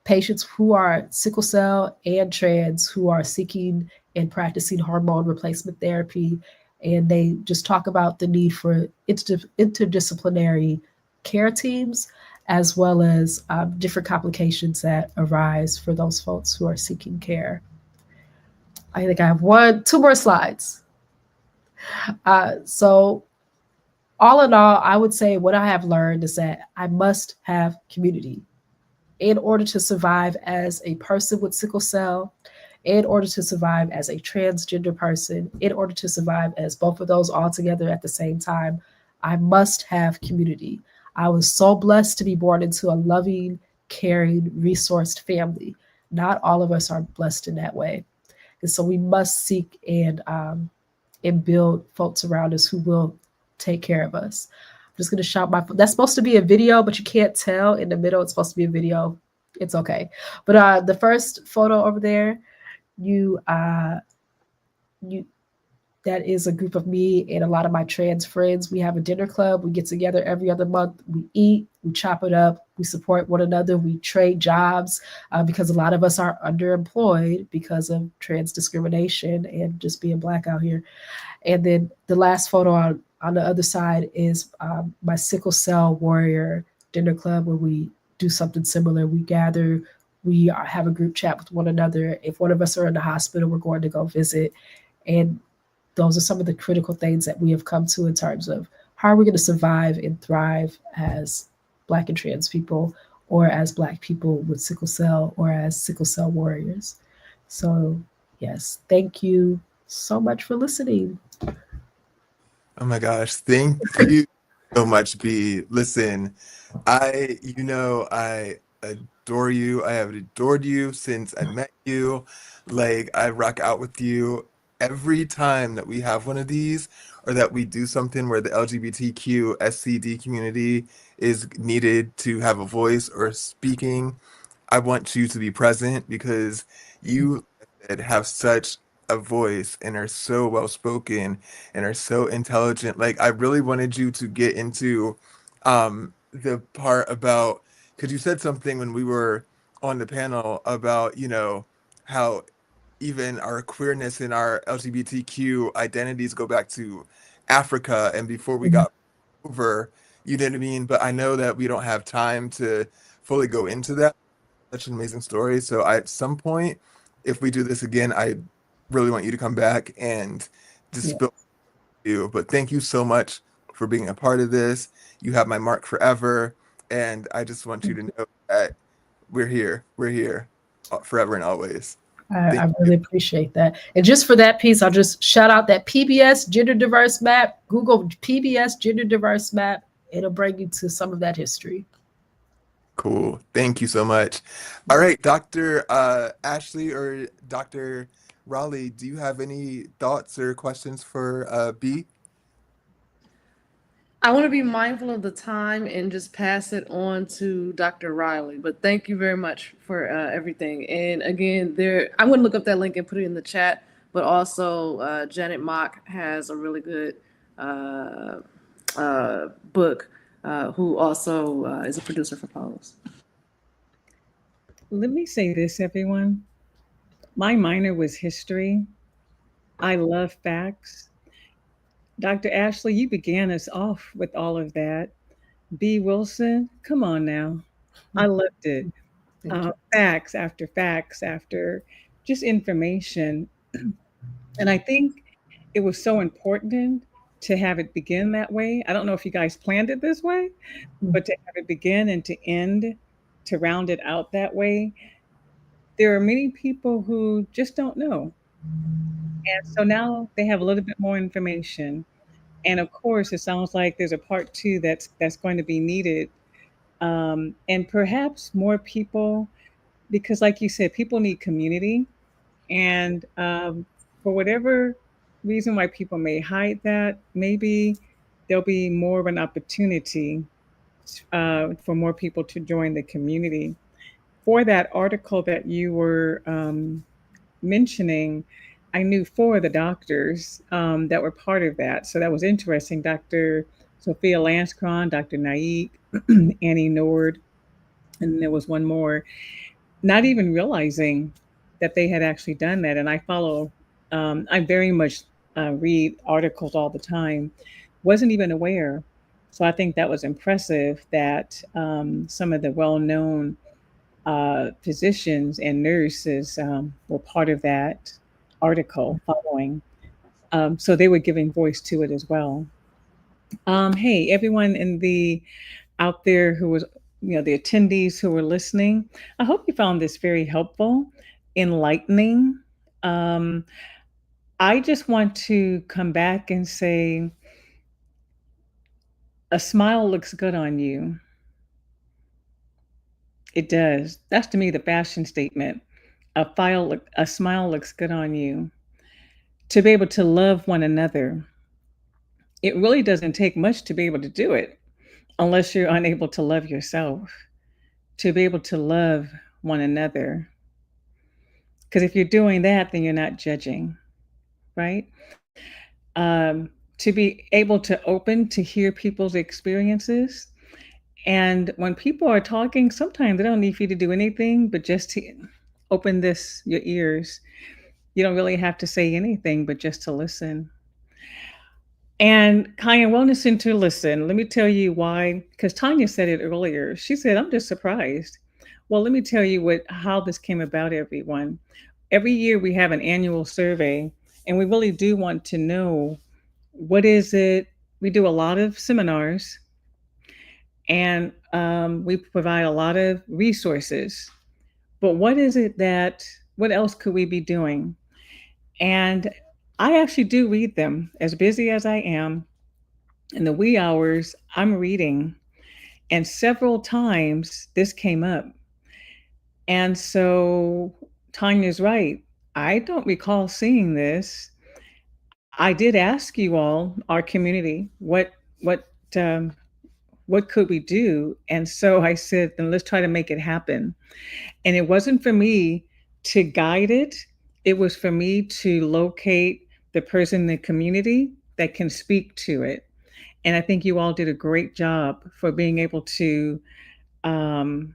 patients who are sickle cell and trans who are seeking and practicing hormone replacement therapy. And they just talk about the need for interdisciplinary care teams, as well as different complications that arise for those folks who are seeking care. I think I have 2 more slides. So all in all, I would say what I have learned is that I must have community in order to survive as a person with sickle cell, in order to survive as a transgender person, in order to survive as both of those all together at the same time. I must have community. I was so blessed to be born into a loving, caring, resourced family. Not all of us are blessed in that way. And so we must seek and build folks around us who will take care of us. I'm just going to shout that's supposed to be a video, but you can't tell in the middle. It's supposed to be a video. It's okay. But the first photo over there, that is a group of me and a lot of my trans friends. We have a dinner club. We get together every other month. We eat, we chop it up, we support one another, we trade jobs because a lot of us are underemployed because of trans discrimination and just being Black out here. And then the last photo on the other side is my sickle cell warrior dinner club, where we do something similar. We gather, we have a group chat with one another. If one of us are in the hospital, we're going to go visit. And those are some of the critical things that we have come to in terms of how are we going to survive and thrive as Black and trans people, or as Black people with sickle cell, or as sickle cell warriors. So yes, thank you so much for listening. Oh my gosh, thank you so much, B. Listen, I adore you. I have adored you since I met you. Like, I rock out with you every time that we have one of these, or that we do something where the LGBTQ SCD community is needed to have a voice or speaking. I want you to be present because you have such a voice and are so well spoken and are so intelligent. Like, I really wanted you to get into the part about, because you said something when we were on the panel about, how even our queerness and our LGBTQ identities go back to Africa and before we got over, you know what I mean? But I know that we don't have time to fully go into that. Such an amazing story. So at some point, if we do this again, I really want you to come back and just Yeah. spill you. But thank you so much for being a part of this. You have my mark forever. And I just want you to know that we're here. We're here forever and always. Thank I you. really appreciate that. And just for that piece, I'll just shout out that PBS gender diverse map. Google PBS gender diverse map. It'll bring you to some of that history. Cool. Thank you so much. All right, Dr. Ashley or Dr. Raleigh, do you have any thoughts or questions for B? I want to be mindful of the time and just pass it on to Dr. Riley. But thank you very much for everything. And again, I'm going to look up that link and put it in the chat. But also, Janet Mock has a really good book, who also is a producer for Pose. Let me say this, everyone. My minor was history. I love facts. Dr. Ashley, you began us off with all of that. B. Wilson, come on now. I loved it. Facts after just information. And I think it was so important to have it begin that way. I don't know if you guys planned it this way, but to have it begin and to end, to round it out that way. There are many people who just don't know. And so now they have a little bit more information. And of course, it sounds like there's a part two that's going to be needed. And perhaps more people, because like you said, people need community. And for whatever reason why people may hide that, maybe there'll be more of an opportunity for more people to join the community. For that article that you were mentioning, I knew four of the doctors that were part of that. So that was interesting. Dr. Sophia Lanscron, Dr. Naik, Annie Nord, and there was one more, not even realizing that they had actually done that. And I very much read articles all the time, wasn't even aware. So I think that was impressive that some of the well-known physicians and nurses were part of that article following. So they were giving voice to it as well. Hey, everyone out there who was, the attendees who were listening, I hope you found this very helpful, enlightening. Um, I just want to come back and say, a smile looks good on you. It does. That's to me the fashion statement. A smile looks good on you. To be able to love one another, it really doesn't take much to be able to do it, unless you're unable to love yourself. To be able to love one another. Because if you're doing that, then you're not judging, right? To be able to open to hear people's experiences. And when people are talking, sometimes they don't need you to do anything but just to open your ears. You don't really have to say anything, but just to listen. And Kaya Wellness Center, listen, let me tell you why, because Tanya said it earlier. She said, I'm just surprised. Well, let me tell you how this came about, everyone. Every year we have an annual survey, and we really do want to know what is it. We do a lot of seminars, and we provide a lot of resources. But what else could we be doing? And I actually do read them. As busy as I am, in the wee hours, I'm reading. And several times this came up. And so Tanya's right. I don't recall seeing this. I did ask you all, our community, what um, what could we do? And so I said, then let's try to make it happen. And it wasn't for me to guide it. It was for me to locate the person in the community that can speak to it. And I think you all did a great job for being able um,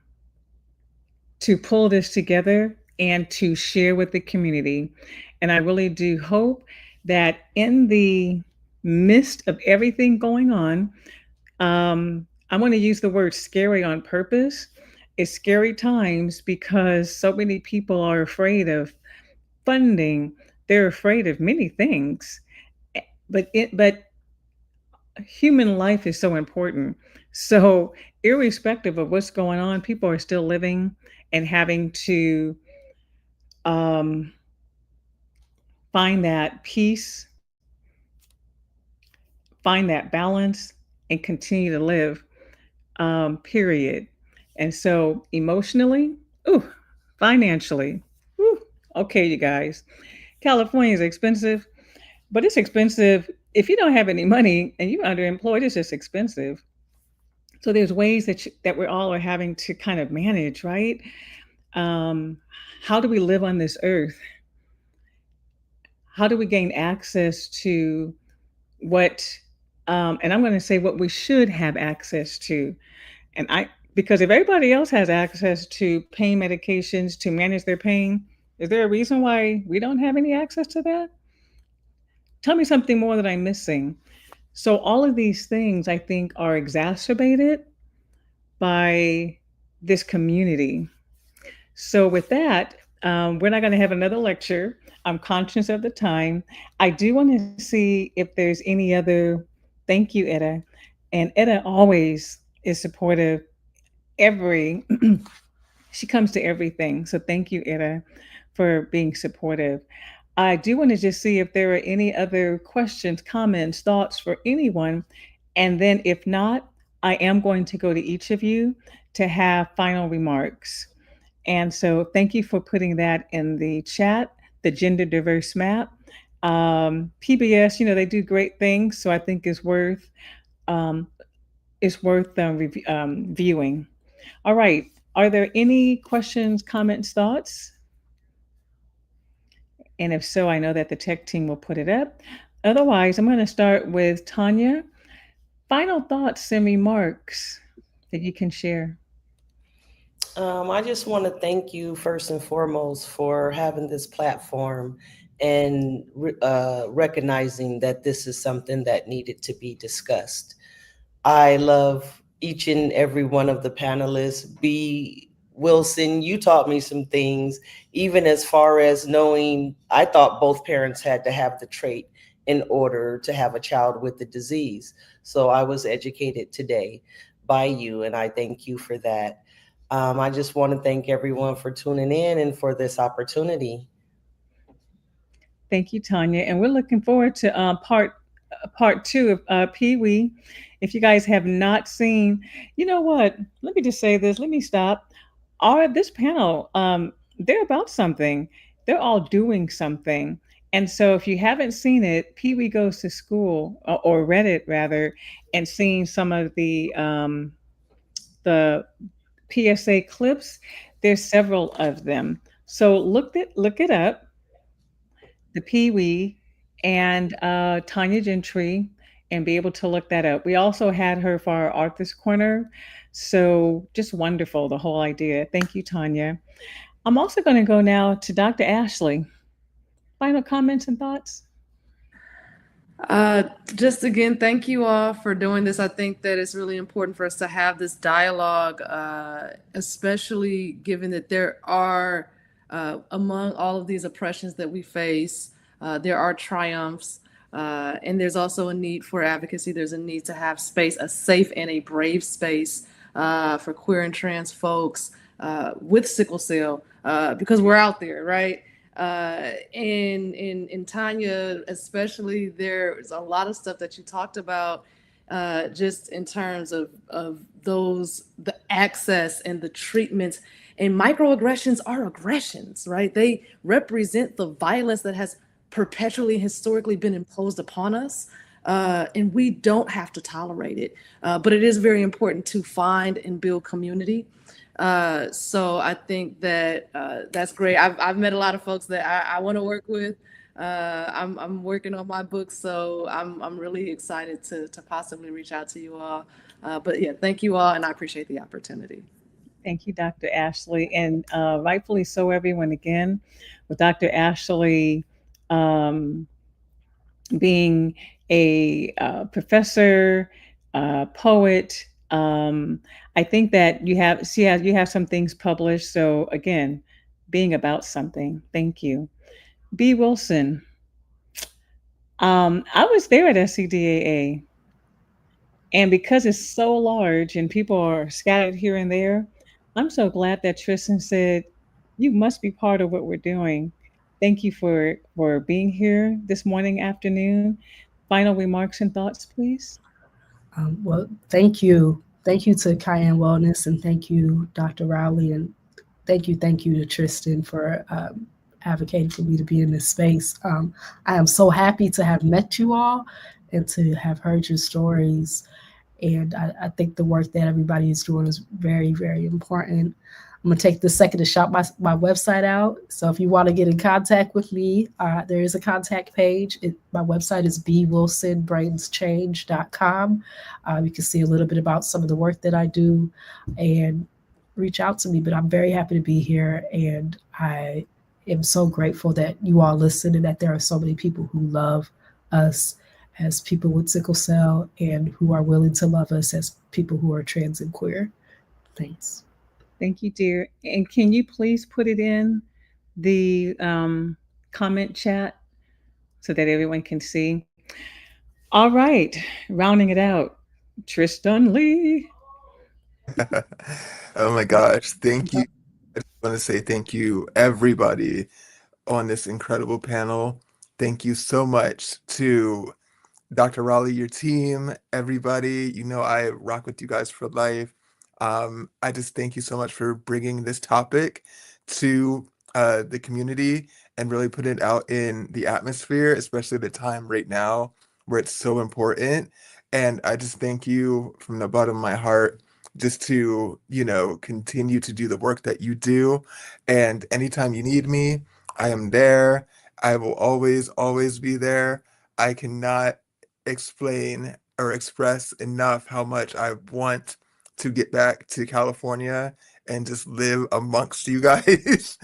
to pull this together and to share with the community. And I really do hope that in the midst of everything going on, I want to use the word scary on purpose. It's scary times because so many people are afraid of funding. They're afraid of many things, but human life is so important. So, irrespective of what's going on, people are still living and having to um, find that peace, find that balance, and continue to live, period. And so, emotionally, ooh, financially, ooh, okay, you guys, California is expensive, but it's expensive if you don't have any money and you're underemployed, it's just expensive. So there's ways that we all are having to kind of manage, right? Um, how do we live on this earth? How do we gain access to what, and I'm going to say what we should have access to? And because if everybody else has access to pain medications to manage their pain, is there a reason why we don't have any access to that? Tell me something more that I'm missing. So all of these things I think are exacerbated by this community. So with that, we're not going to have another lecture. I'm conscious of the time. I do want to see if there's any other. Thank you, Etta. And Etta always is supportive. Every she comes to everything. So thank you, Etta, for being supportive. I do want to just see if there are any other questions, comments, thoughts for anyone. And then if not, I am going to go to each of you to have final remarks. And so thank you for putting that in the chat, the gender diverse map. PBS, they do great things. So I think um, it's worth viewing. All right. Are there any questions, comments, thoughts? And if so, I know that the tech team will put it up. Otherwise, I'm going to start with Tanya. Final thoughts and remarks that you can share. I just want to thank you first and foremost for having this platform and recognizing that this is something that needed to be discussed. I love each and every one of the panelists. B. Wilson, you taught me some things, even as far as knowing I thought both parents had to have the trait in order to have a child with the disease. So I was educated today by you, and I thank you for that. I just want to thank everyone for tuning in and for this opportunity. Thank you, Tanya. And we're looking forward to part two of Pee Wee. If you guys have not seen, you know what? Let me just say this. Let me stop. This panel, they're about something. They're all doing something. And so if you haven't seen it, Pee Wee Goes to School, or read it rather, and seen some of the PSA clips, there's several of them. So look it up, the Pee Wee and Tanya Gentry, and be able to look that up. We also had her for our Arthur's Corner. So just wonderful, the whole idea. Thank you, Tanya. I'm also going to go now to Dr. Ashley. Final comments and thoughts? Just again, thank you all for doing this. I think that it's really important for us to have this dialogue, especially given that there are, among all of these oppressions that we face, there are triumphs, and there's also a need for advocacy. There's a need to have space, a safe and a brave space for queer and trans folks with sickle cell, because we're out there, right? In Tanya, especially, there's a lot of stuff that you talked about, just in terms of the access and the treatments. And microaggressions are aggressions, right? They represent the violence that has perpetually historically been imposed upon us. And we don't have to tolerate it. But it is very important to find and build community. So I think that that's great. I've met a lot of folks that I want to work with. I'm working on my book, so I'm really excited to possibly reach out to you all. But yeah, thank you all, and I appreciate the opportunity. Thank you, Dr. Ashley. And rightfully so, everyone, again, with Dr. Ashley being a professor, poet. I think that you have some things published. So again, being about something. Thank you. B. Wilson. I was there at SCDAA, and because it's so large and people are scattered here and there, I'm so glad that Tristan said, "You must be part of what we're doing." Thank you for being here this morning, afternoon. Final remarks and thoughts, please. Well, thank you. Thank you to Cayenne Wellness, and thank you, Dr. Rowley, and thank you to Tristan for advocating for me to be in this space. I am so happy to have met you all, and to have heard your stories. And I think the work that everybody is doing is very, very important. I'm gonna take this second to shout my website out. So if you want to get in contact with me, there is a contact page. My website is bwilsonbrainschange.com. You can see a little bit about some of the work that I do and reach out to me. But I'm very happy to be here, and I am so grateful that you all listen and that there are so many people who love us as people with sickle cell and who are willing to love us as people who are trans and queer. Thanks. Thank you, dear. And can you please put it in the comment chat so that everyone can see? All right, rounding it out, Tristan Lee. Oh my gosh, thank you. I just want to say thank you, everybody, on this incredible panel. Thank you so much to Dr. Raleigh, your team, everybody. You know, I rock with you guys for life. I just thank you so much for bringing this topic to the community and really putting it out in the atmosphere, especially the time right now where it's so important. And I just thank you from the bottom of my heart just to, you know, continue to do the work that you do. And anytime you need me, I am there. I will always, always be there. I cannot explain or express enough how much I want to get back to California and just live amongst you guys.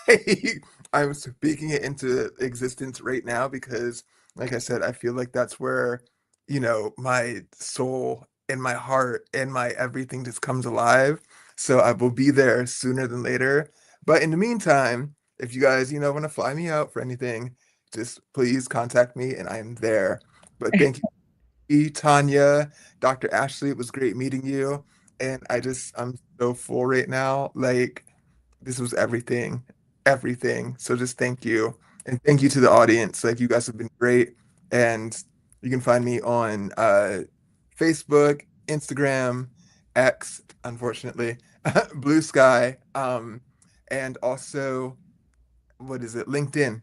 Like, I'm speaking it into existence right now because, like I said, I feel like that's where, you know, my soul and my heart and my everything just comes alive. So I will be there sooner than later. But in the meantime, if you guys, you know, want to fly me out for anything, just please contact me and I am there. But thank you, Tanya, Dr. Ashley. It was great meeting you. And I'm so full right now. Like, this was everything, everything. So just thank you. And thank you to the audience. Like, you guys have been great. And you can find me on Facebook, Instagram, X, unfortunately, Blue Sky, and also, what is it? LinkedIn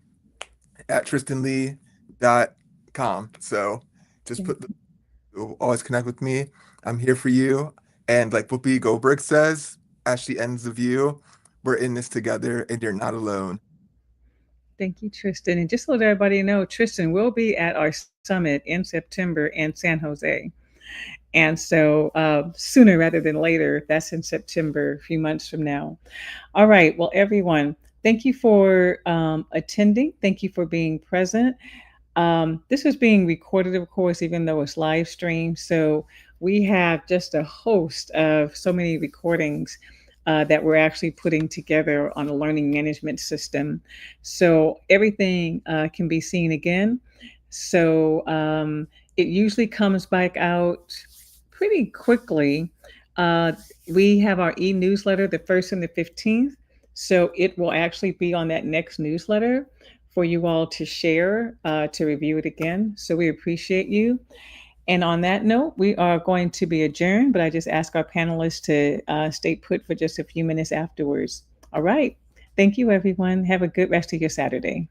at tristanlee.com. So just you'll always connect with me. I'm here for you. And like Whoopi Goldberg says, as she ends the view, we're in this together and you're not alone. Thank you, Tristan. And just to let everybody know, Tristan will be at our summit in September in San Jose. And so sooner rather than later, that's in September, a few months from now. All right. Well, everyone, thank you for attending. Thank you for being present. This is being recorded, of course, even though it's live streamed. So we have just a host of so many recordings that we're actually putting together on a learning management system. So everything can be seen again. So it usually comes back out pretty quickly. Uh, we have our e-newsletter, the 1st and the 15th. So it will actually be on that next newsletter for you all to share, to review it again. So we appreciate you. And on that note, we are going to be adjourned, but I just ask our panelists to stay put for just a few minutes afterwards. All right. Thank you, everyone. Have a good rest of your Saturday.